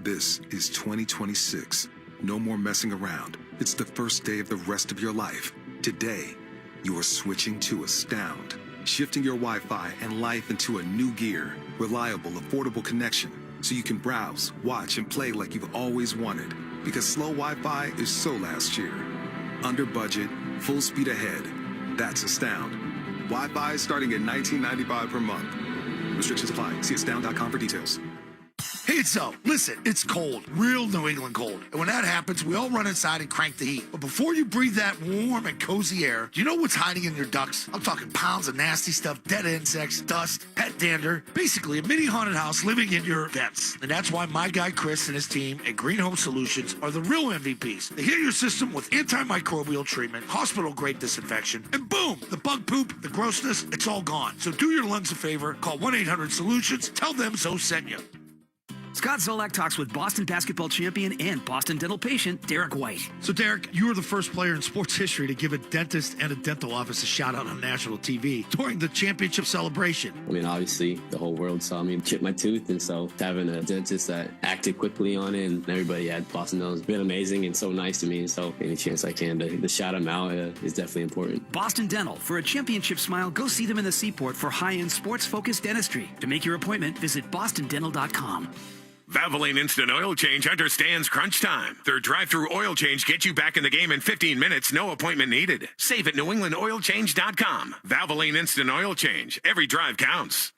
This is 2026. No more messing around. It's the first day of the rest of your life. Today, you are switching to Astound, shifting your Wi-Fi and life into a new gear. Reliable, affordable connection, so you can browse, watch, and play like you've always wanted. Because slow Wi-Fi is so last year. Under budget, full speed ahead. That's Astound. Wi-Fi starting at $19.95 per month. Restrictions apply. See astound.com for details. Hey, so, listen, it's cold, real New England cold. And when that happens, we all run inside and crank the heat. But before you breathe that warm and cozy air, do you know what's hiding in your ducts? I'm talking pounds of nasty stuff, dead insects, dust, pet dander, basically a mini haunted house living in your vents. And that's why my guy Chris and his team at Green Home Solutions are the real MVPs. They hit your system with antimicrobial treatment, hospital-grade disinfection, and boom, the bug poop, the grossness, it's all gone. So do your lungs a favor, call 1-800-SOLUTIONS, tell them Zoe sent you. Scott Zolak talks with Boston basketball champion and Boston dental patient Derek White. So, Derek, you were the first player in sports history to give a dentist and a dental office a shout-out on national TV during the championship celebration. I mean, obviously, the whole world saw me chip my tooth, and so having a dentist that acted quickly on it and everybody at Boston Dental has been amazing and so nice to me, and so any chance I can to shout them out is definitely important. Boston Dental. For a championship smile, go see them in the Seaport for high-end sports-focused dentistry. To make your appointment, visit bostondental.com. Valvoline Instant Oil Change understands crunch time. Their drive-through oil change gets you back in the game in 15 minutes, no appointment needed. Save at newenglandoilchange.com. Valvoline Instant Oil Change. Every drive counts.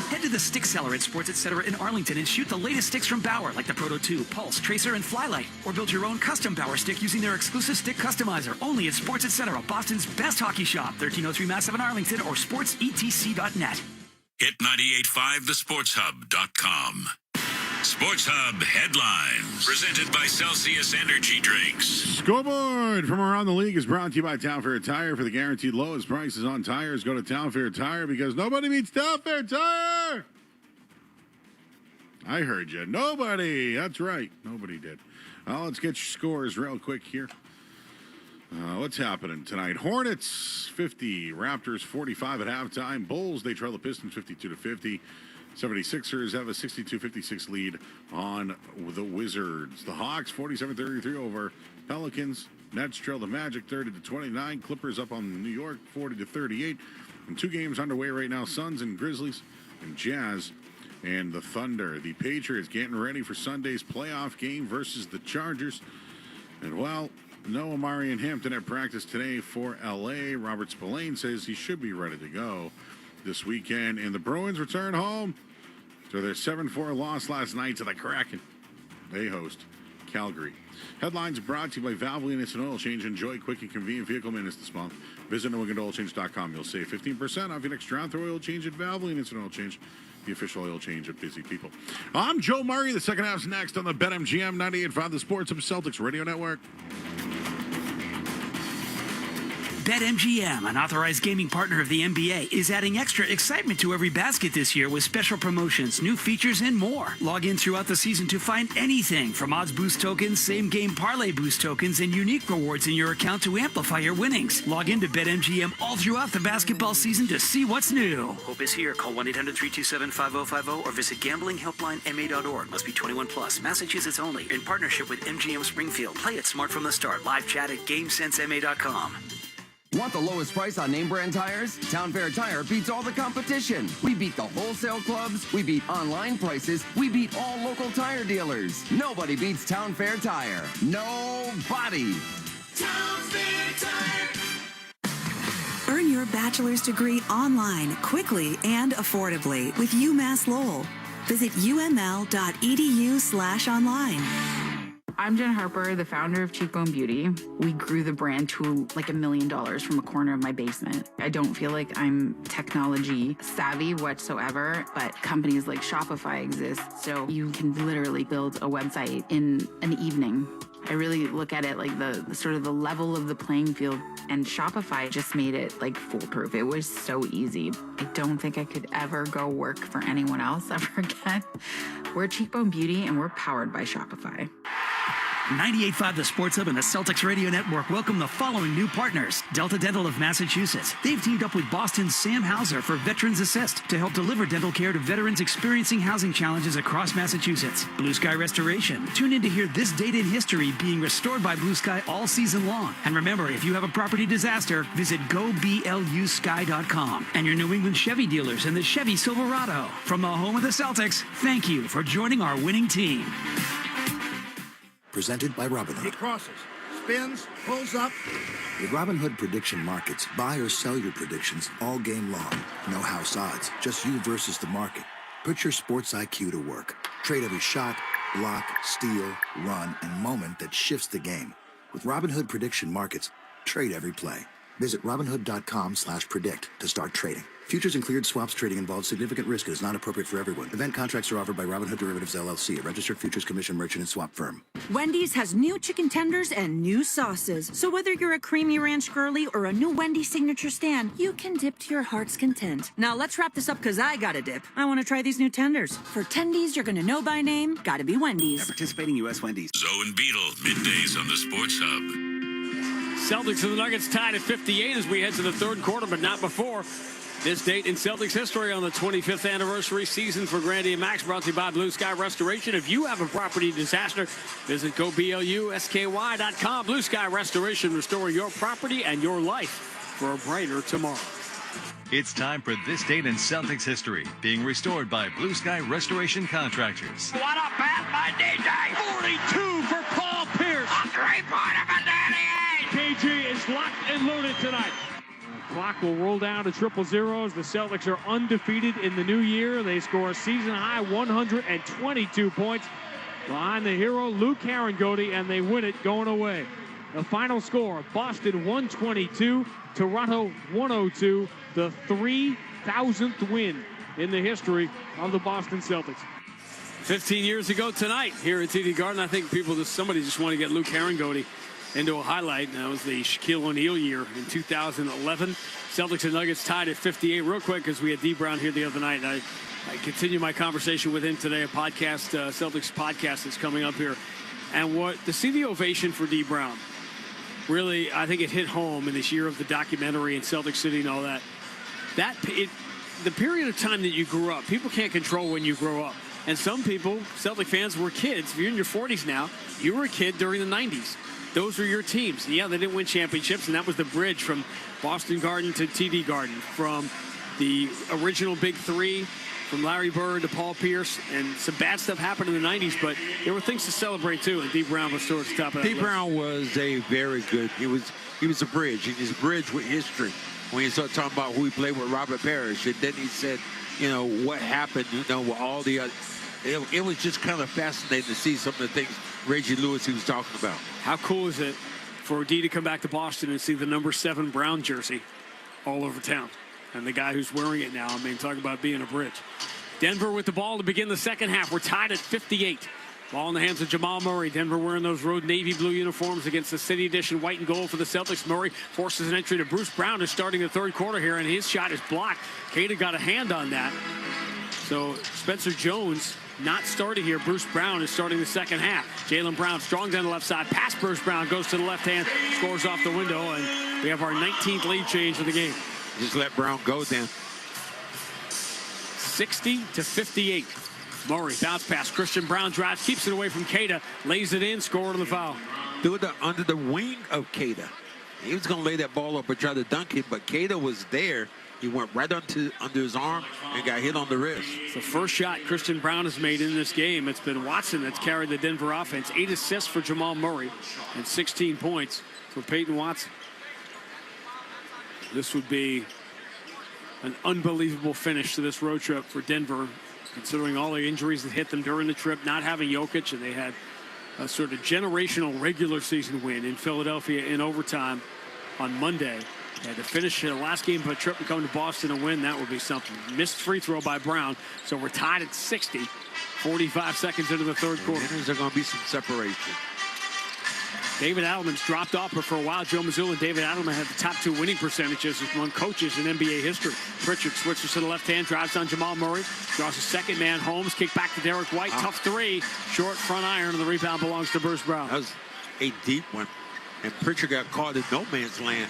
Head to the stick seller at Sports Etc. in Arlington and shoot the latest sticks from Bauer, like the Proto 2, Pulse, Tracer, and Flylight. Or build your own custom Bauer stick using their exclusive stick customizer. Only at Sports Etc., Boston's best hockey shop. 1303 Mass 7 Arlington or sportsetc.net. Hit 985thesportshub.com. Sports Hub headlines presented by Celsius Energy Drinks. Scoreboard from around the league is brought to you by Town Fair Tire. For the guaranteed lowest prices on tires, go to Town Fair Tire, because nobody beats Town Fair Tire. I heard you. Nobody. That's right. Nobody did. Well, let's get your scores real quick here. What's happening tonight? Hornets 50, Raptors 45 at halftime. Bulls, they trail the Pistons 52-50. 76ers have a 62-56 lead on the Wizards. The Hawks 47-33 over Pelicans. Nets trail the Magic 30-29. Clippers up on New York 40-38. And two games underway right now: Suns and Grizzlies, and Jazz and the Thunder. The Patriots getting ready for Sunday's playoff game versus the Chargers. And well, no Amari and Hampton at practice today for L.A. Robert Spillane says he should be ready to go this weekend. And the Bruins return home to their 7-4 loss last night to the Kraken. They host Calgary. Headlines brought to you by Valvoline Instant Oil Change. Enjoy quick and convenient vehicle maintenance this month. Visit newenglandoilchange.com. You'll save 15% off your next round through oil change at Valvoline Instant Oil Change, the official oil change of busy people. I'm Joe Murray. The second half's next on the BetMGM 98.5, the Sports of Celtics Radio Network. BetMGM, an authorized gaming partner of the NBA, is adding extra excitement to every basket this year with special promotions, new features, and more. Log in throughout the season to find anything from odds boost tokens, same-game parlay boost tokens, and unique rewards in your account to amplify your winnings. Log in to BetMGM all throughout the basketball season to see what's new. Hope is here. Call 1-800-327-5050 or visit gamblinghelplinema.org. Must be 21 plus. Massachusetts only. In partnership with MGM Springfield. Play it smart from the start. Live chat at GameSenseMA.com. Want the lowest price on name brand tires? Town Fair Tire beats all the competition. We beat the wholesale clubs. We beat online prices. We beat all local tire dealers. Nobody beats Town Fair Tire. Nobody. Town Fair Tire. Earn your bachelor's degree online, quickly and affordably with UMass Lowell. Visit uml.edu/online. I'm Jen Harper, the founder of Cheekbone Beauty. We grew the brand to like $1 million from a corner of my basement. I don't feel like I'm technology savvy whatsoever, but companies like Shopify exist, so you can literally build a website in an evening. I really look at it like the sort of the level of the playing field, and Shopify just made it like foolproof. It was so easy. I don't think I could ever go work for anyone else ever again. We're Cheekbone Beauty, and we're powered by Shopify. 98.5 The Sports Hub and the Celtics Radio Network welcome the following new partners. Delta Dental of Massachusetts. They've teamed up with Boston's Sam Hauser for Veterans Assist to help deliver dental care to veterans experiencing housing challenges across Massachusetts. Blue Sky Restoration. Tune in to hear this date in history being restored by Blue Sky all season long. And remember, if you have a property disaster, visit goblusky.com. And your New England Chevy dealers and the Chevy Silverado. From the home of the Celtics, thank you for joining our winning team. Presented by Robinhood. He crosses, spins, pulls up. With Robinhood Prediction Markets, buy or sell your predictions all game long. No house odds, just you versus the market. Put your sports IQ to work. Trade every shot, block, steal, run, and moment that shifts the game. With Robinhood Prediction Markets, trade every play. Visit Robinhood.com/predict to start trading. Futures and cleared swaps trading involves significant risk and is not appropriate for everyone. Event contracts are offered by Robinhood Derivatives LLC, a registered futures commission merchant and swap firm. Wendy's has new chicken tenders and new sauces. So whether you're a creamy ranch girly or a new Wendy's signature stand, you can dip to your heart's content. Now let's wrap this up because I gotta dip. I want to try these new tenders. For tendies you're gonna know by name, gotta be Wendy's. At participating U.S. Wendy's. Zoe and Beetle, middays on the Sports Hub. Celtics and the Nuggets tied at 58 as we head to the third quarter, but not before. This date in Celtics history on the 25th anniversary season for Grandy and Max, brought to you by Blue Sky Restoration. If you have a property disaster, visit goblusky.com. Blue Sky Restoration, restoring your property and your life for a brighter tomorrow. It's time for This Date in Celtics History, being restored by Blue Sky Restoration Contractors. What a pass by DJ! 42 for Paul Pierce. A three-pointer for Danny Ainge! KG is locked and loaded tonight. Clock will roll down to 0-0 as the Celtics are undefeated in the new year. They score a season-high 122 points behind the hero Luke Harangody, and they win it going away. The final score, Boston 122, Toronto 102, the 3,000th win in the history of the Boston Celtics. 15 years ago tonight here at TD Garden, I think somebody just want to get Luke Harangody into a highlight. And that was the Shaquille O'Neal year in 2011. Celtics and Nuggets tied at 58. Real quick, because we had D. Brown here the other night. I continue my conversation with him today. A podcast, Celtics podcast, is coming up here. And to see the ovation for D. Brown, really, I think it hit home in this year of the documentary in Celtic City and all that. The period of time that you grew up, people can't control when you grow up. And some people, Celtic fans, were kids. If you're in your 40s now, you were a kid during the 90s. Those were your teams. Yeah, they didn't win championships, and that was the bridge from Boston Garden to TD Garden, from the original Big Three, from Larry Bird to Paul Pierce, and some bad stuff happened in the 90s, but there were things to celebrate, too, and D. Brown was towards the top of that D. Brown was a very good, he was a bridge. He was a bridge with history. When you start talking about who he played with, Robert Parrish, and then he said, what happened, with all the other. It was just kind of fascinating to see some of the things Reggie Lewis he was talking about. How cool is it for D to come back to Boston and see the number 7 Brown jersey all over town? And the guy who's wearing it now, talk about being a bridge. Denver with the ball to begin the second half. We're tied at 58. Ball in the hands of Jamal Murray. Denver wearing those road navy blue uniforms against the City Edition white and gold for the Celtics. Murray forces an entry to Bruce Brown, who's starting the third quarter here, and his shot is blocked. Cada got a hand on that. So Spencer Jones not starting here. Bruce Brown is starting the second half. Jaylen Brown strong down the left side. Pass Bruce Brown goes to the left hand, scores off the window, and we have our 19th lead change of the game. Just let Brown go then. 60-58. Murray bounce pass. Christian Brown drives, keeps it away from Cada, lays it in, scored on the foul. Under the wing of Cada. He was going to lay that ball up and try to dunk it, but Cada was there. He went right under his arm and got hit on the wrist. It's the first shot Christian Brown has made in this game. It's been Watson that's carried the Denver offense. 8 assists for Jamal Murray and 16 points for Peyton Watson. This would be an unbelievable finish to this road trip for Denver, considering all the injuries that hit them during the trip, not having Jokic, and they had a sort of generational regular season win in Philadelphia in overtime on Monday. And to finish the last game of a trip and come to Boston and win, that would be something. Missed free throw by Brown, so we're tied at 60, 45 seconds into the third quarter. There's going to be some separation. David Adelman's dropped off, but for a while, Joe Mazzulla and David Adelman had the top 2 winning percentages among coaches in NBA history. Pritchard switches to the left hand, drives on Jamal Murray, draws a second man. Holmes, kick back to Derek White. Tough three, short front iron, and the rebound belongs to Bruce Brown. That was a deep one, and Pritchard got caught in no man's land.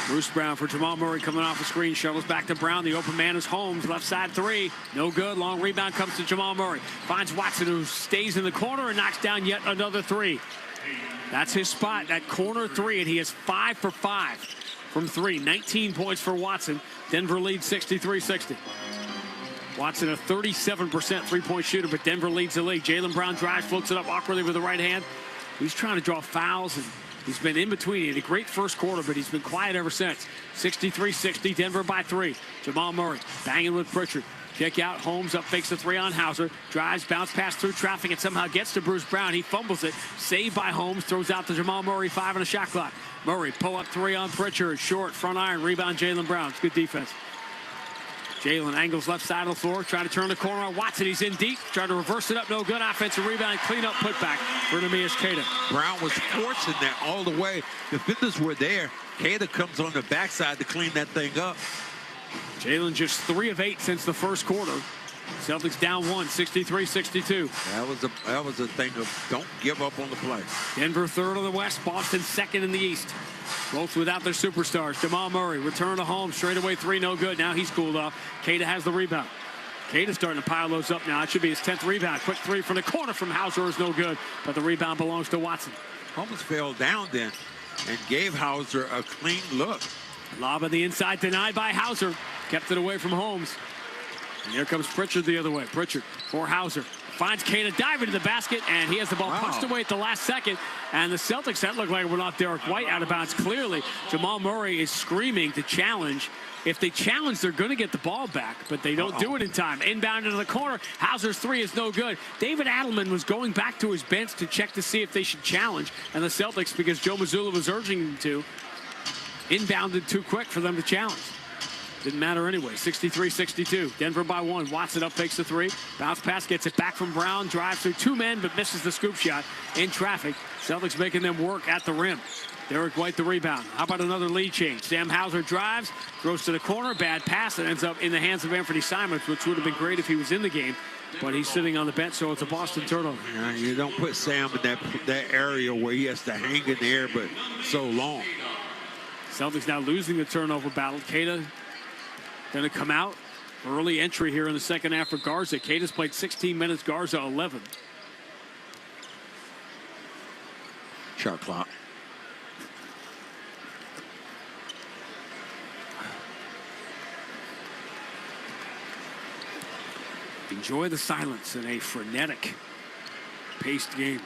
Bruce Brown for Jamal Murray coming off the screen. Shuttles back to Brown. The open man is Holmes. Left side three. No good. Long rebound comes to Jamal Murray. Finds Watson, who stays in the corner and knocks down yet another three. That's his spot, that corner three, and he is 5 for 5 from three. 19 points for Watson. Denver leads 63-60. Watson a 37% three-point shooter, but Denver leads the league. Jaylen Brown drives, floats it up awkwardly with the right hand. He's trying to draw fouls, and he's been in between. He had a great first quarter, but he's been quiet ever since. 63-60, Denver by 3. Jamal Murray banging with Pritchard. Kick out, Holmes up, fakes the three on Hauser. Drives, bounce pass through traffic, and somehow gets to Bruce Brown. He fumbles it. Saved by Holmes, throws out to Jamal Murray, 5 on the shot clock. Murray, pull up three on Pritchard. Short, front iron, rebound Jaylen Brown. It's good defense. Jaylen angles left side of the floor, trying to turn the corner on Watson. He's in deep, trying to reverse it up. No good. Offensive rebound, clean up, put back for Neemias Queta. Brown was forcing that all the way. Defenders were there. Queta comes on the backside to clean that thing up. Jaylen just 3 of 8 since the first quarter. Celtics down 1, 63-62. That was a thing of don't give up on the play. Denver third on the West, Boston second in the East. Both without their superstars. Jamal Murray, return to home, straightaway three, no good. Now he's cooled off. Queta has the rebound. Queta's starting to pile those up now. It should be his 10th rebound. Quick three from the corner from Hauser is no good, but the rebound belongs to Watson. Holmes fell down then and gave Hauser a clean look. Lob on the inside, denied by Hauser. Kept it away from Holmes. And here comes Pritchard the other way. Pritchard for Hauser. Finds Queta diving to the basket, and he has the ball punched away at the last second. And the Celtics, that looked like we're off Derek White out of bounds clearly. Jamal Murray is screaming to challenge. If they challenge, they're going to get the ball back, but they don't do it in time. Inbound into the corner. Hauser's three is no good. David Adelman was going back to his bench to check to see if they should challenge. And the Celtics, because Joe Mazzulla was urging them to, inbounded too quick for them to challenge. Didn't matter anyway. 63-62. Denver by 1. Watson up, fakes the three. Bounce pass, gets it back from Brown. Drives through 2 men, but misses the scoop shot in traffic. Celtics making them work at the rim. Derek White the rebound. How about another lead change? Sam Hauser drives, throws to the corner. Bad pass. It ends up in the hands of Anthony Simons, which would have been great if he was in the game. But he's sitting on the bench, so it's a Boston turnover. Yeah, you don't put Sam in that area where he has to hang in there, but so long. Celtics now losing the turnover battle. Queta going to come out. Early entry here in the second half for Garza. Queta's played 16 minutes, Garza 11. Shot clock. Enjoy the silence in a frenetic paced game.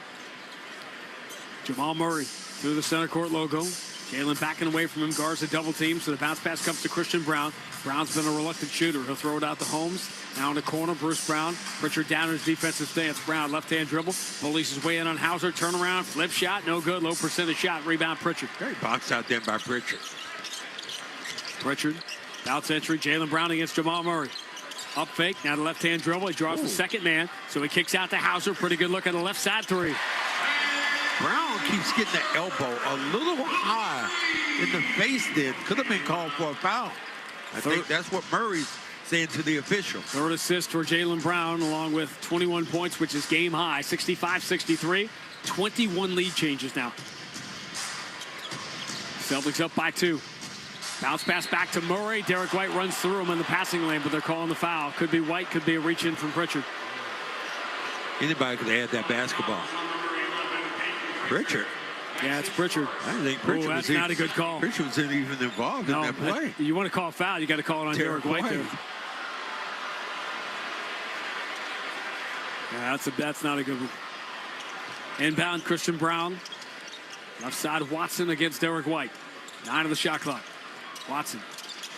Jamal Murray through the center court logo. Jaylen backing away from him. Garza double team, so the bounce pass comes to Christian Brown. Brown's been a reluctant shooter. He'll throw it out to Holmes. Now in the corner, Bruce Brown. Pritchard down in his defensive stance. Brown, left-hand dribble. Bullies his way in on Hauser. Turnaround, flip shot, no good. Low percentage shot. Rebound, Pritchard. Very box out there by Pritchard. Pritchard, bounce entry. Jaylen Brown against Jamal Murray. Up fake, now the left-hand dribble. He draws the second man, so he kicks out to Hauser. Pretty good look at the left side three. Brown keeps getting the elbow a little high in the face then. Could have been called for a foul. I think that's what Murray's saying to the official. Third assist for Jaylen Brown, along with 21 points, which is game high. 65-63. 21 lead changes now. Celtics up by 2. Bounce pass back to Murray. Derek White runs through him in the passing lane, but they're calling the foul. Could be White, could be a reach in from Pritchard. Anybody could add that basketball. Pritchard. Yeah, it's Pritchard. I didn't think Pritchard that's was not a good call. Pritchard wasn't even involved in that play. You want to call a foul, you got to call it on Derek White there. Yeah, that's not a good one. Inbound, Christian Brown. Left side, Watson against Derek White. 9 of the shot clock. Watson,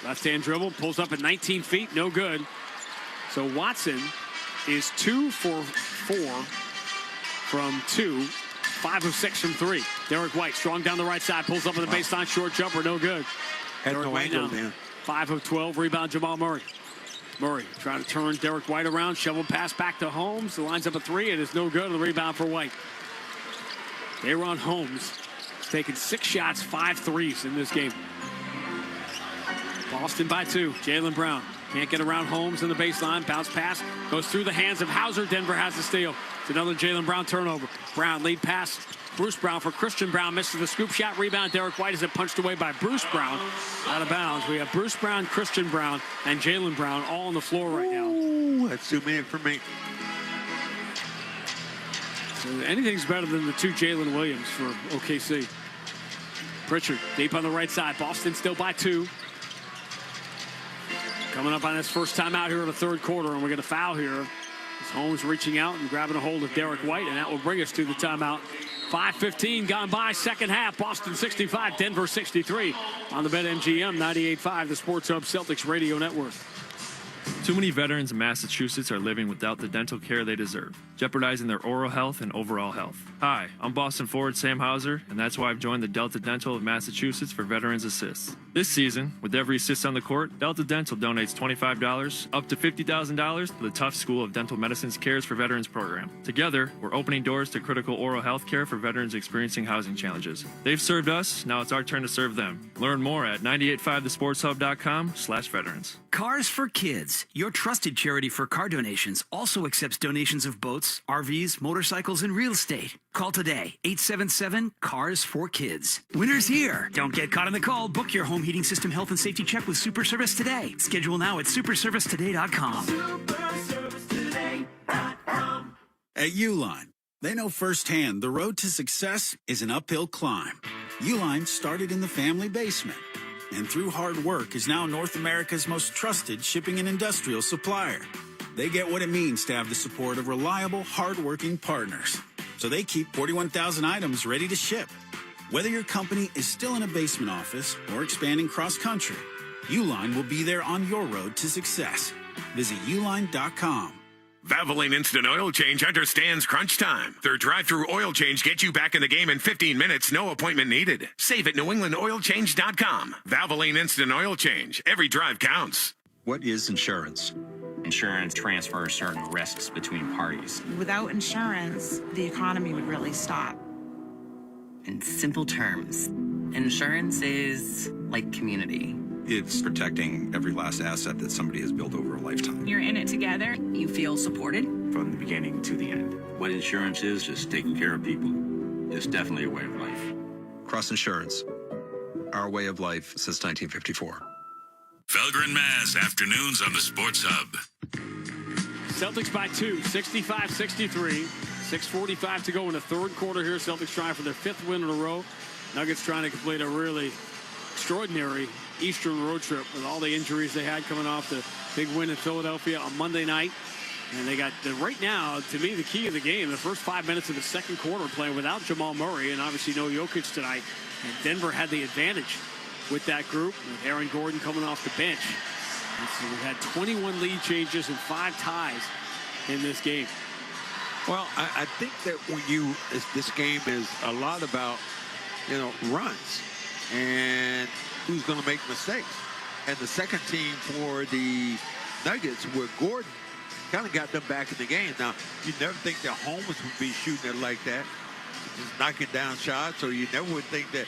left-hand dribble, pulls up at 19 feet, no good. So Watson is 2 for 4 from 2. 5 of 6 from 3. Derek White strong down the right side, pulls up on the baseline, short jumper, no good. Had no angle there. 5 of 12, rebound Jamal Murray. Murray trying to turn Derek White around, shovel pass back to Holmes. The lines up a 3, it is no good. The rebound for White. Daron Holmes has taken 6 shots, 5 threes in this game. Boston by 2. Jaylen Brown can't get around Holmes in the baseline. Bounce pass goes through the hands of Hauser. Denver has the steal. It's another Jaylen Brown turnover. Brown lead pass. Bruce Brown for Christian Brown. Misses the scoop shot. Rebound. Derek White is punched away by Bruce Brown. Out of bounds. We have Bruce Brown, Christian Brown, and Jaylen Brown all on the floor right now. Ooh, that's too many for me. So anything's better than the 2 Jalen Williams for OKC. Pritchard deep on the right side. Boston still by 2. Coming up on his first time out here in the third quarter, and we're going to foul here. As Holmes reaching out and grabbing a hold of Derek White, and that will bring us to the timeout. 5:15 gone by, second half. Boston 65, Denver 63 on the BetMGM 98.5, the Sports Hub Celtics Radio Network. Too many veterans in Massachusetts are living without the dental care they deserve, jeopardizing their oral health and overall health. Hi, I'm Boston forward Sam Hauser, and that's why I've joined the Delta Dental of Massachusetts for Veterans Assists. This season, with every assist on the court, Delta Dental donates $25 up to $50,000 to the Tufts School of Dental Medicine's Cares for Veterans program. Together, we're opening doors to critical oral health care for veterans experiencing housing challenges. They've served us, now it's our turn to serve them. Learn more at 985thesportshub.com/veterans. Cars for Kids, your trusted charity for car donations, also accepts donations of boats, RVs, motorcycles, and real estate. Call today, 877-CARS-4-KIDS. Winter's here. Don't get caught in the cold. Book your home heating system health and safety check with Super Service today. Schedule now at superservicetoday.com. At Uline, they know firsthand the road to success is an uphill climb. Uline started in the family basement, and through hard work is now North America's most trusted shipping and industrial supplier. They get what it means to have the support of reliable, hard-working partners. So they keep 41,000 items ready to ship. Whether your company is still in a basement office or expanding cross-country, Uline will be there on your road to success. Visit uline.com. Valvoline Instant Oil Change understands crunch time. Their drive-through oil change gets you back in the game in 15 minutes, no appointment needed. Save at NewEnglandOilChange.com. Valvoline Instant Oil Change. Every drive counts. What is insurance? Insurance transfers certain risks between parties. Without insurance, the economy would really stop. In simple terms, insurance is like community. It's protecting every last asset that somebody has built over a lifetime. You're in it together. You feel supported. From the beginning to the end. What insurance is just taking care of people. It's definitely a way of life. Cross Insurance. Our way of life since 1954. Felger and Maz, afternoons on the Sports Hub. Celtics by 2, 65-63. 6:45 to go in the third quarter here. Celtics trying for their 5th win in a row. Nuggets trying to complete a really extraordinary Eastern road trip with all the injuries they had coming off the big win in Philadelphia on Monday night. And they got, right now, to me, the key of the game, the first 5 minutes of the second quarter playing without Jamal Murray and obviously no Jokic tonight. And Denver had the advantage with that group, with Aaron Gordon coming off the bench. And so we had 21 lead changes and 5 ties in this game. Well, I think that when this game is a lot about, runs and who's going to make mistakes. And the second team for the Nuggets with Gordon kind of got them back in the game. Now, you never think that Holmes would be shooting it like that, just knocking down shots, or you never would think that,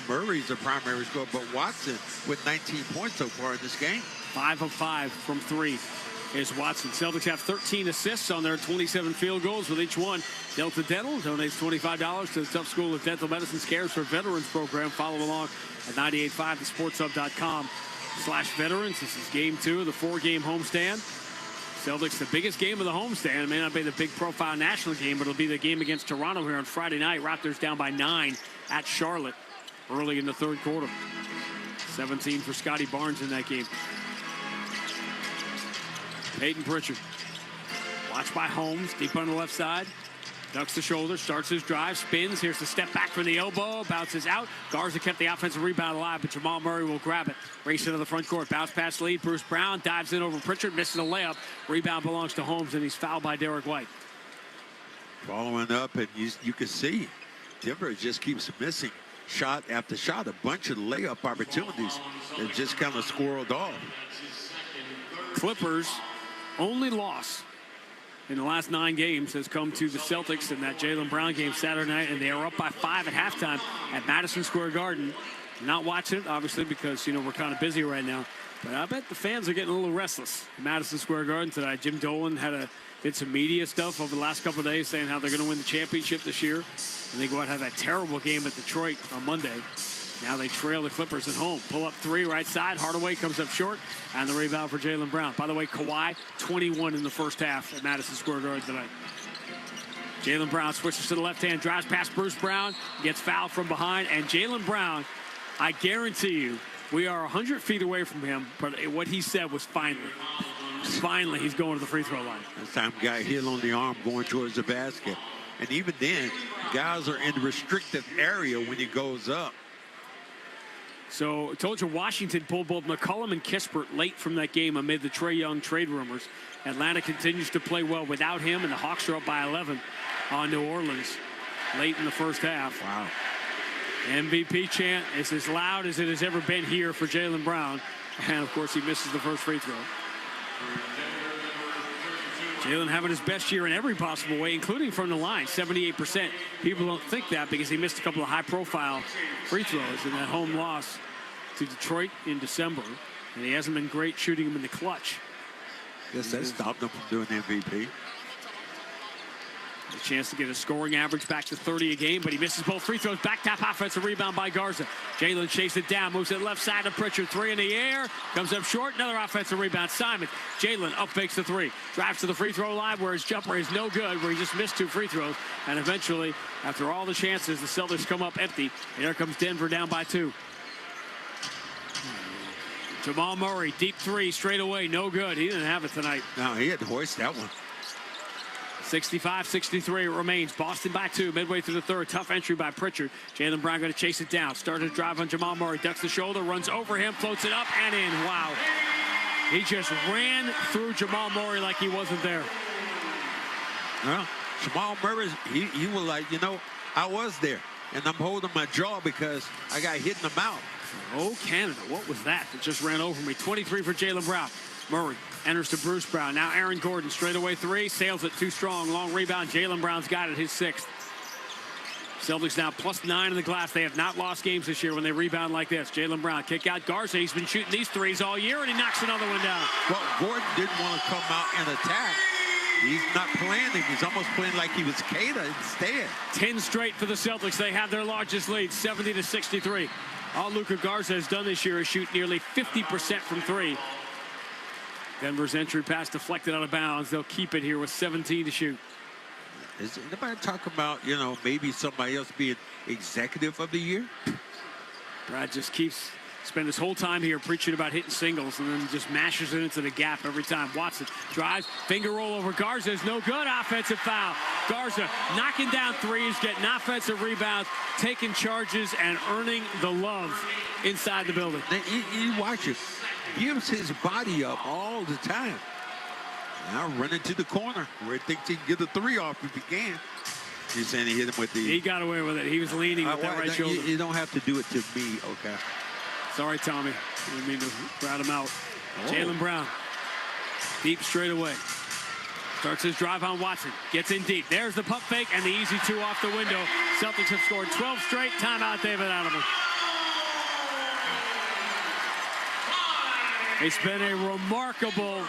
Murray's the primary scorer, but Watson with 19 points so far in this game. 5 of 5 from 3 is Watson. Celtics have 13 assists on their 27 field goals with each one. Delta Dental donates $25 to the Tufts School of Dental Medicine's Cares for Veterans program. Follow along at 985thesportshub.com/veterans. This is game 2 of the 4-game homestand. Celtics, the biggest game of the homestand. It may not be the big profile national game, but it'll be the game against Toronto here on Friday night. Raptors down by 9 at Charlotte early in the third quarter. 17 for Scotty Barnes in that game. Peyton Pritchard. Watched by Holmes, deep on the left side. Ducks the shoulder, starts his drive, spins. Here's the step back from the elbow, bounces out. Garza kept the offensive rebound alive, but Jamal Murray will grab it. Race into the front court, bounce pass lead. Bruce Brown dives in over Pritchard, misses a layup. Rebound belongs to Holmes, and he's fouled by Derek White. Following up, and you can see Denver just keeps missing shot after shot, a bunch of layup opportunities that just kind of squirreled off. Clippers' only loss in the last 9 games has come to the Celtics in that Jaylen Brown game Saturday night, and they are up by 5 at halftime at Madison Square Garden. Not watching it, obviously, because, we're kind of busy right now. But I bet the fans are getting a little restless at Madison Square Garden tonight. Jim Dolan did some media stuff over the last couple of days saying how they're going to win the championship this year. And they go out and have that terrible game at Detroit on Monday. Now they trail the Clippers at home. Pull up 3 right side. Hardaway comes up short. And the rebound for Jaylen Brown. By the way, Kawhi, 21 in the first half at Madison Square Garden tonight. Jaylen Brown switches to the left hand, drives past Bruce Brown, gets fouled from behind. And Jaylen Brown, I guarantee you, we are 100 feet away from him, but what he said was finally. Finally, he's going to the free throw line. This time, got hit on the arm going towards the basket. And even then, guys are in the restrictive area when he goes up. So, I told you Washington pulled both McCollum and Kispert late from that game amid the Trae Young trade rumors. Atlanta continues to play well without him, and the Hawks are up by 11 on New Orleans late in the first half. Wow. MVP chant is as loud as it has ever been here for Jaylen Brown. And, of course, he misses the first free throw. Jaylen having his best year in every possible way, including from the line, 78%. People don't think that because he missed a couple of high-profile free throws in that home loss to Detroit in December. And he hasn't been great shooting them in the clutch. Yes, that stopped him from doing MVP. A chance to get a scoring average back to 30 a game, but he misses both free throws. Back tap offensive rebound by Garza. Jaylen chases it down, moves it left side to Pritchard. 3 in the air, comes up short. Another offensive rebound. Simon, Jaylen up fakes the 3. Drives to the free throw line where his jumper is no good, where he just missed 2 free throws. And eventually, after all the chances, the Celtics come up empty. And here comes Denver down by 2. Jamal Murray, deep 3 straight away, no good. He didn't have it tonight. No, he had to hoist that one. 65-63 remains. Boston by 2 midway through the third. Tough entry by Pritchard. Jaylen Brown going to chase it down. Started to drive on Jamal Murray. Ducks the shoulder, runs over him, floats it up and in. Wow. He just ran through Jamal Murray like he wasn't there. Well, Jamal Murray, he was like, I was there. And I'm holding my jaw because I got hit in the mouth. Oh, Canada, what was that? It just ran over me. 23 for Jaylen Brown. Murray enters to Bruce Brown. Now Aaron Gordon, straight away 3. Sails it too strong. Long rebound. Jaylen Brown's got it, his 6th. Celtics now +9 in the glass. They have not lost games this year when they rebound like this. Jaylen Brown, kick out Garza. He's been shooting these 3s all year, and he knocks another one down. Well, Gordon didn't want to come out and attack. He's not playing him. He's almost playing like he was Cada instead. 10 straight for the Celtics. They have their largest lead, 70-63. All Luka Garza has done this year is shoot nearly 50% from 3. Denver's entry pass deflected out of bounds. They'll keep it here with 17 to shoot. Is anybody talking about, maybe somebody else being executive of the year? Brad just spend his whole time here preaching about hitting singles and then just mashes it into the gap every time. Watson drives, finger roll over Garza is no good. Offensive foul. Garza knocking down 3s, getting offensive rebounds, taking charges, and earning the love inside the building. You watch it. Gives his body up all the time. Now running to the corner where he thinks he can get the 3 off if he can. He's saying he hit him with the... He got away with it. He was leaning with that right shoulder. You don't have to do it to me, okay? Sorry, Tommy. I didn't mean to crowd him out. Oh. Jaylen Brown. Deep straight away. Starts his drive on Watson. Gets in deep. There's the pump fake and the easy 2 off the window. Celtics have scored 12 straight. Timeout, David Adelman. It's been a remarkable,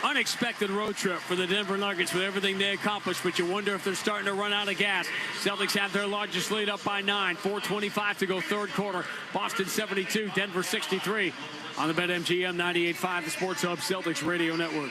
unexpected road trip for the Denver Nuggets with everything they accomplished, but you wonder if they're starting to run out of gas. Celtics have their largest lead up by 9. 4:25 to go third quarter. Boston 72, Denver 63. On the BetMGM 98.5, the Sports Hub Celtics Radio Network.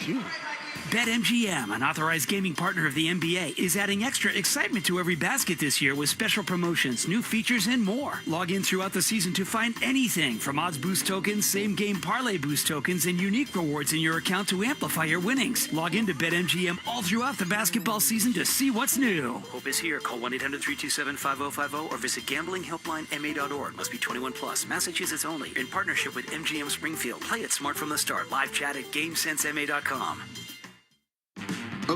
BetMGM, an authorized gaming partner of the NBA, is adding extra excitement to every basket this year with special promotions, new features, and more. Log in throughout the season to find anything from odds boost tokens, same-game parlay boost tokens, and unique rewards in your account to amplify your winnings. Log in to BetMGM all throughout the basketball season to see what's new. Hope is here. Call 1-800-327-5050 or visit gamblinghelplinema.org. Must be 21 plus. Massachusetts only. In partnership with MGM Springfield. Play it smart from the start. Live chat at GameSenseMA.com.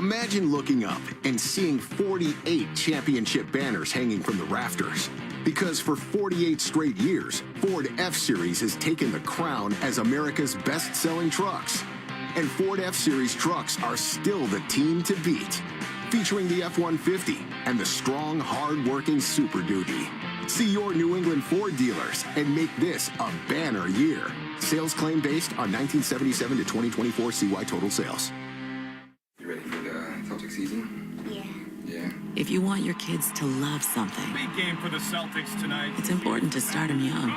Imagine looking up and seeing 48 championship banners hanging from the rafters. Because for 48 straight years, Ford F-Series has taken the crown as America's best-selling trucks. And Ford F-Series trucks are still the team to beat. Featuring the F-150 and the strong, hard-working Super Duty. See your New England Ford dealers and make this a banner year. Sales claim based on 1977 to 2024 CY total sales. You ready for the Celtic season? Yeah. If you want your kids to love something, Big game for the Celtics tonight. it's important to start them young.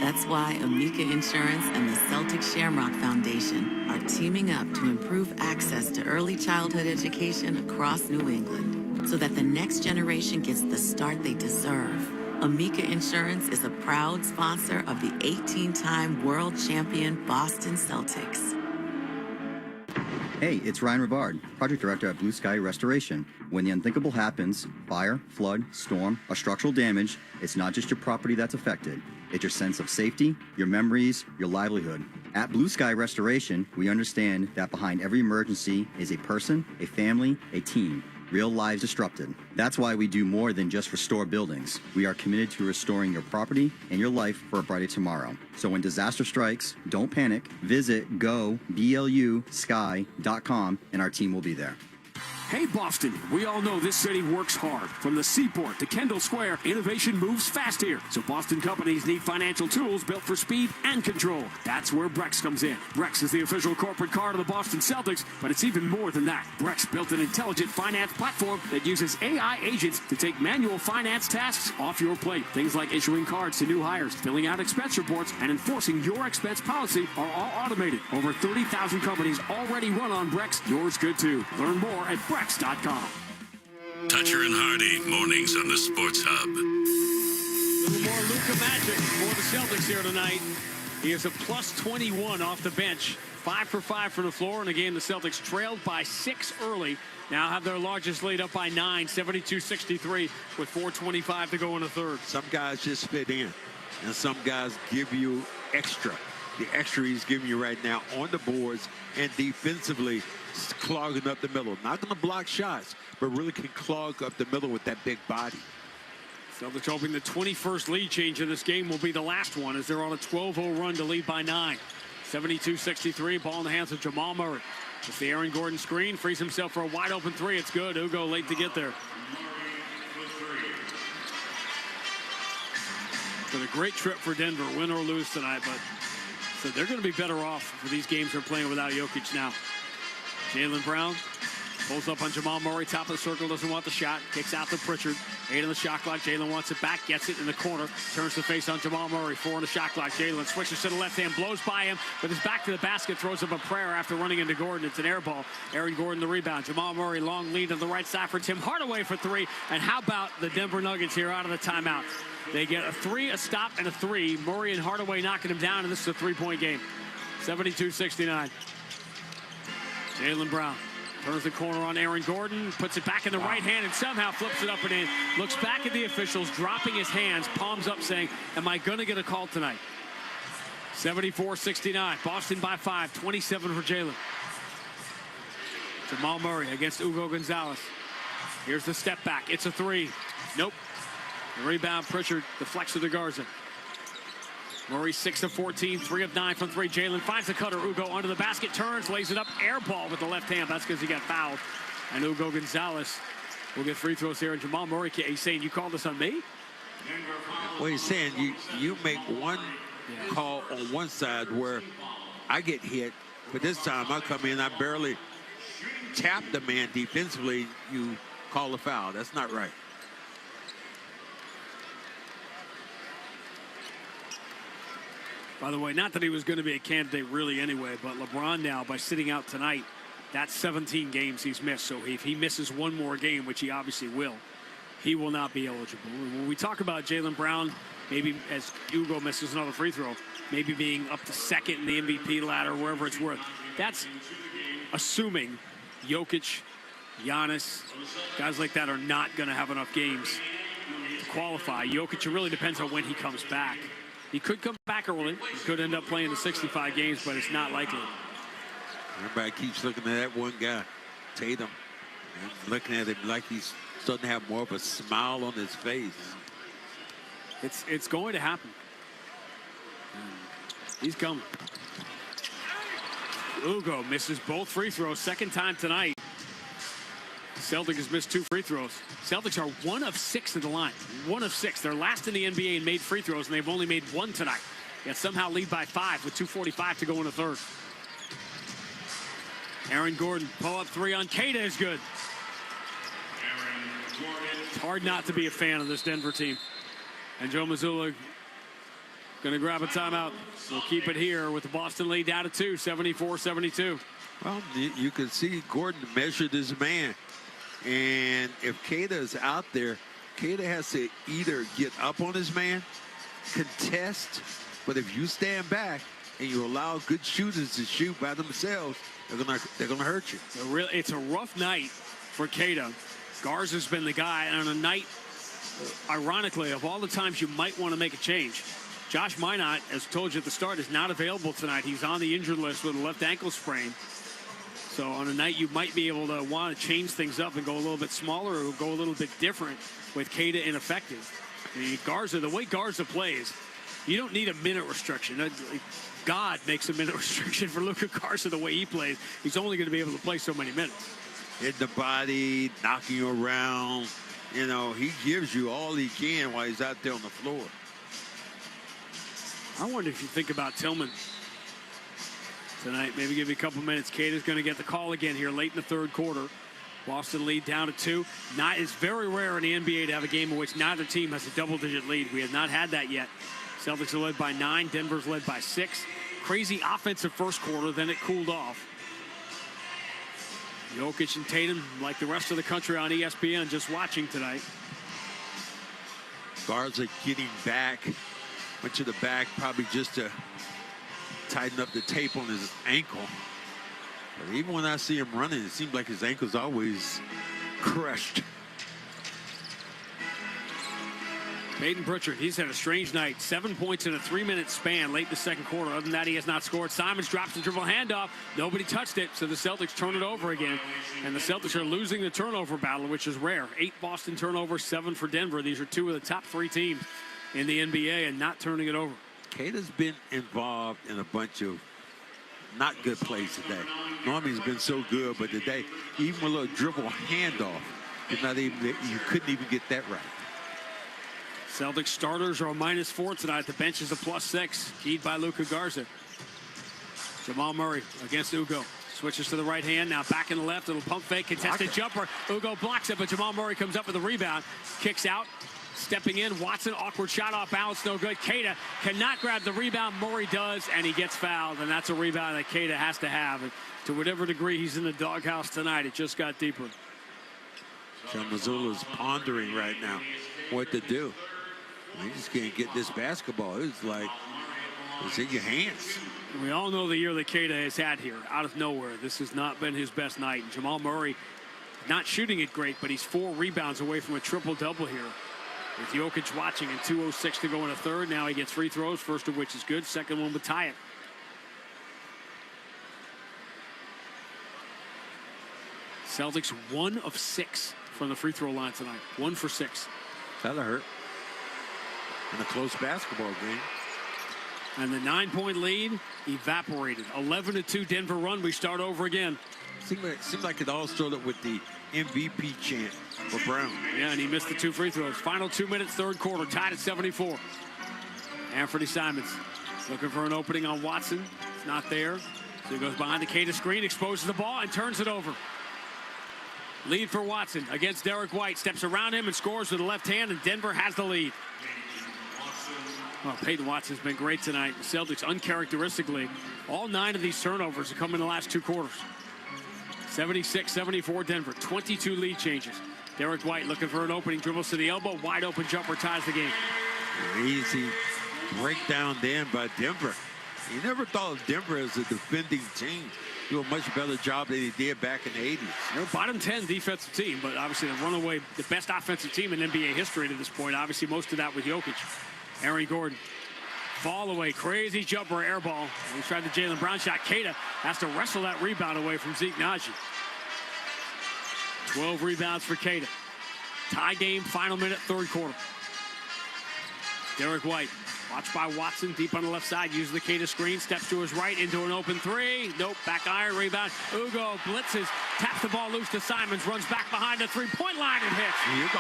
That's why Amica Insurance and the Celtic Shamrock Foundation are teaming up to improve access to early childhood education across New England so that the next generation gets the start they deserve. Amica Insurance is a proud sponsor of the 18-time world champion Boston Celtics. Hey, it's Ryan Rivard, Project Director at Blue Sky Restoration. When the unthinkable happens, fire, flood, storm, or structural damage, it's not just your property that's affected. It's your sense of safety, your memories, your livelihood. At Blue Sky Restoration, we understand that behind every emergency is a person, a family, a team. Real lives disrupted. That's why we do more than just restore buildings. We are committed to restoring your property and your life for a brighter tomorrow. So when disaster strikes, don't panic. Visit goblusky.com and our team will be there. Hey, Boston, we all know this city works hard. From the Seaport to Kendall Square, innovation moves fast here. So Boston companies need financial tools built for speed and control. That's where Brex comes in. Brex is the official corporate card of the Boston Celtics, but it's even more than that. Brex built an intelligent finance platform that uses AI agents to take manual finance tasks off your plate. Things like issuing cards to new hires, filling out expense reports, and enforcing your expense policy are all automated. Over 30,000 companies already run on Brex. Yours could too. Learn more at Brex.com. Toucher and Hardy, mornings on the Sports Hub. A little more Luka magic for the Celtics here tonight. He is a plus 21 off the bench. 5 for 5 from the floor in a game the Celtics trailed by 6 early. Now have their largest lead up by 9, 72-63 with 4:25 to go in the third. Some guys just fit in, and some guys give you extra. The extra he's giving you right now on the boards and defensively clogging up the middle. Not going to block shots, but really can clog up the middle with that big body. Celtics hoping the 21st lead change in this game will be the last one as they're on a 12-0 run to lead by 9. 72-63, ball in the hands of Jamal Murray. It's the Aaron Gordon screen, frees himself for a wide-open three. It's good. Ugo late to get there. It's been a great trip for Denver, win or lose tonight, but so they're going to be better off for these games they're playing without Jokic now. Jaylen Brown pulls up on Jamal Murray, top of the circle, doesn't want the shot, kicks out to Pritchard. 8 on the shot clock. Jaylen wants it back, gets it in the corner, turns the face on Jamal Murray. 4 on the shot clock. Jaylen switches to the left hand, blows by him with his back to the basket, throws up a prayer after running into Gordon. It's an air ball. Aaron Gordon the rebound. Jamal Murray long lead on the right side for Tim Hardaway for 3. And how about the Denver Nuggets here out of the timeout? They get a 3, a stop, and a 3. Murray and Hardaway knocking him down, and this is a 3-point game. 72-69. Jaylen Brown turns the corner on Aaron Gordon, puts it back in the right hand, and somehow flips it up and in. Looks back at the officials, dropping his hands, palms up, saying, am I going to get a call tonight? 74-69. Boston by 5. 27 for Jaylen. Jamal Murray against Ugo Gonzalez. Here's the step back. It's a 3. Nope. The rebound, Pritchard deflects to Garza. Murray 6 of 14, 3 of 9 from 3. Jaylen finds the cutter. Ugo under the basket, turns, lays it up, air ball with the left hand. That's because he got fouled. And Ugo Gonzalez will get free throws here. And Jamal Murray, he's saying, you called this on me? Well, he's saying you make one call on one side where I get hit, but this time I come in, I barely tap the man defensively. You call a foul. That's not right. By the way, not that he was going to be a candidate really anyway, but LeBron now, by sitting out tonight, that's 17 games he's missed. So if he misses one more game, which he obviously will, he will not be eligible. And when we talk about Jaylen Brown, maybe as Ugo misses another free throw, maybe being up to second in the MVP ladder, wherever it's worth, that's assuming Jokic, Giannis, guys like that are not going to have enough games to qualify. Jokic, it really depends on when he comes back. He could come back early. He could end up playing the 65 games, but it's not likely. Everybody keeps looking at that one guy, Tatum, and looking at him like he's starting to have more of a smile on his face. It's going to happen. He's coming. Ugo misses both free throws, second time tonight. Celtics has missed 2 free throws. Celtics are 1 of 6 at the line. 1 of 6. They're last in the NBA in made free throws, and they've only made 1 tonight. Yet somehow lead by 5 with 2:45 to go in the third. Aaron Gordon, pull-up 3 on Keita is good. It's hard not to be a fan of this Denver team. And Joe Mazzulla going to grab a timeout. We'll keep it here with the Boston lead down to 2, 74-72. Well, you can see Gordon measured his man. And if Keita is out there, Keita has to either get up on his man, contest, but if you stand back and you allow good shooters to shoot by themselves, they're gonna hurt you. It's a rough night for Keita. Garza's been the guy, and on a night, ironically, of all the times you might want to make a change, Josh Minot, as told you at the start, is not available tonight. He's on the injured list with a left ankle sprain. So on a night you might be able to want to change things up and go a little bit smaller or go a little bit different with Keita ineffective. Garza, the way Garza plays, you don't need a minute restriction. God makes a minute restriction for Luka Garza the way he plays. He's only going to be able to play so many minutes. Hit the body, knocking you around. You know, he gives you all he can while he's out there on the floor. I wonder if you think about Tillman tonight. Maybe give you a couple minutes. Keita's going to get the call again here late in the third quarter. Boston lead down to 2. It's very rare in the NBA to have a game in which neither team has a double-digit lead. We have not had that yet. Celtics are led by 9. Denver's led by 6. Crazy offensive first quarter, then it cooled off. Jokic and Tatum, like the rest of the country on ESPN, just watching tonight. Garza getting back. Went to the back probably just to tighten up the tape on his ankle. But even when I see him running, it seems like his ankle's always crushed. Peyton Pritchard, he's had a strange night. 7 points in a 3-minute span late in the second quarter. Other than that, he has not scored. Simons drops the dribble handoff. Nobody touched it, so the Celtics turn it over again. And the Celtics are losing the turnover battle, which is rare. 8 Boston turnovers, 7 for Denver. These are 2 of the top 3 teams in the NBA and not turning it over. Keita's been involved in a bunch of not good plays today. Normally he's been so good, but today, even with a little dribble handoff, you couldn't even get that right. Celtics starters are a -4 tonight. The bench is a +6, keyed by Luka Garza. Jamal Murray against Ugo. Switches to the right hand, now back in the left. Little pump fake, contested jumper. Ugo blocks it, but Jamal Murray comes up with a rebound. Kicks out. Stepping in, Watson, awkward shot off balance, no good. Keita cannot grab the rebound. Murray does, and he gets fouled, and that's a rebound that Keita has to have. And to whatever degree he's in the doghouse tonight, it just got deeper. Joe Mazzulla's pondering right now what to do. He just can't get this basketball. It's like it's in your hands. We all know the year that Keita has had here, out of nowhere. This has not been his best night. And Jamal Murray not shooting it great, but he's 4 rebounds away from a triple-double here. With Jokic watching and 2:06 to go in a third. Now he gets free throws, first of which is good. Second one would tie it. Celtics 1 of 6 from the free throw line tonight. 1 for 6. That'll hurt. In a close basketball game. And the 9-point lead evaporated. 11-2 Denver run. We start over again. Seems like it all started with the MVP chant for Brown. Yeah, and he missed the 2 free throws. Final 2 minutes, third quarter, tied at 74. Anthony Simons looking for an opening on Watson. It's not there. So he goes behind the Keita screen, exposes the ball, and turns it over. Lead for Watson against Derek White. Steps around him and scores with the left hand, and Denver has the lead. Well, Peyton Watson's been great tonight. The Celtics, uncharacteristically, all 9 of these turnovers have come in the last 2 quarters. 76-74 Denver, 22 lead changes. Derek White looking for an opening, dribbles to the elbow, wide open jumper, ties the game. Easy breakdown then by Denver. You never thought of Denver as a defending team. Do a much better job than he did back in the 80s. They're a bottom 10 defensive team, but obviously the runaway, the best offensive team in NBA history to this point. Obviously most of that with Jokic. Aaron Gordon Fall away, crazy jumper, air ball. He tried the Jaylen Brown shot. Queta has to wrestle that rebound away from Zeke Naji. 12 rebounds for Queta. Tie game, final minute, third quarter. Derek White, watched by Watson, deep on the left side, uses the Queta screen, steps to his right into an open three. Nope, back iron, rebound. Ugo blitzes, taps the ball loose to Simons, runs back behind the three-point line and hits. Here you go.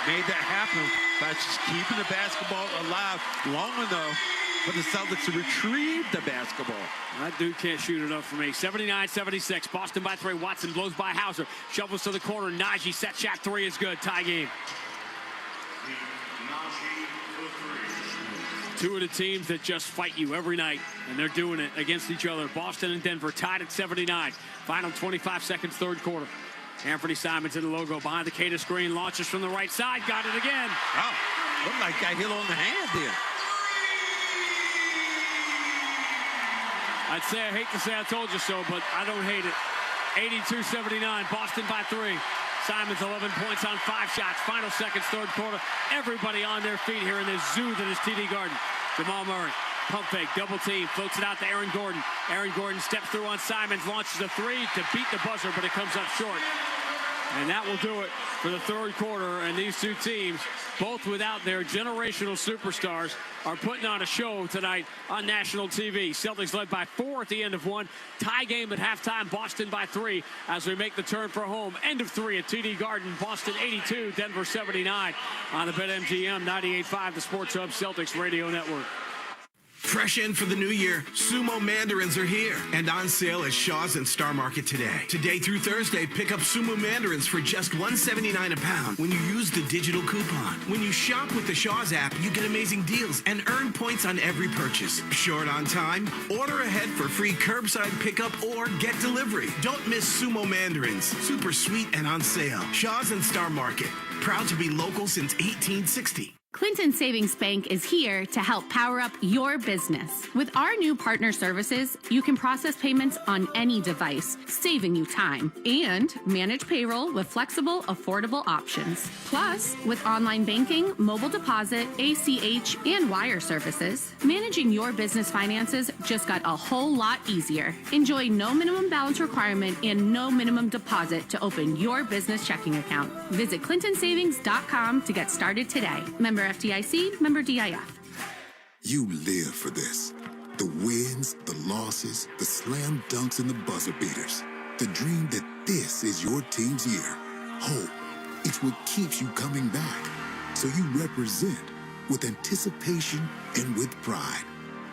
Made that happen by just keeping the basketball alive long enough for the Celtics to retrieve the basketball. That dude can't shoot enough for me. 79-76. Boston by 3. Watson blows by Hauser. Shovels to the corner. Naji set shot 3 is good. Tie game. Two of the teams that just fight you every night, and they're doing it against each other. Boston and Denver tied at 79. Final 25 seconds, third quarter. Anthony Simons in the logo behind the Queta screen. Launches from the right side. Got it again. Wow. Looked like got hit on the hand there. I'd say I hate to say I told you so, but I don't hate it. 82-79. Boston by 3. Simons 11 points on 5 shots. Final seconds, third quarter. Everybody on their feet here in this zoo that is TD Garden. Jamal Murray, pump fake, double team, floats it out to Aaron Gordon. Aaron Gordon steps through on Simons, launches a 3 to beat the buzzer, but it comes up short. And that will do it for the third quarter. And these two teams, both without their generational superstars, are putting on a show tonight on national TV. Celtics led by 4 at the end of 1. Tie game at halftime. Boston by 3 as we make the turn for home. End of 3 at TD Garden. Boston 82, Denver 79 on the BetMGM 98.5, the Sports Hub Celtics Radio Network. Fresh in for the new year, Sumo Mandarins are here and on sale at Shaw's and Star Market today. Today through Thursday, pick up Sumo Mandarins for just $1.79 a pound when you use the digital coupon. When you shop with the Shaw's app, you get amazing deals and earn points on every purchase. Short on time? Order ahead for free curbside pickup or get delivery. Don't miss Sumo Mandarins. Super sweet and on sale. Shaw's and Star Market. Proud to be local since 1860. Clinton Savings Bank is here to help power up your business. With our new partner services, you can process payments on any device, saving you time, and manage payroll with flexible, affordable options. Plus, with online banking, mobile deposit, ACH, and wire services, managing your business finances just got a whole lot easier. Enjoy no minimum balance requirement and no minimum deposit to open your business checking account. Visit clintonsavings.com to get started today. Member FDIC, member DIF. You live for this. The wins, the losses, the slam dunks, and the buzzer beaters. The dream that this is your team's year. Hope, it's what keeps you coming back. So you represent with anticipation and with pride.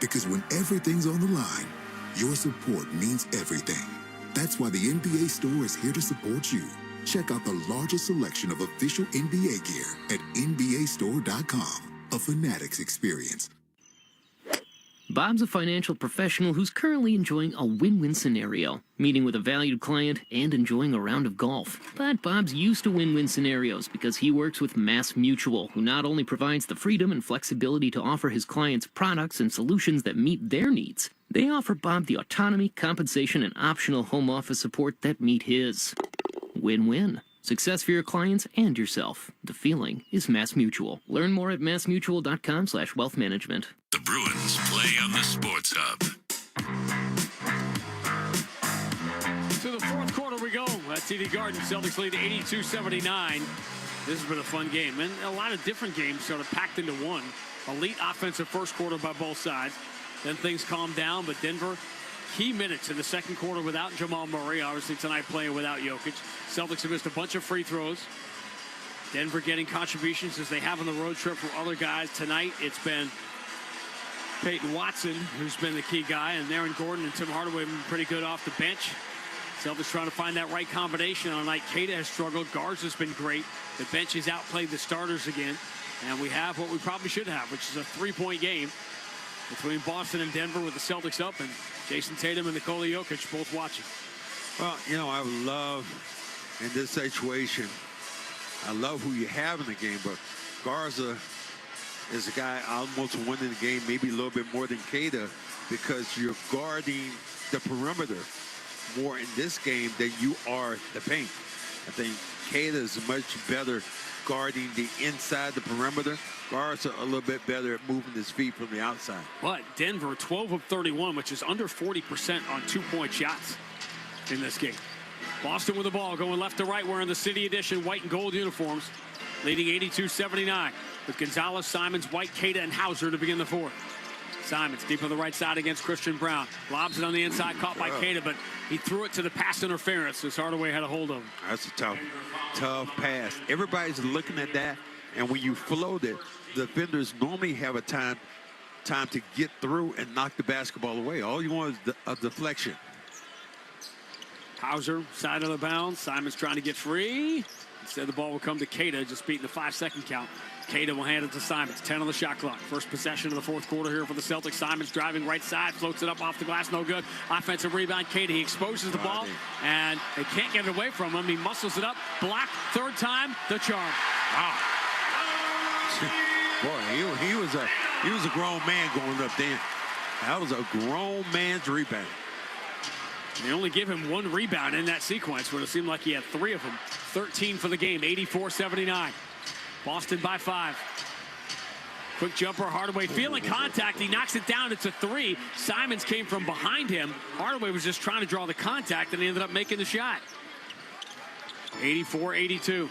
Because when everything's on the line, your support means everything. That's why the NBA Store is here to support you. Check out the largest selection of official NBA gear at NBAstore.com. A Fanatics experience. Bob's a financial professional who's currently enjoying a win-win scenario, meeting with a valued client and enjoying a round of golf. But Bob's used to win-win scenarios because he works with Mass Mutual, who not only provides the freedom and flexibility to offer his clients products and solutions that meet their needs, they offer Bob the autonomy, compensation, and optional home office support that meet his. Win-win. Success for your clients and yourself. The feeling is Mass Mutual. Learn more at massmutual.com/wealthmanagement. The Bruins play on the Sports Hub. To the fourth quarter we go at TD Garden. Celtics lead 82-79. This has been a fun game, and a lot of different games sort of packed into one. Elite offensive first quarter by both sides. Then things calmed down, but Denver, key minutes in the second quarter without Jamal Murray. Obviously tonight playing without Jokic. Celtics have missed a bunch of free throws. Denver getting contributions as they have on the road trip from other guys. Tonight it's been Peyton Watson who's been the key guy, and Aaron Gordon and Tim Hardaway have been pretty good off the bench. Celtics trying to find that right combination on night. Queta has struggled. Garza has been great. The bench has outplayed the starters again. And we have what we probably should have, which is a three-point game between Boston and Denver with the Celtics up and Jason Tatum and Nikola Jokic both watching. Well, you know, I would love in this situation, I love who you have in the game, but Garza is a guy almost winning the game, maybe a little bit more than Queta, because you're guarding the perimeter more in this game than you are the paint. I think Queta is much better guarding the inside the perimeter, Barr's a little bit better at moving his feet from the outside. But Denver, 12 of 31, which is under 40% on two-point shots in this game. Boston with the ball, going left to right, wearing the City Edition white and gold uniforms, leading 82-79 with Gonzalez, Simons, White, Queta, and Hauser to begin the fourth. Simons deep on the right side against Christian Brown. Lobs it on the inside, caught by Queta, but he threw it to the pass interference as Hardaway had a hold of him. That's a tough pass. Everybody's looking at that, and when you float it, the defenders normally have a time to get through and knock the basketball away. All you want is a deflection. Hauser, side of the bounds. Simons trying to get free. Instead, the ball will come to Queta, just beating the 5-second count. Queta will hand it to Simons. 10 on the shot clock. First possession of the fourth quarter here for the Celtics. Simons driving right side, floats it up off the glass, no good. Offensive rebound, Queta. He exposes the ball, and they can't get it away from him. He muscles it up, blocked, third time, the charm. Wow. Boy, he was a grown man going up there. That was a grown man's rebound. They only give him one rebound in that sequence, but it seemed like he had 3 of them. 13 for the game, 84-79. Boston by 5. Quick jumper, Hardaway feeling contact. He knocks it down. It's a 3. Simons came from behind him. Hardaway was just trying to draw the contact, and he ended up making the shot. 84-82.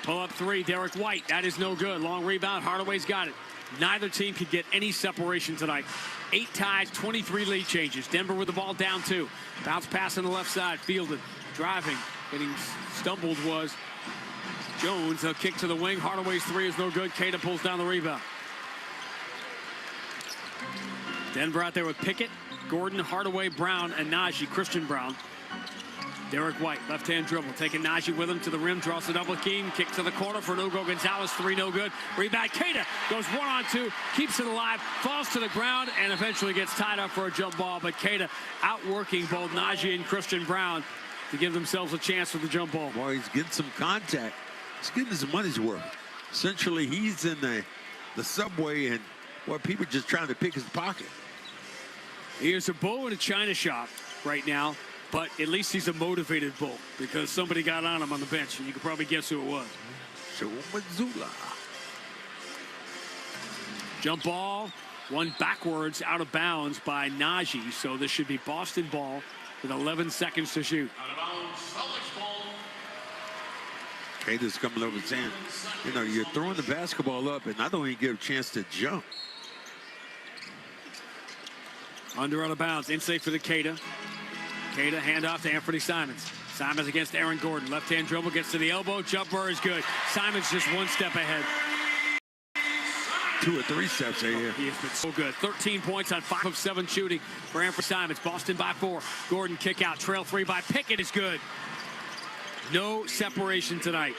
Pull up 3, Derek White. That is no good. Long rebound. Hardaway's got it. Neither team could get any separation tonight. 8 ties, 23 lead changes. Denver with the ball down 2. Bounce pass on the left side. Fielded. Driving. Getting stumbled was Jones. A kick to the wing. Hardaway's 3 is no good. Queta pulls down the rebound. Denver out there with Pickett, Gordon, Hardaway, Brown, and Najee. Christian Brown. Derek White, left-hand dribble, taking Najee with him to the rim, draws the double team, kick to the corner for Hugo Gonzalez, 3 no good. Rebound, Queta goes 1-on-2, keeps it alive, falls to the ground, and eventually gets tied up for a jump ball. But Queta outworking both Najee and Christian Brown to give themselves a chance for the jump ball. Boy, he's getting some contact. He's getting his money's worth. Essentially, he's in the subway, and boy, people just trying to pick his pocket. Here's a bull in a china shop right now. But at least he's a motivated bull because somebody got on him on the bench, and you can probably guess who it was. Mazzulla. Jump ball, one backwards out of bounds by Najee. So this should be Boston ball with 11 seconds to shoot. Queta's coming over saying, you know, you're throwing the basketball up, and I don't even get a chance to jump. Under out of bounds, inside for the Queta. Queta handoff to Anthony Simons. Simons against Aaron Gordon. Left-hand dribble gets to the elbow. Jumper is good. Simons just 1 step ahead. 2 or 3 steps ahead. He has been so good. 13 points on 5 of 7 shooting for Anthony Simons. Boston by 4. Gordon kick out. Trail 3 by Pickett is good. No separation tonight.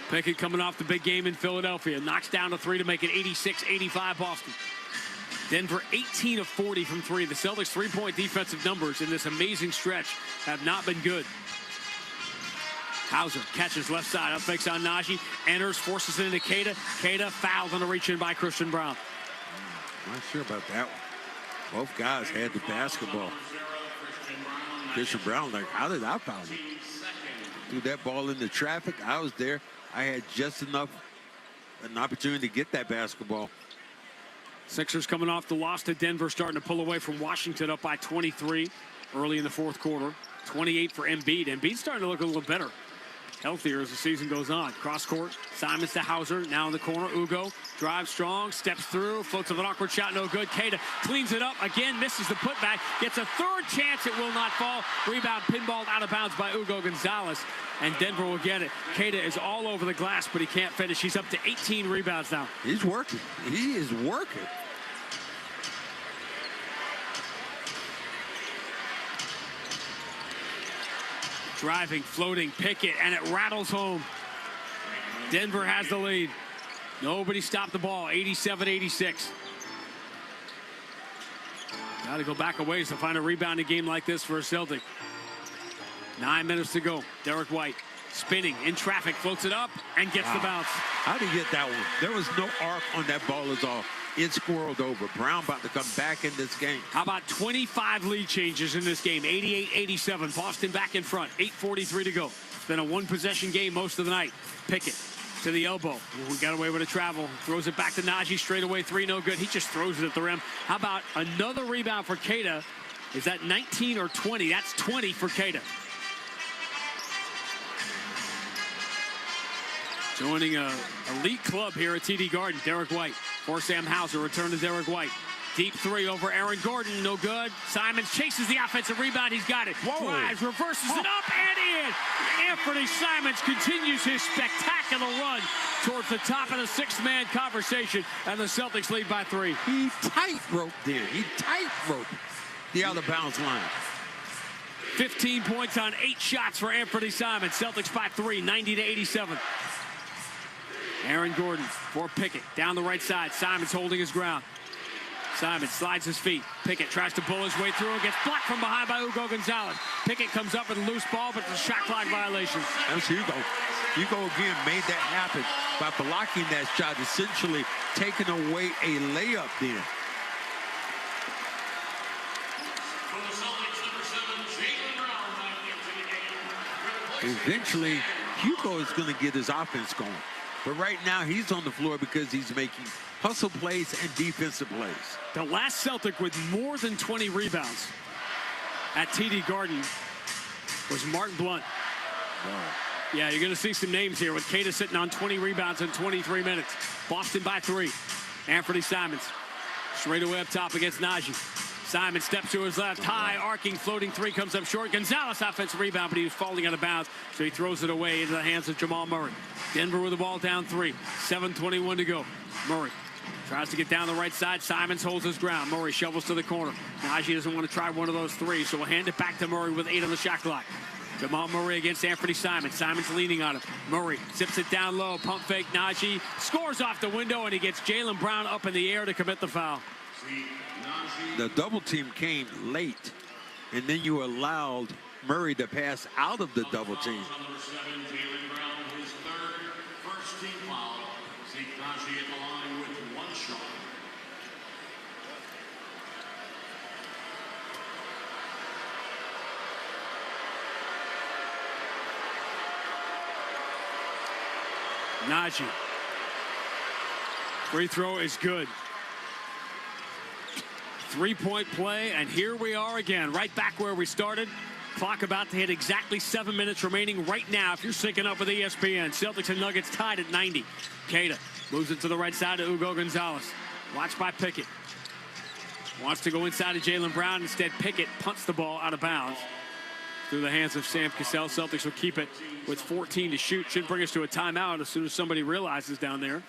Pickett coming off the big game in Philadelphia. Knocks down a 3 to make it 86-85 Boston. Denver 18 of 40 from 3. The Celtics' 3-point defensive numbers in this amazing stretch have not been good. Hauser catches left side, up fakes on Najee, enters, forces it into Queta. Queta fouled on a reach in by Christian Brown. Not sure about that one. Both guys had the basketball. Christian Brown, like, how did I foul him? Threw that ball into traffic. I was there. I had just enough an opportunity to get that basketball. Sixers coming off the loss to Denver, starting to pull away from Washington up by 23 early in the fourth quarter. 28 for Embiid. Embiid's starting to look a little better, healthier as the season goes on. Cross court, Simons to Hauser, now in the corner. Ugo drives strong, steps through, floats of an awkward shot, no good. Queta cleans it up again, misses the putback, gets a 3rd chance, it will not fall. Rebound pinballed out of bounds by Hugo Gonzalez, and Denver will get it. Queta is all over the glass, but he can't finish. He's up to 18 rebounds now. He's working. He is working. Driving, floating, Pickett, and it rattles home. Denver has the lead. Nobody stopped the ball, 87-86. Got to go back a ways to find a rebounding game like this for a Celtic. 9 minutes to go. Derek White spinning in traffic, floats it up, and gets the bounce. How did he get that one? There was no arc on that ball at all. It squirreled over. Brown about to come back in this game. How about 25 lead changes in this game? 88-87. Boston back in front. 8:43 to go. It's been a 1-possession game most of the night. Pickett to the elbow. We got away with a travel. Throws it back to Najee. Straight away three, no good. He just throws it at the rim. How about another rebound for Keita? Is that 19 or 20? That's 20 for Keita. Joining a elite club here at TD Garden, Derek White. For Sam Hauser, return to Derek White. Deep three over Aaron Gordon, no good. Simons chases the offensive rebound, he's got it. Drives, reverses it up and in. Anthony Simons continues his spectacular run towards the top of the six-man conversation, and the Celtics lead by 3. He tight-roped there. He tight-roped the out-of-bounds line. 15 points on 8 shots for Anthony Simons. Celtics by 3, 90-87. Aaron Gordon for Pickett. Down the right side. Simons holding his ground. Simons slides his feet. Pickett tries to pull his way through and gets blocked from behind by Hugo Gonzalez. Pickett comes up with a loose ball, but it's a shot clock violation. That's Hugo. Hugo again made that happen by blocking that shot, essentially taking away a layup there. Eventually, Hugo is going to get his offense going. But right now, he's on the floor because he's making hustle plays and defensive plays. The last Celtic with more than 20 rebounds at TD Garden was Martin Blunt. Wow. Yeah, you're going to see some names here with Keita sitting on 20 rebounds in 23 minutes. Boston by 3. Anthony Simons straight away up top against Najee. Simon steps to his left, high, arcing, floating three, comes up short. Gonzalez offensive rebound, but he was falling out of bounds, so he throws it away into the hands of Jamal Murray. Denver with the ball down 3, 7:21 to go. Murray tries to get down the right side. Simons holds his ground. Murray shovels to the corner. Najee doesn't want to try one of those threes, so we'll hand it back to Murray with 8 on the shot clock. Jamal Murray against Anthony Simons. Simons leaning on him. Murray zips it down low. Pump fake. Najee scores off the window, and he gets Jaylen Brown up in the air to commit the foul. The double team came late, and then you allowed Murray to pass out of the double team. Najee. Free throw is good. 3-point play, and here we are again, right back where we started. Clock about to hit exactly 7 minutes remaining right now if you're syncing up with ESPN. Celtics and Nuggets tied at 90. Keita moves it to the right side to Hugo Gonzalez. Watched by Pickett. Wants to go inside of Jaylen Brown. Instead, Pickett punts the ball out of bounds through the hands of Sam Cassell. Celtics will keep it with 14 to shoot. Should bring us to a timeout as soon as somebody realizes down there.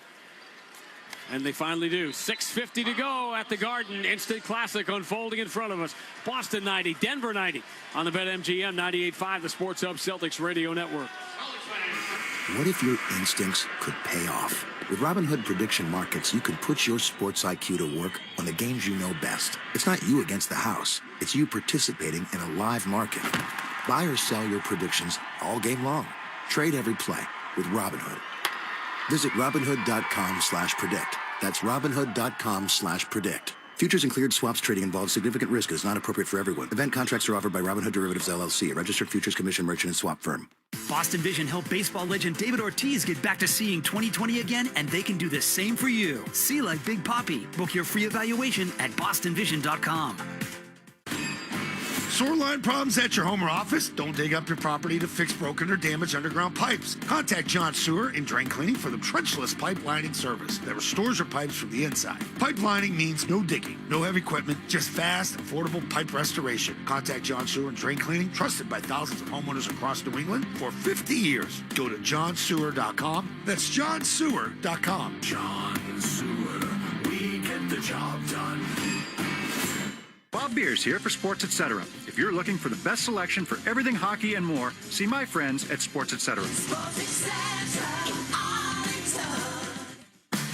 And they finally do. 6:50 to go at the Garden. Instant classic unfolding in front of us. Boston 90, Denver 90 on the BetMGM 98.5, the Sports Hub Celtics Radio Network. What if your instincts could pay off? With Robinhood Prediction Markets, you can put your sports IQ to work on the games you know best. It's not you against the house. It's you participating in a live market. Buy or sell your predictions all game long. Trade every play with Robinhood. Visit Robinhood.com/predict. That's Robinhood.com/predict. Futures and cleared swaps trading involves significant risk and is not appropriate for everyone. Event contracts are offered by Robinhood Derivatives LLC, a registered futures commission merchant and swap firm. Boston Vision helped baseball legend David Ortiz get back to seeing 20/20 again, and they can do the same for you. See like Big Papi. Book your free evaluation at bostonvision.com. Sewer line problems at your home or office? Don't dig up your property to fix broken or damaged underground pipes. Contact John Sewer and Drain Cleaning for the trenchless pipelining service that restores your pipes from the inside. Pipelining means no digging, no heavy equipment, just fast, affordable pipe restoration. Contact John Sewer and Drain Cleaning, trusted by thousands of homeowners across New England for 50 years. Go to johnsewer.com. That's johnsewer.com. John Sewer, we get the job done. Bob Beers here for Sports Etc. If you're looking for the best selection for everything hockey and more, see my friends at Sports Etc.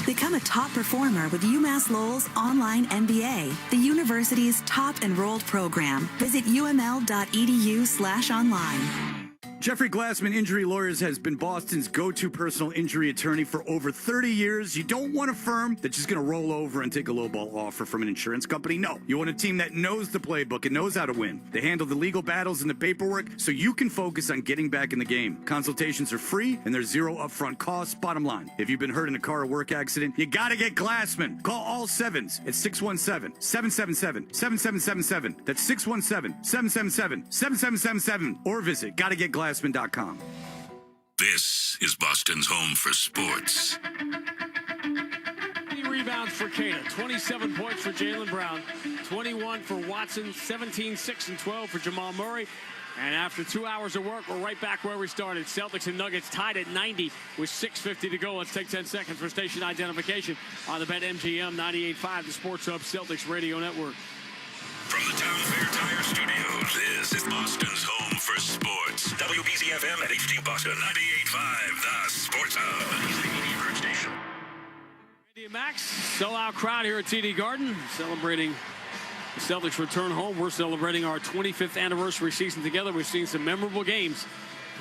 Become a top performer with UMass Lowell's online MBA, the university's top enrolled program. Visit uml.edu/online. Jeffrey Glassman Injury Lawyers has been Boston's go-to personal injury attorney for over 30 years. You don't want a firm that's just going to roll over and take a lowball offer from an insurance company. No, you want a team that knows the playbook and knows how to win. They handle the legal battles and the paperwork so you can focus on getting back in the game. Consultations are free and there's zero upfront costs. Bottom line, if you've been hurt in a car or work accident, you got to get Glassman. Call all sevens at 617-777-7777. That's 617-777-7777 or visit GottaGetGlassman.com. This is Boston's home for sports. 20 rebounds for Keita, 27 points for Jaylen Brown, 21 for Watson, 17, 6, and 12 for Jamal Murray. And after 2 hours of work, we're right back where we started. Celtics and Nuggets tied at 90 with 6:50 to go. Let's take 10 seconds for station identification on the BetMGM 98.5, the Sports Hub Celtics Radio Network. From the Town Fair Tire Studios, this is Boston's home for sports. WBZFM at HD Boston 98.5, the Sports Hub. He's the media group station. Randy and Max, sellout crowd here at TD Garden, celebrating the Celtics return home. We're celebrating our 25th anniversary season together. We've seen some memorable games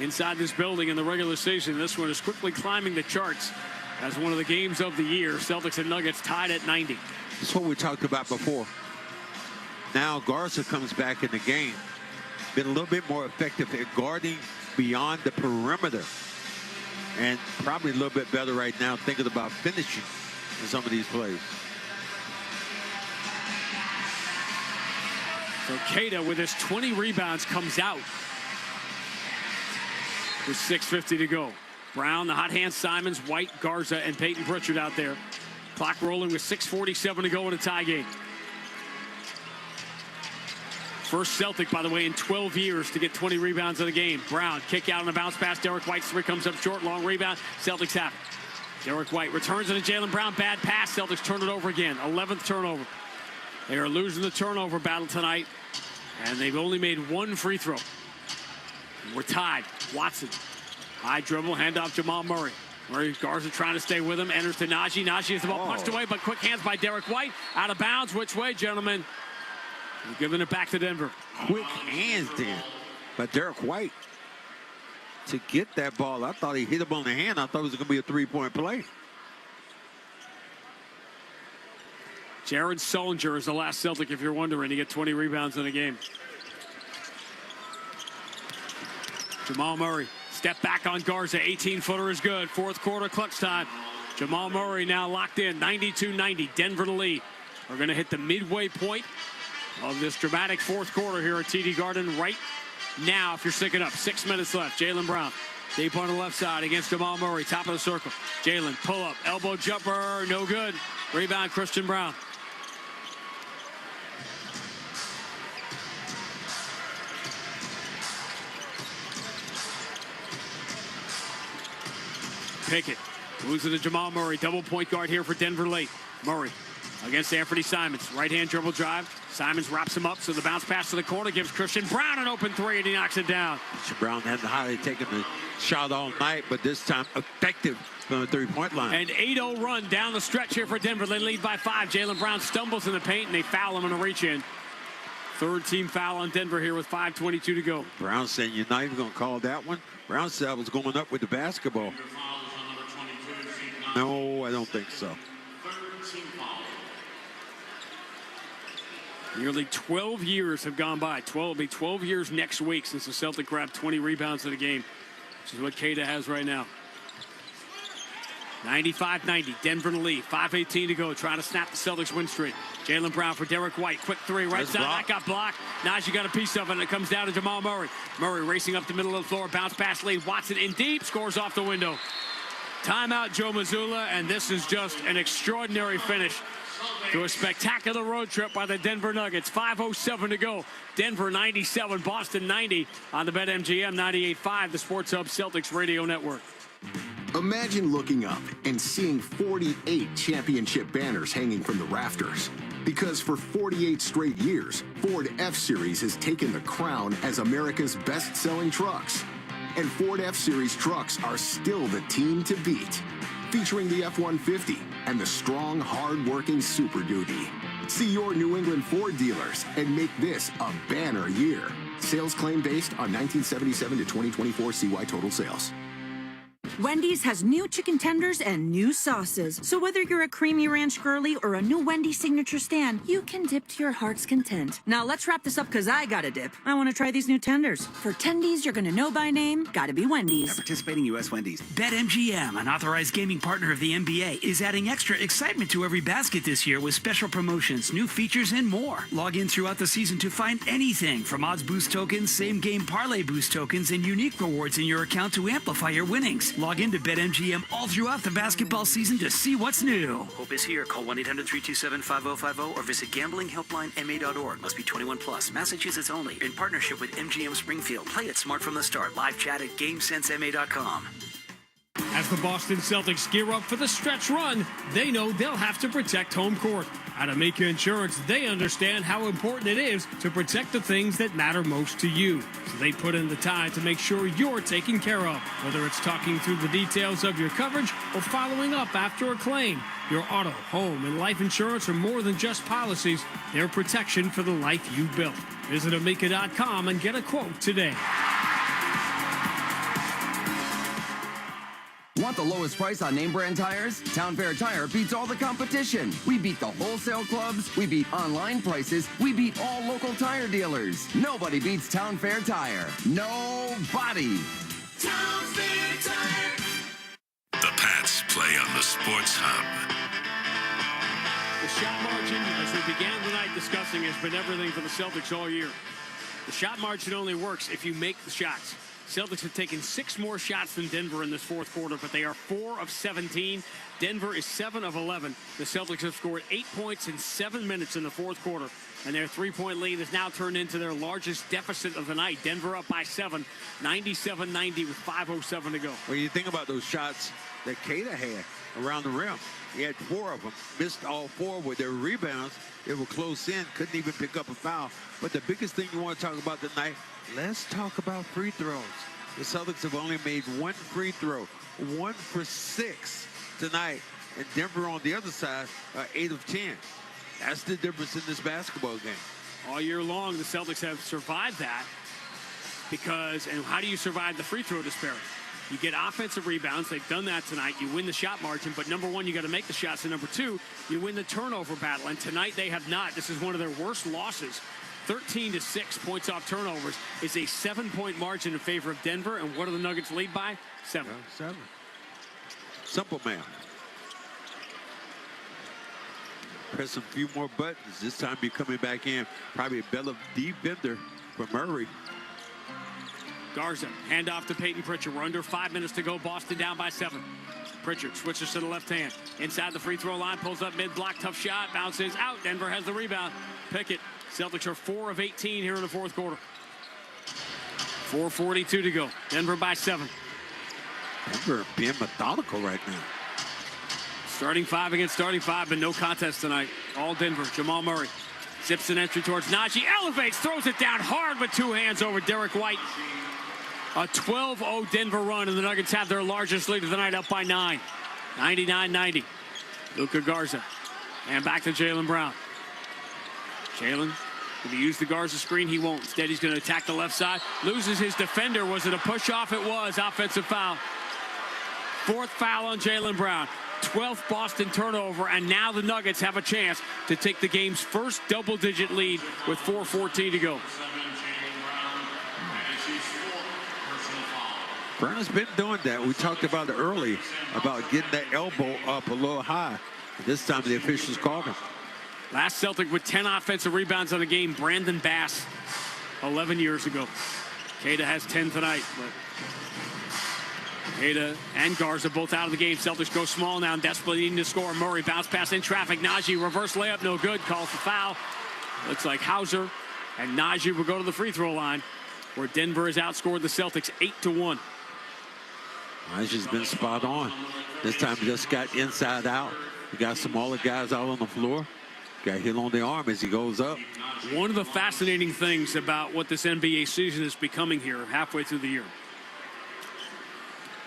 inside this building in the regular season. This one is quickly climbing the charts as one of the games of the year. Celtics and Nuggets tied at 90. That's what we talked about before. Now Garza comes back in the game. Been a little bit more effective at guarding beyond the perimeter. And probably a little bit better right now thinking about finishing in some of these plays. So Keita with his 20 rebounds comes out with 6:50 to go. Brown, the hot hand, Simons, White, Garza, and Peyton Pritchard out there. Clock rolling with 6:47 to go in a tie game. First Celtic, by the way, in 12 years to get 20 rebounds in a game. Brown, kick out on a bounce pass. Derek White's three comes up short. Long rebound. Celtics have it. Derek White returns it to Jaylen Brown. Bad pass. Celtics turn it over again. 11th turnover. They are losing the turnover battle tonight, and they've only made one free throw. We're tied. Watson. High dribble. Handoff Jamal Murray. Murray, Garza trying to stay with him. Enters to Najee. Najee has the ball punched away, but quick hands by Derek White. Out of bounds. Which way, gentlemen? We're giving it back to Denver. Quick hands then by Derek White to get that ball. I thought he hit him on the hand. I thought it was going to be a three-point play. Jared Sullinger is the last Celtic, if you're wondering, to get 20 rebounds in a game. Jamal Murray, step back on Garza. 18-footer is good. Fourth quarter clutch time. Jamal Murray now locked in. 92-90. Denver to lead. We're going to hit the midway point of this dramatic fourth quarter here at TD Garden right now. If you're sticking up, 6 minutes left. Jaylen Brown deep on the left side against Jamal Murray, top of the circle. Jaylen, pull up, elbow jumper, no good. Rebound, Christian Brown. Pickett moves it to Jamal Murray, double point guard here for Denver late. Murray against Anthony Simons. Right-hand dribble drive. Simons wraps him up, so the bounce pass to the corner gives Christian Brown an open three, and he knocks it down. Christian Brown hadn't hardly taken the shot all night, but this time effective from the three-point line. An 8-0 run down the stretch here for Denver. They lead by 5. Jaylen Brown stumbles in the paint, and they foul him on a reach-in. Third team foul on Denver here with 5:22 to go. Brown saying, you're not even going to call that one? Brown said I was going up with the basketball. No, I don't think so. Nearly 12 years have gone by. It'll be 12 years next week since the Celtic grabbed 20 rebounds in a game, which is what Keita has right now. 95-90, Denver to lead. 5:18 to go, trying to snap the Celtics win streak. Jaylen Brown for Derek White. Quick three, right side. That got blocked. Najee got a piece of it, and it comes down to Jamal Murray. Murray racing up the middle of the floor. Bounce pass lead. Watson in deep. Scores off the window. Timeout, Joe Mazzulla, and this is just an extraordinary finish to a spectacular road trip by the Denver Nuggets. 5:07 to go. Denver 97, Boston 90 on the BetMGM 98.5, the Sports Hub Celtics Radio Network. Imagine looking up and seeing 48 championship banners hanging from the rafters. Because for 48 straight years, Ford F-Series has taken the crown as America's best-selling trucks. And Ford F-Series trucks are still the team to beat. Featuring the F-150 and the strong, hard-working Super Duty. See your New England Ford dealers and make this a banner year. Sales claim based on 1977 to 2024 CY total sales. Wendy's has new chicken tenders and new sauces. So whether you're a creamy ranch girly or a new Wendy's signature stand, you can dip to your heart's content. Now let's wrap this up because I gotta dip. I want to try these new tenders. For tendies you're gonna know by name, gotta be Wendy's. At participating U.S. Wendy's. BetMGM, an authorized gaming partner of the NBA, is adding extra excitement to every basket this year with special promotions, new features, and more. Log in throughout the season to find anything from odds boost tokens, same game parlay boost tokens, and unique rewards in your account to amplify your winnings. Log in to BetMGM all throughout the basketball season to see what's new. Hope is here. Call 1-800-327-5050 or visit gamblinghelplinema.org. Must be 21 plus. Massachusetts only. In partnership with MGM Springfield. Play it smart from the start. Live chat at GameSenseMA.com. As the Boston Celtics gear up for the stretch run, they know they'll have to protect home court. At Amica Insurance, they understand how important it is to protect the things that matter most to you. So they put in the time to make sure you're taken care of. Whether it's talking through the details of your coverage or following up after a claim, your auto, home, and life insurance are more than just policies. They're protection for the life you built. Visit Amica.com and get a quote today. Want the lowest price on name brand tires? Town Fair Tire beats all the competition. We beat the wholesale clubs. We beat online prices. We beat all local tire dealers. Nobody beats Town Fair Tire. Nobody. Town Fair Tire. The Pats play on the Sports Hub. The shot margin, as we began tonight discussing, has been everything for the Celtics all year. The shot margin only works if you make the shots. Celtics have taken 6 more shots than Denver in this fourth quarter, but they are 4 of 17. Denver is 7 of 11. The Celtics have scored 8 points in 7 minutes in the fourth quarter, and their 3-point lead has now turned into their largest deficit of the night. Denver up by 7, 97-90 with 5:07 to go. Well, you think about those shots that Kata had around the rim. He had 4 of them, missed all 4 with their rebounds. They were close in, couldn't even pick up a foul. But the biggest thing you want to talk about tonight, let's talk about free throws. The Celtics have only made 1 free throw, 1 for 6 tonight. And Denver on the other side are 8 of 10. That's the difference in this basketball game. All year long, the Celtics have survived that because, and how do you survive the free throw disparity? You get offensive rebounds. They've done that tonight. You win the shot margin, but number 1, you got to make the shots, and number 2, you win the turnover battle. And tonight they have not. This is one of their worst losses. 13-6 points off turnovers is a 7-point margin in favor of Denver. And what do the Nuggets lead by? 7. 7. Simple math. Press a few more buttons. This time you're coming back in. Probably a better defender for Murray. Garza, handoff to Peyton Pritchard. We're under 5 minutes to go. Boston down by 7. Pritchard switches to the left hand. Inside the free throw line, pulls up mid-block, tough shot, bounces out. Denver has the rebound. Pickett. Celtics are 4 of 18 here in the fourth quarter. 4:42 to go. Denver by 7. Denver being methodical right now. Starting 5 against starting 5, but no contest tonight. All Denver. Jamal Murray zips an entry towards Najee. Elevates, throws it down hard with 2 hands over Derek White. A 12-0 Denver run, and the Nuggets have their largest lead of the night, up by 9. 99-90. Luka Garza. And back to Jaylen Brown. Jaylen, if he use the Garza screen, he won't. Instead, he's going to attack the left side. Loses his defender. Was it a push-off? It was. Offensive foul. 4th foul on Jaylen Brown. 12th Boston turnover, and now the Nuggets have a chance to take the game's first double-digit lead with 4:14 to go. Brown's been doing that. We talked about it early, about getting that elbow up a little high. This time the officials called him. Last Celtic with 10 offensive rebounds on the game, Brandon Bass, 11 years ago. Kata has 10 tonight, but Kata and Garza both out of the game. Celtics go small now, desperately needing to score. Murray bounce pass in traffic. Najee reverse layup, no good. Calls the foul. Looks like Hauser and Najee will go to the free throw line, where Denver has outscored the Celtics 8-1. Najee's been spot on. This time just got inside out. He got some smaller guys out on the floor. Got hit on the arm as he goes up. One of the fascinating things about what this NBA season is becoming here halfway through the year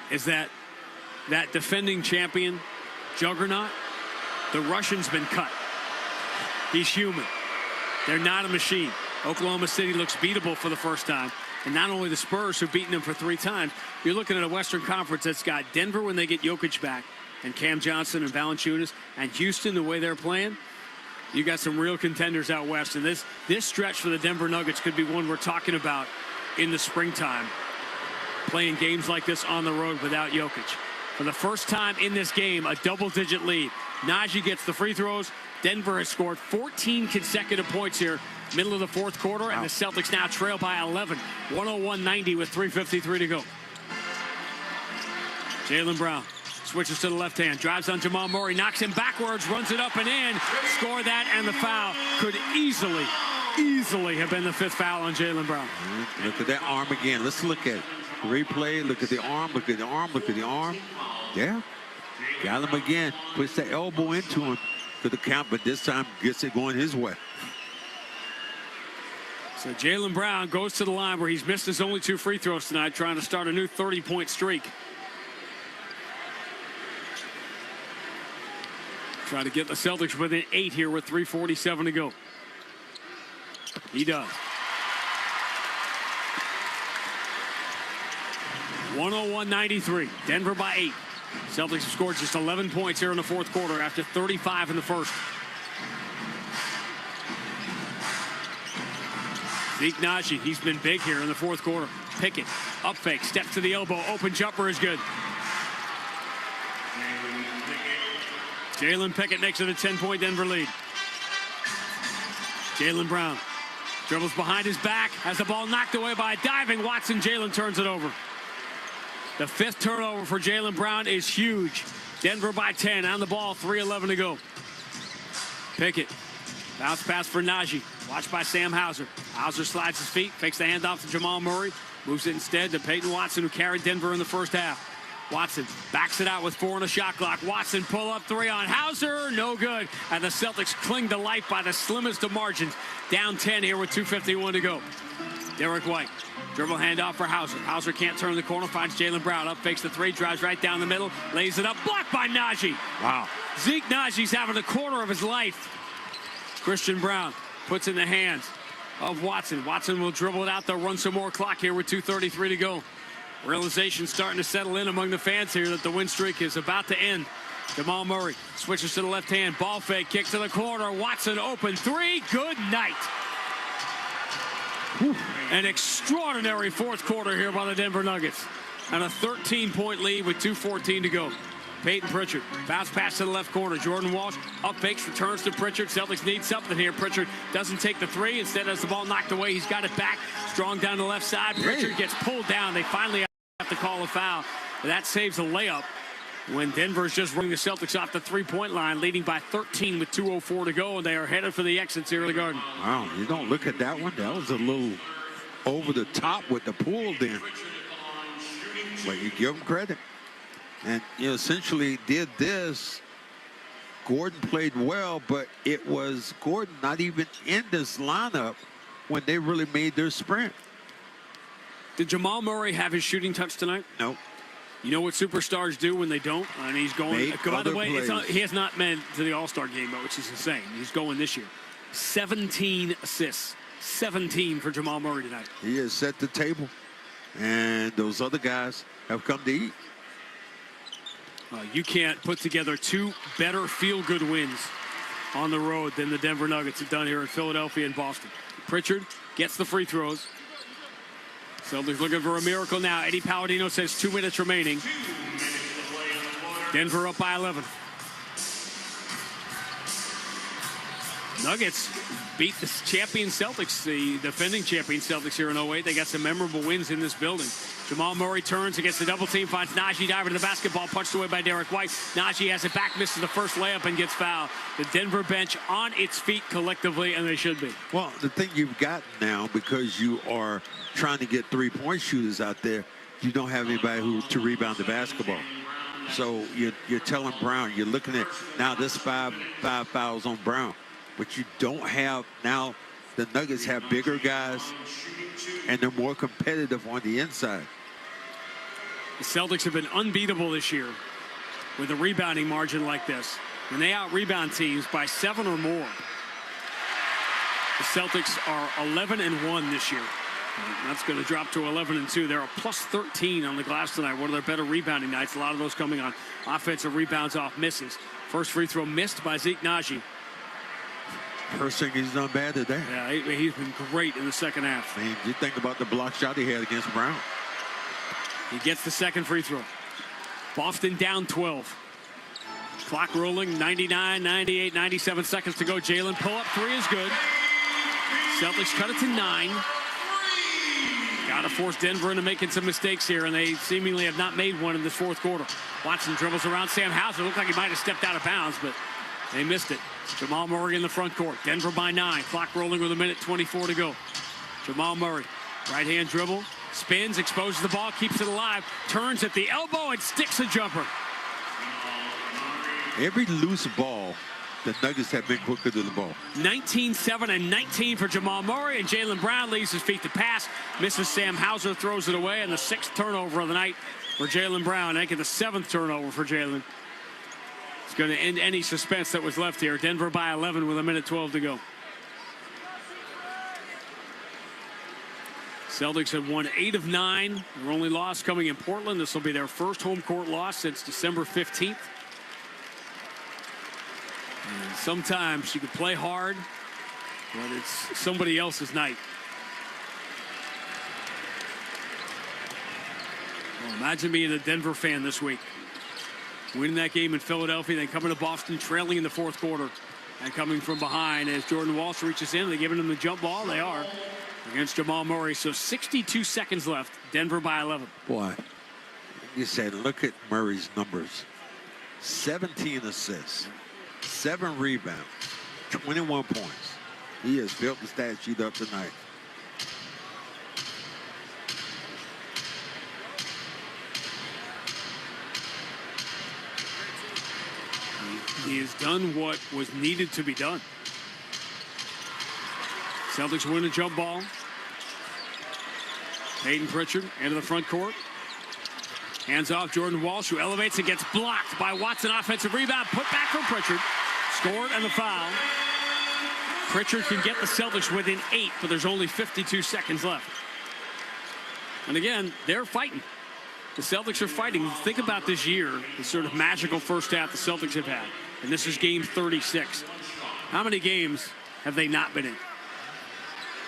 is that defending champion juggernaut, the Russian's been cut. He's human. They're not a machine. Oklahoma City looks beatable for the first time. And not only the Spurs, who've beaten them for 3 times, you're looking at a Western Conference that's got Denver when they get Jokic back, and Cam Johnson and Valanciunas, and Houston, the way they're playing. You got some real contenders out west. And this stretch for the Denver Nuggets could be one we're talking about in the springtime. Playing games like this on the road without Jokic. For the first time in this game, a double-digit lead. Najee gets the free throws. Denver has scored 14 consecutive points here, middle of the fourth quarter, and the Celtics now trail by 11. 101-90 with 3:53 to go. Jaylen Brown switches to the left hand, drives on Jamal Murray, knocks him backwards, runs it up and in. Score that, and the foul could easily have been the 5th foul on Jaylen Brown. Look at that arm again. Let's look at it. Replay, look at the arm, look at the arm, look at the arm. Yeah, got him again. Puts the elbow into him for the count, but this time gets it going his way. So Jaylen Brown goes to the line where he's missed his only 2 free throws tonight, trying to start a new 30-point streak. Try to get the Celtics within 8 here with 3:47 to go. He does. 101-93. Denver by 8. Celtics have scored just 11 points here in the fourth quarter after 35 in the first. Zeke Najee, he's been big here in the fourth quarter. Pickett, up fake, step to the elbow, open jumper is good. Jalen Pickett makes it a 10-point Denver lead. Jaylen Brown dribbles behind his back, has the ball knocked away by a diving Watson. Jalen turns it over. The 5th turnover for Jaylen Brown is huge. Denver by 10 on the ball, 3:11 to go. Pickett, bounce pass for Najee, watched by Sam Hauser. Hauser slides his feet, fakes the handoff to Jamal Murray, moves it instead to Peyton Watson, who carried Denver in the first half. Watson backs it out with 4 on a shot clock. Watson pull up 3 on Hauser, no good. And the Celtics cling to life by the slimmest of margins. Down 10 here with 2:51 to go. Derek White, dribble handoff for Hauser. Hauser can't turn the corner, finds Jaylen Brown. Up fakes the 3, drives right down the middle, lays it up, blocked by Najee. Wow. Zeke Najee's having the quarter of his life. Christian Brown puts in the hands of Watson. Watson will dribble it out. They'll run some more clock here with 2:33 to go. Realization starting to settle in among the fans here that the win streak is about to end. Jamal Murray switches to the left hand. Ball fake, kick to the corner. Watson open 3. Good night. Whew. An extraordinary fourth quarter here by the Denver Nuggets. And a 13-point lead with 2:14 to go. Peyton Pritchard, bounce pass to the left corner. Jordan Walsh, up fakes, returns to Pritchard. Celtics need something here. Pritchard doesn't take the 3. Instead, has the ball knocked away. He's got it back. Strong down the left side. Pritchard gets pulled down. They finally have to call a foul. That saves a layup when Denver's just running the Celtics off the 3-point line, leading by 13 with 2:04 to go, and they are headed for the exits here in the Garden. Wow, you don't look at that one. That was a little over the top with the pull there. But you give them credit. And you essentially did this. Gordon played well, but it was Gordon not even in this lineup when they really made their sprint. Did Jamal Murray have his shooting touch tonight? No. You know what superstars do when they don't? And he's going. By the way, he has not been to the All-Star game, which is insane. He's going this year. 17 assists. 17 for Jamal Murray tonight. He has set the table. And those other guys have come to eat. You can't put together 2 better feel-good wins on the road than the Denver Nuggets have done here in Philadelphia and Boston. Pritchard gets the free throws. Celtics looking for a miracle now. Eddie Palladino says 2 minutes remaining. Denver up by 11. Nuggets beat the champion Celtics, the defending champion Celtics here in 08. They got some memorable wins in this building. Jamal Murray turns against the double team, finds Najee diving to the basketball, punched away by Derek White. Najee has it back, misses the first layup, and gets fouled. The Denver bench on its feet collectively, and they should be. Well, the thing you've got now, because you are trying to get 3-point shooters out there, you don't have anybody to rebound the basketball. So you're telling Brown, you're looking at now this five fouls on Brown. But you don't have now. The Nuggets have bigger guys, and they're more competitive on the inside. The Celtics have been unbeatable this year with a rebounding margin like this. When they out-rebound teams by 7 or more, The Celtics are 11-1 this year. That's going to drop to 11-2. They're a plus 13 on the glass tonight. One of their better rebounding nights. A lot of those coming on offensive rebounds off misses. First free throw missed by Zeke Naji. First thing he's done bad today. Yeah, he's been great in the second half. Man, you think about the block shot he had against Brown. He gets the second free throw. Boston down 12. Clock rolling, 99, 98, 97 seconds to go. Jaylen pull-up three is good. Celtics cut it to 9. Got to force Denver into making some mistakes here, and they seemingly have not made one in this fourth quarter. Watson dribbles around Sam Hauser. Looked like he might have stepped out of bounds, but they missed it. Jamal Murray in the front court. Denver by 9. Clock rolling with 1:24 to go. Jamal Murray, right-hand dribble. Spins, exposes the ball, keeps it alive. Turns at the elbow and sticks a jumper. Every loose ball, the Nuggets have been quicker to the ball. 19-7 and 19 for Jamal Murray, and Jaylen Brown leaves his feet to pass. Misses Sam Hauser, throws it away, and the 6th turnover of the night for Jaylen Brown. Making the 7th turnover for Jaylen. It's going to end any suspense that was left here. Denver by 11 with 1:12 to go. Celtics have won 8 of 9. Their only loss coming in Portland. This will be their first home court loss since December 15th. And sometimes you can play hard, but it's somebody else's night. Well, imagine being a Denver fan this week. Winning that game in Philadelphia, then coming to Boston, trailing in the fourth quarter, and coming from behind as Jordan Walsh reaches in. They're giving him the jump ball. They are against Jamal Murray. So 62 seconds left. Denver by 11. Boy, you said, look at Murray's numbers. 17 assists, 7 rebounds, 21 points. He has built the stat sheet up tonight. He has done what was needed to be done. Celtics win a jump ball. Peyton Pritchard into the front court. Hands off Jordan Walsh, who elevates and gets blocked by Watson. Offensive rebound, put back from Pritchard. Scored and the foul. Pritchard can get the Celtics within 8, but there's only 52 seconds left. And again, they're fighting. The Celtics are fighting. Think about this year, the sort of magical first half the Celtics have had. And this is game 36. How many games have they not been in?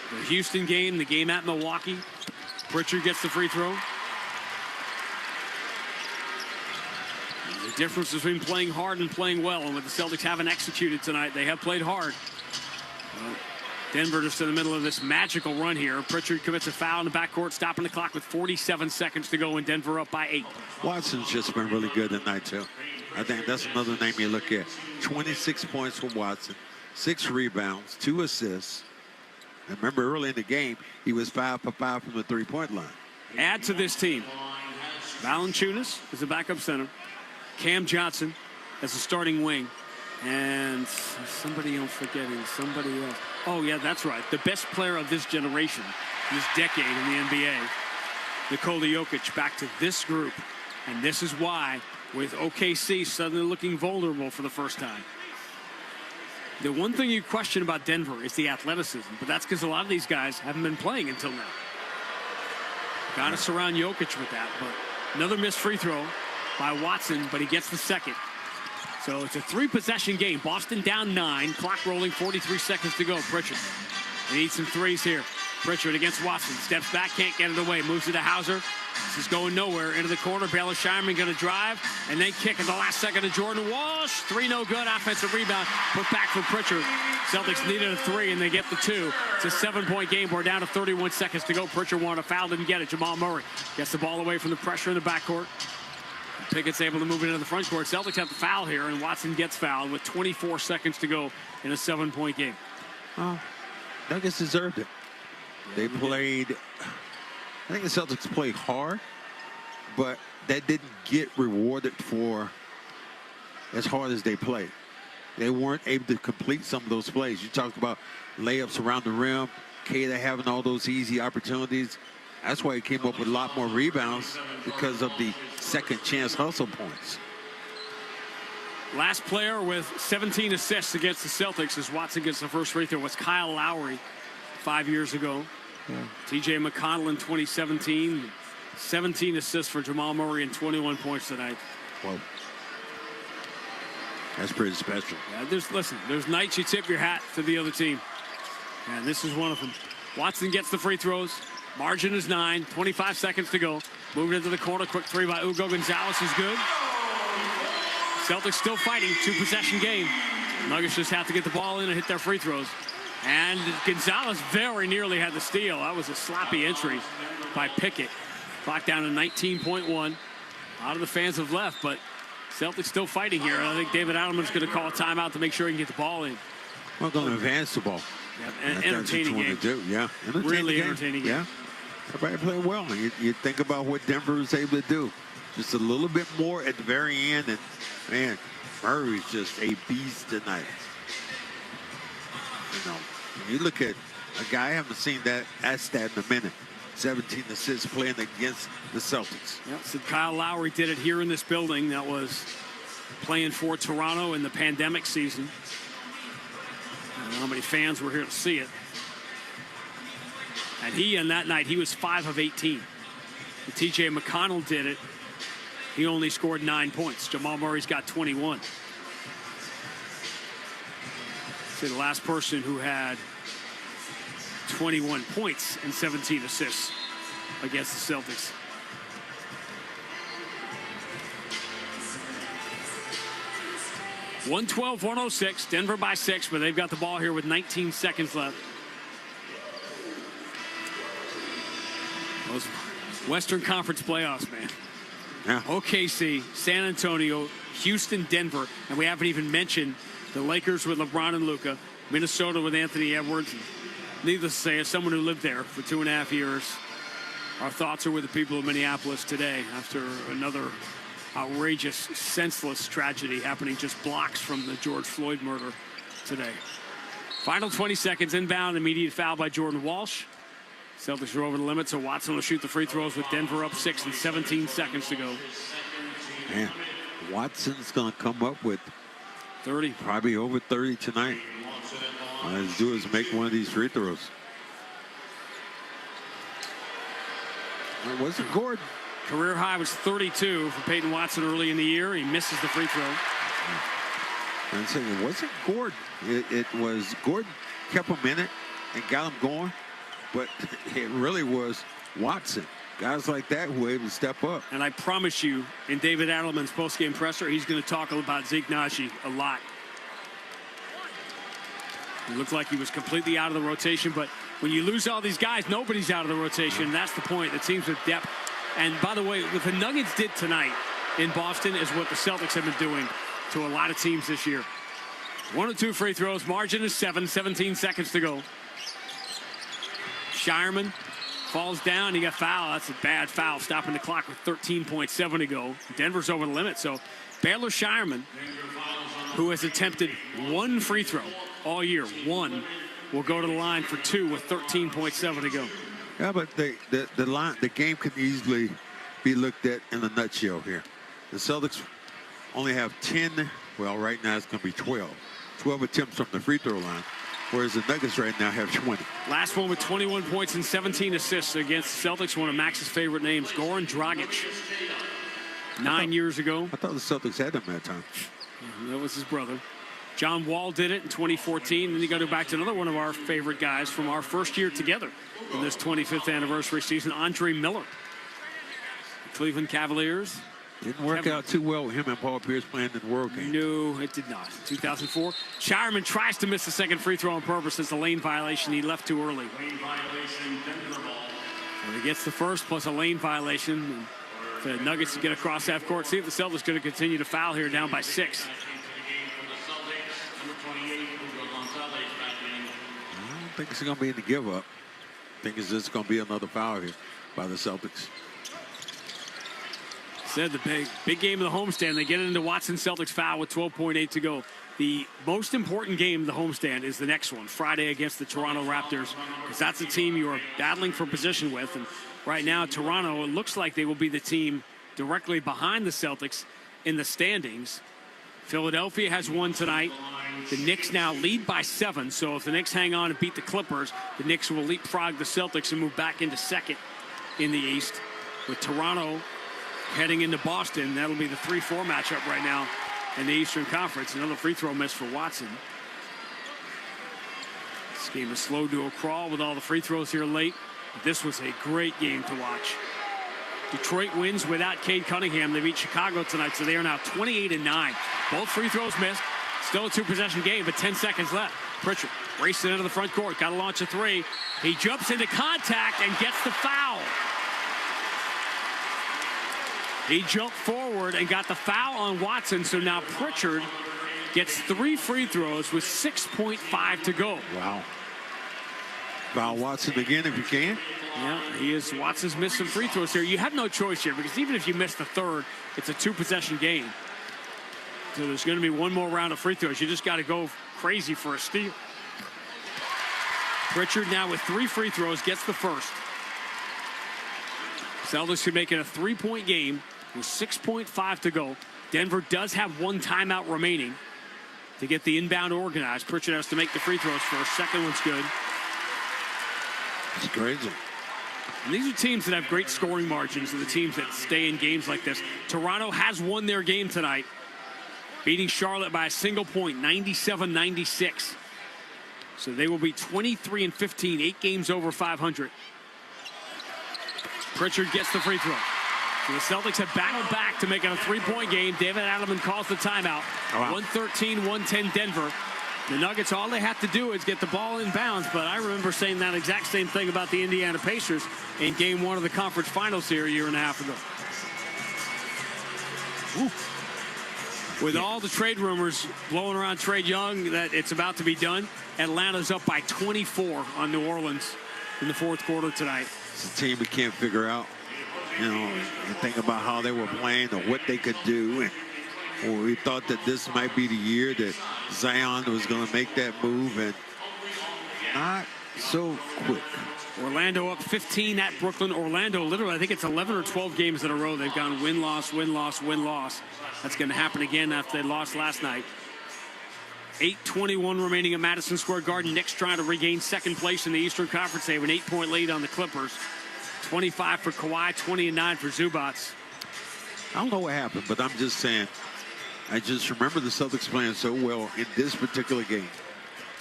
The Houston game, the game at Milwaukee. Pritchard gets the free throw. The difference between playing hard and playing well, and what the Celtics haven't executed tonight, they have played hard. Denver just in the middle of this magical run here. Pritchard commits a foul in the backcourt, stopping the clock with 47 seconds to go, and Denver up by 8. Watson's just been really good tonight, too. I think that's another name you look at. 26 points for Watson, 6 rebounds, 2 assists. And remember, early in the game, he was 5 for 5 from the three-point line. Add to this team, Valanciunas is the backup center, Cam Johnson as a starting wing, and somebody I'm forgetting, somebody else. Oh, yeah, that's right. The best player of this generation, this decade in the NBA, Nikola Jokic, back to this group. And this is why, with OKC suddenly looking vulnerable for the first time. The one thing you question about Denver is the athleticism, but that's because a lot of these guys haven't been playing until now. Got to surround Jokic with that, but another missed free throw by Watson, but he gets the second. So it's a 3-possession game. Boston down 9. Clock rolling, 43 seconds to go. Pritchard. They need some threes here. Pritchard against Watson. Steps back, can't get it away. Moves it to Hauser. This is going nowhere. Into the corner. Baylor Shireman going to drive. And then kick at the last second to Jordan Walsh. 3 no good. Offensive rebound. Put back for Pritchard. Celtics needed a 3, and they get the 2. It's a 7-point game. We're down to 31 seconds to go. Pritchard wanted a foul. Didn't get it. Jamal Murray gets the ball away from the pressure in the backcourt. Pickett's able to move it into the front court. Celtics have the foul here, and Watson gets fouled with 24 seconds to go in a 7-point game. Oh, Nuggets deserved it. They played, I think the Celtics played hard, but that didn't get rewarded for as hard as they played. They weren't able to complete some of those plays. You talked about layups around the rim, Kata having all those easy opportunities. That's why he came up with a lot more rebounds, because of the second chance hustle points. Last player with 17 assists against the Celtics as Watson gets the first free throw was Kyle Lowry 5 years ago. T.J. McConnell in 2017. 17 assists for Jamal Murray and 21 points tonight. Well, that's pretty special. Yeah, there's nights you tip your hat to the other team. And this is one of them. Watson gets the free throws. Margin is 9. 25 seconds to go. Moving into the corner. Quick three by Hugo Gonzalez is good. Celtics still fighting. 2-possession game. Nuggets just have to get the ball in and hit their free throws. And Gonzalez very nearly had the steal. That was a sloppy entry by Pickett. Clock down to 19.1. A lot of the fans have left, but Celtics still fighting here. I think David Adelman's going to call a timeout to make sure he can get the ball in. Well, going to advance the ball. Yeah, entertaining game. To do. Yeah, really entertaining game. Yeah, everybody played well. You think about what Denver was able to do. Just a little bit more at the very end, and man, Murray's just a beast tonight. You know, when you look at a guy, I haven't seen that stat in a minute. 17 assists playing against the Celtics. Yep, so Kyle Lowry did it here in this building. That was playing for Toronto in the pandemic season. I don't know how many fans were here to see it. And that night, he was 5 of 18. And T.J. McConnell did it. He only scored 9 points. Jamal Murray's got 21. So the last person who had 21 points and 17 assists against the Celtics. (112-106). Denver by 6, but they've got the ball here with 19 seconds left. Those Western Conference playoffs, man. Yeah. OKC, San Antonio, Houston, Denver, and we haven't even mentioned the Lakers with LeBron and Luka, Minnesota with Anthony Edwards. Needless to say, as someone who lived there for 2.5 years, our thoughts are with the people of Minneapolis today after another outrageous, senseless tragedy happening just blocks from the George Floyd murder today. Final 20 seconds, inbound, immediate foul by Jordan Walsh. Celtics are over the limit, so Watson will shoot the free throws with Denver up 6 and 17 seconds to go. Man, Watson's going to come up with 30. Probably over 30 tonight. All he has to do is make one of these free throws. It wasn't Gordon. Career high was 32 for Peyton Watson early in the year. He misses the free throw. I'm saying it wasn't Gordon. It was Gordon kept him in it and got him going. But it really was Watson. Guys like that who were able to step up. And I promise you, in David Adelman's postgame presser, he's going to talk about Zeke Naji a lot. It looked like he was completely out of the rotation, but when you lose all these guys, nobody's out of the rotation. That's the point. The teams with depth. And by the way, what the Nuggets did tonight in Boston is what the Celtics have been doing to a lot of teams this year. 1 or 2 free throws. Margin is 7. 17 seconds to go. Shireman falls down. He got fouled. That's a bad foul, stopping the clock with 13.7 to go. Denver's over the limit. So Baylor Shireman, who has attempted 1 free throw all year, 1, will go to the line for 2 with 13.7 to go. Yeah, but the game can easily be looked at in a nutshell here. The Celtics only have 10. Well, right now it's going to be 12. 12 attempts from the free throw line. Whereas the Nuggets right now have 20. Last one with 21 points and 17 assists against the Celtics, one of Max's favorite names, Goran Dragic. 9 years ago. I thought the Celtics had him that time. That was his brother. John Wall did it in 2014. And then you got to go back to another one of our favorite guys from our first year together in this 25th anniversary season, Andre Miller. Cleveland Cavaliers. Didn't work out too well with him and Paul Pierce playing in the World Game. No, it did not. 2004. Shireman tries to miss the second free throw on purpose. It's a lane violation. He left too early. Lane violation, Denver ball. Well, he gets the first plus a lane violation. The Nuggets get across half court. See if the Celtics going to continue to foul here, down by 6. I don't think it's going to be any give up. I think it's just going to be another foul here by the Celtics. Said the big game of the homestand. They get into Watson Celtics foul with 12.8 to go. The most important game of the homestand is the next one, Friday against the Toronto Raptors, because that's a team you are battling for position with. And right now, Toronto, it looks like they will be the team directly behind the Celtics in the standings. Philadelphia has won tonight. The Knicks now lead by 7, so if the Knicks hang on and beat the Clippers, the Knicks will leapfrog the Celtics and move back into second in the East. With Toronto heading into Boston, that'll be the 3-4 matchup right now in the Eastern Conference. Another free throw miss for Watson. This game is slow to a crawl with all the free throws here late. This was a great game to watch. Detroit wins without Cade Cunningham. They beat Chicago tonight, so they are now 28-9. Both free throws missed. Still a 2-possession game, but 10 seconds left. Pritchard racing into the front court. Got to launch a 3. He jumps into contact and gets the foul. He jumped forward and got the foul on Watson, so now Pritchard gets 3 free throws with 6.5 to go. Wow. Foul Watson again if you can. Yeah, he is. Watson's missed some free throws here. You have no choice here because even if you miss the third, it's a 2-possession game. So there's going to be one more round of free throws. You just got to go crazy for a steal. Pritchard now with 3 free throws gets the first. Celtics can make it a 3-point game with 6.5 to go. Denver does have 1 timeout remaining to get the inbound organized. Pritchard has to make the free throws first. Second one's good. It's crazy. And these are teams that have great scoring margins, and the teams that stay in games like this. Toronto has won their game tonight, beating Charlotte by a single point, 97-96. So they will be 23-15, 8 games over 500. Pritchard gets the free throw. So the Celtics have battled back to make it a 3-point game. David Adelman calls the timeout. 113-110 Denver. The Nuggets, all they have to do is get the ball in bounds, but I remember saying that exact same thing about the Indiana Pacers in Game 1 of the conference finals here a year and a half ago. Ooh. With all the trade rumors blowing around Trae Young that it's about to be done, Atlanta's up by 24 on New Orleans in the 4th quarter tonight. It's a team we can't figure out. You know, you think about how they were playing or what they could do. And we thought that this might be the year that Zion was going to make that move, and not so quick. Orlando up 15 at Brooklyn. Orlando, literally, I think it's 11 or 12 games in a row. They've gone win-loss, win-loss, win-loss. That's going to happen again after they lost last night. 8:21 remaining at Madison Square Garden. Knicks trying to regain second place in the Eastern Conference. They have an 8-point lead on the Clippers. 25 for Kawhi, 20-9 for Zubats. I don't know what happened, but I'm just saying, I just remember the Celtics playing so well in this particular game.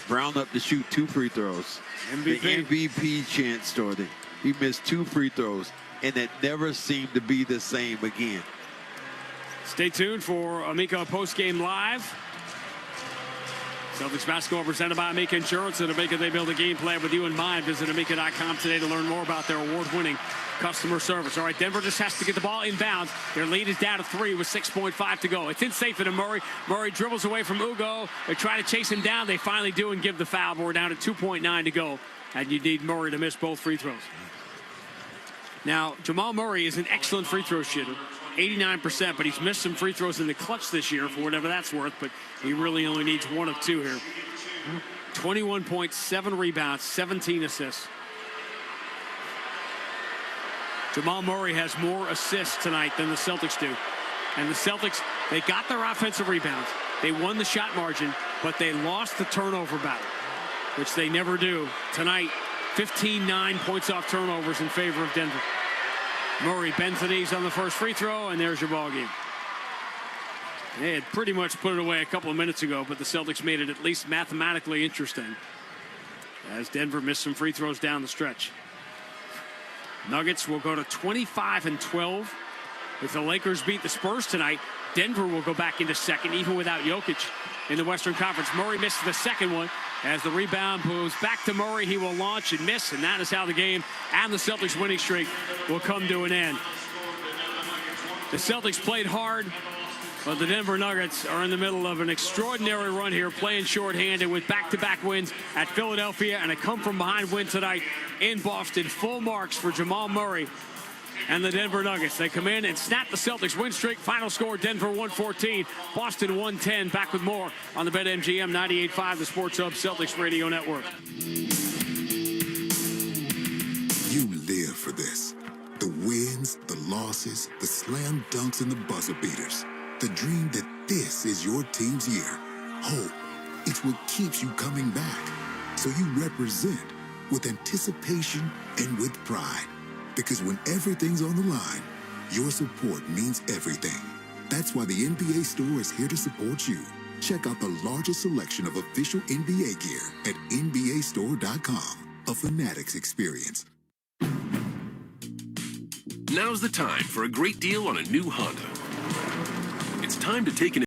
Brown up to shoot 2 free throws. MVP. The MVP chance started. He missed 2 free throws, and it never seemed to be the same again. Stay tuned for Amica Postgame Live. Celtics basketball presented by Amica Insurance. At Amica, they build a game plan with you in mind. Visit Amica.com today to learn more about their award-winning customer service. All right, Denver just has to get the ball inbounds. Their lead is down to 3 with 6.5 to go. It's in safe to Murray. Murray dribbles away from Ugo. They try to chase him down. They finally do and give the foul, but we're down to 2.9 to go. And you need Murray to miss both free throws. Now, Jamal Murray is an excellent free throw shooter. 89%, but he's missed some free throws in the clutch this year for whatever that's worth, but he really only needs 1 of 2 here. 21 points, 7 rebounds, 17 assists. Jamal Murray has more assists tonight than the Celtics do. And the Celtics, they got their offensive rebounds. They won the shot margin, but they lost the turnover battle, which they never do. Tonight, 15-9 points off turnovers in favor of Denver. Murray bends the knees on the first free throw, and there's your ball game. They had pretty much put it away a couple of minutes ago, but the Celtics made it at least mathematically interesting as Denver missed some free throws down the stretch. Nuggets will go to 25-12. If the Lakers beat the Spurs tonight, Denver will go back into second, even without Jokic in the Western Conference. Murray missed the second one. As the rebound moves back to Murray, he will launch and miss, and that is how the game and the Celtics winning streak will come to an end. The Celtics played hard, but the Denver Nuggets are in the middle of an extraordinary run here, playing shorthanded with back-to-back wins at Philadelphia and a come-from-behind win tonight in Boston. Full marks for Jamal Murray and the Denver Nuggets. They come in and snap the Celtics win streak. Final score, Denver 114, Boston 110. Back with more on the BetMGM 98.5, the Sports Hub Celtics Radio Network. You live for this. The wins, the losses, the slam dunks, and the buzzer beaters. The dream that This is your team's year. Hope, it's what keeps you coming back. So you represent with anticipation and with pride. Because when everything's on the line, your support means everything. That's why the NBA store is here to support you. Check out the largest selection of official NBA gear at NBAstore.com. A Fanatics experience. Now's the time for a great deal on a new Honda. It's time to take an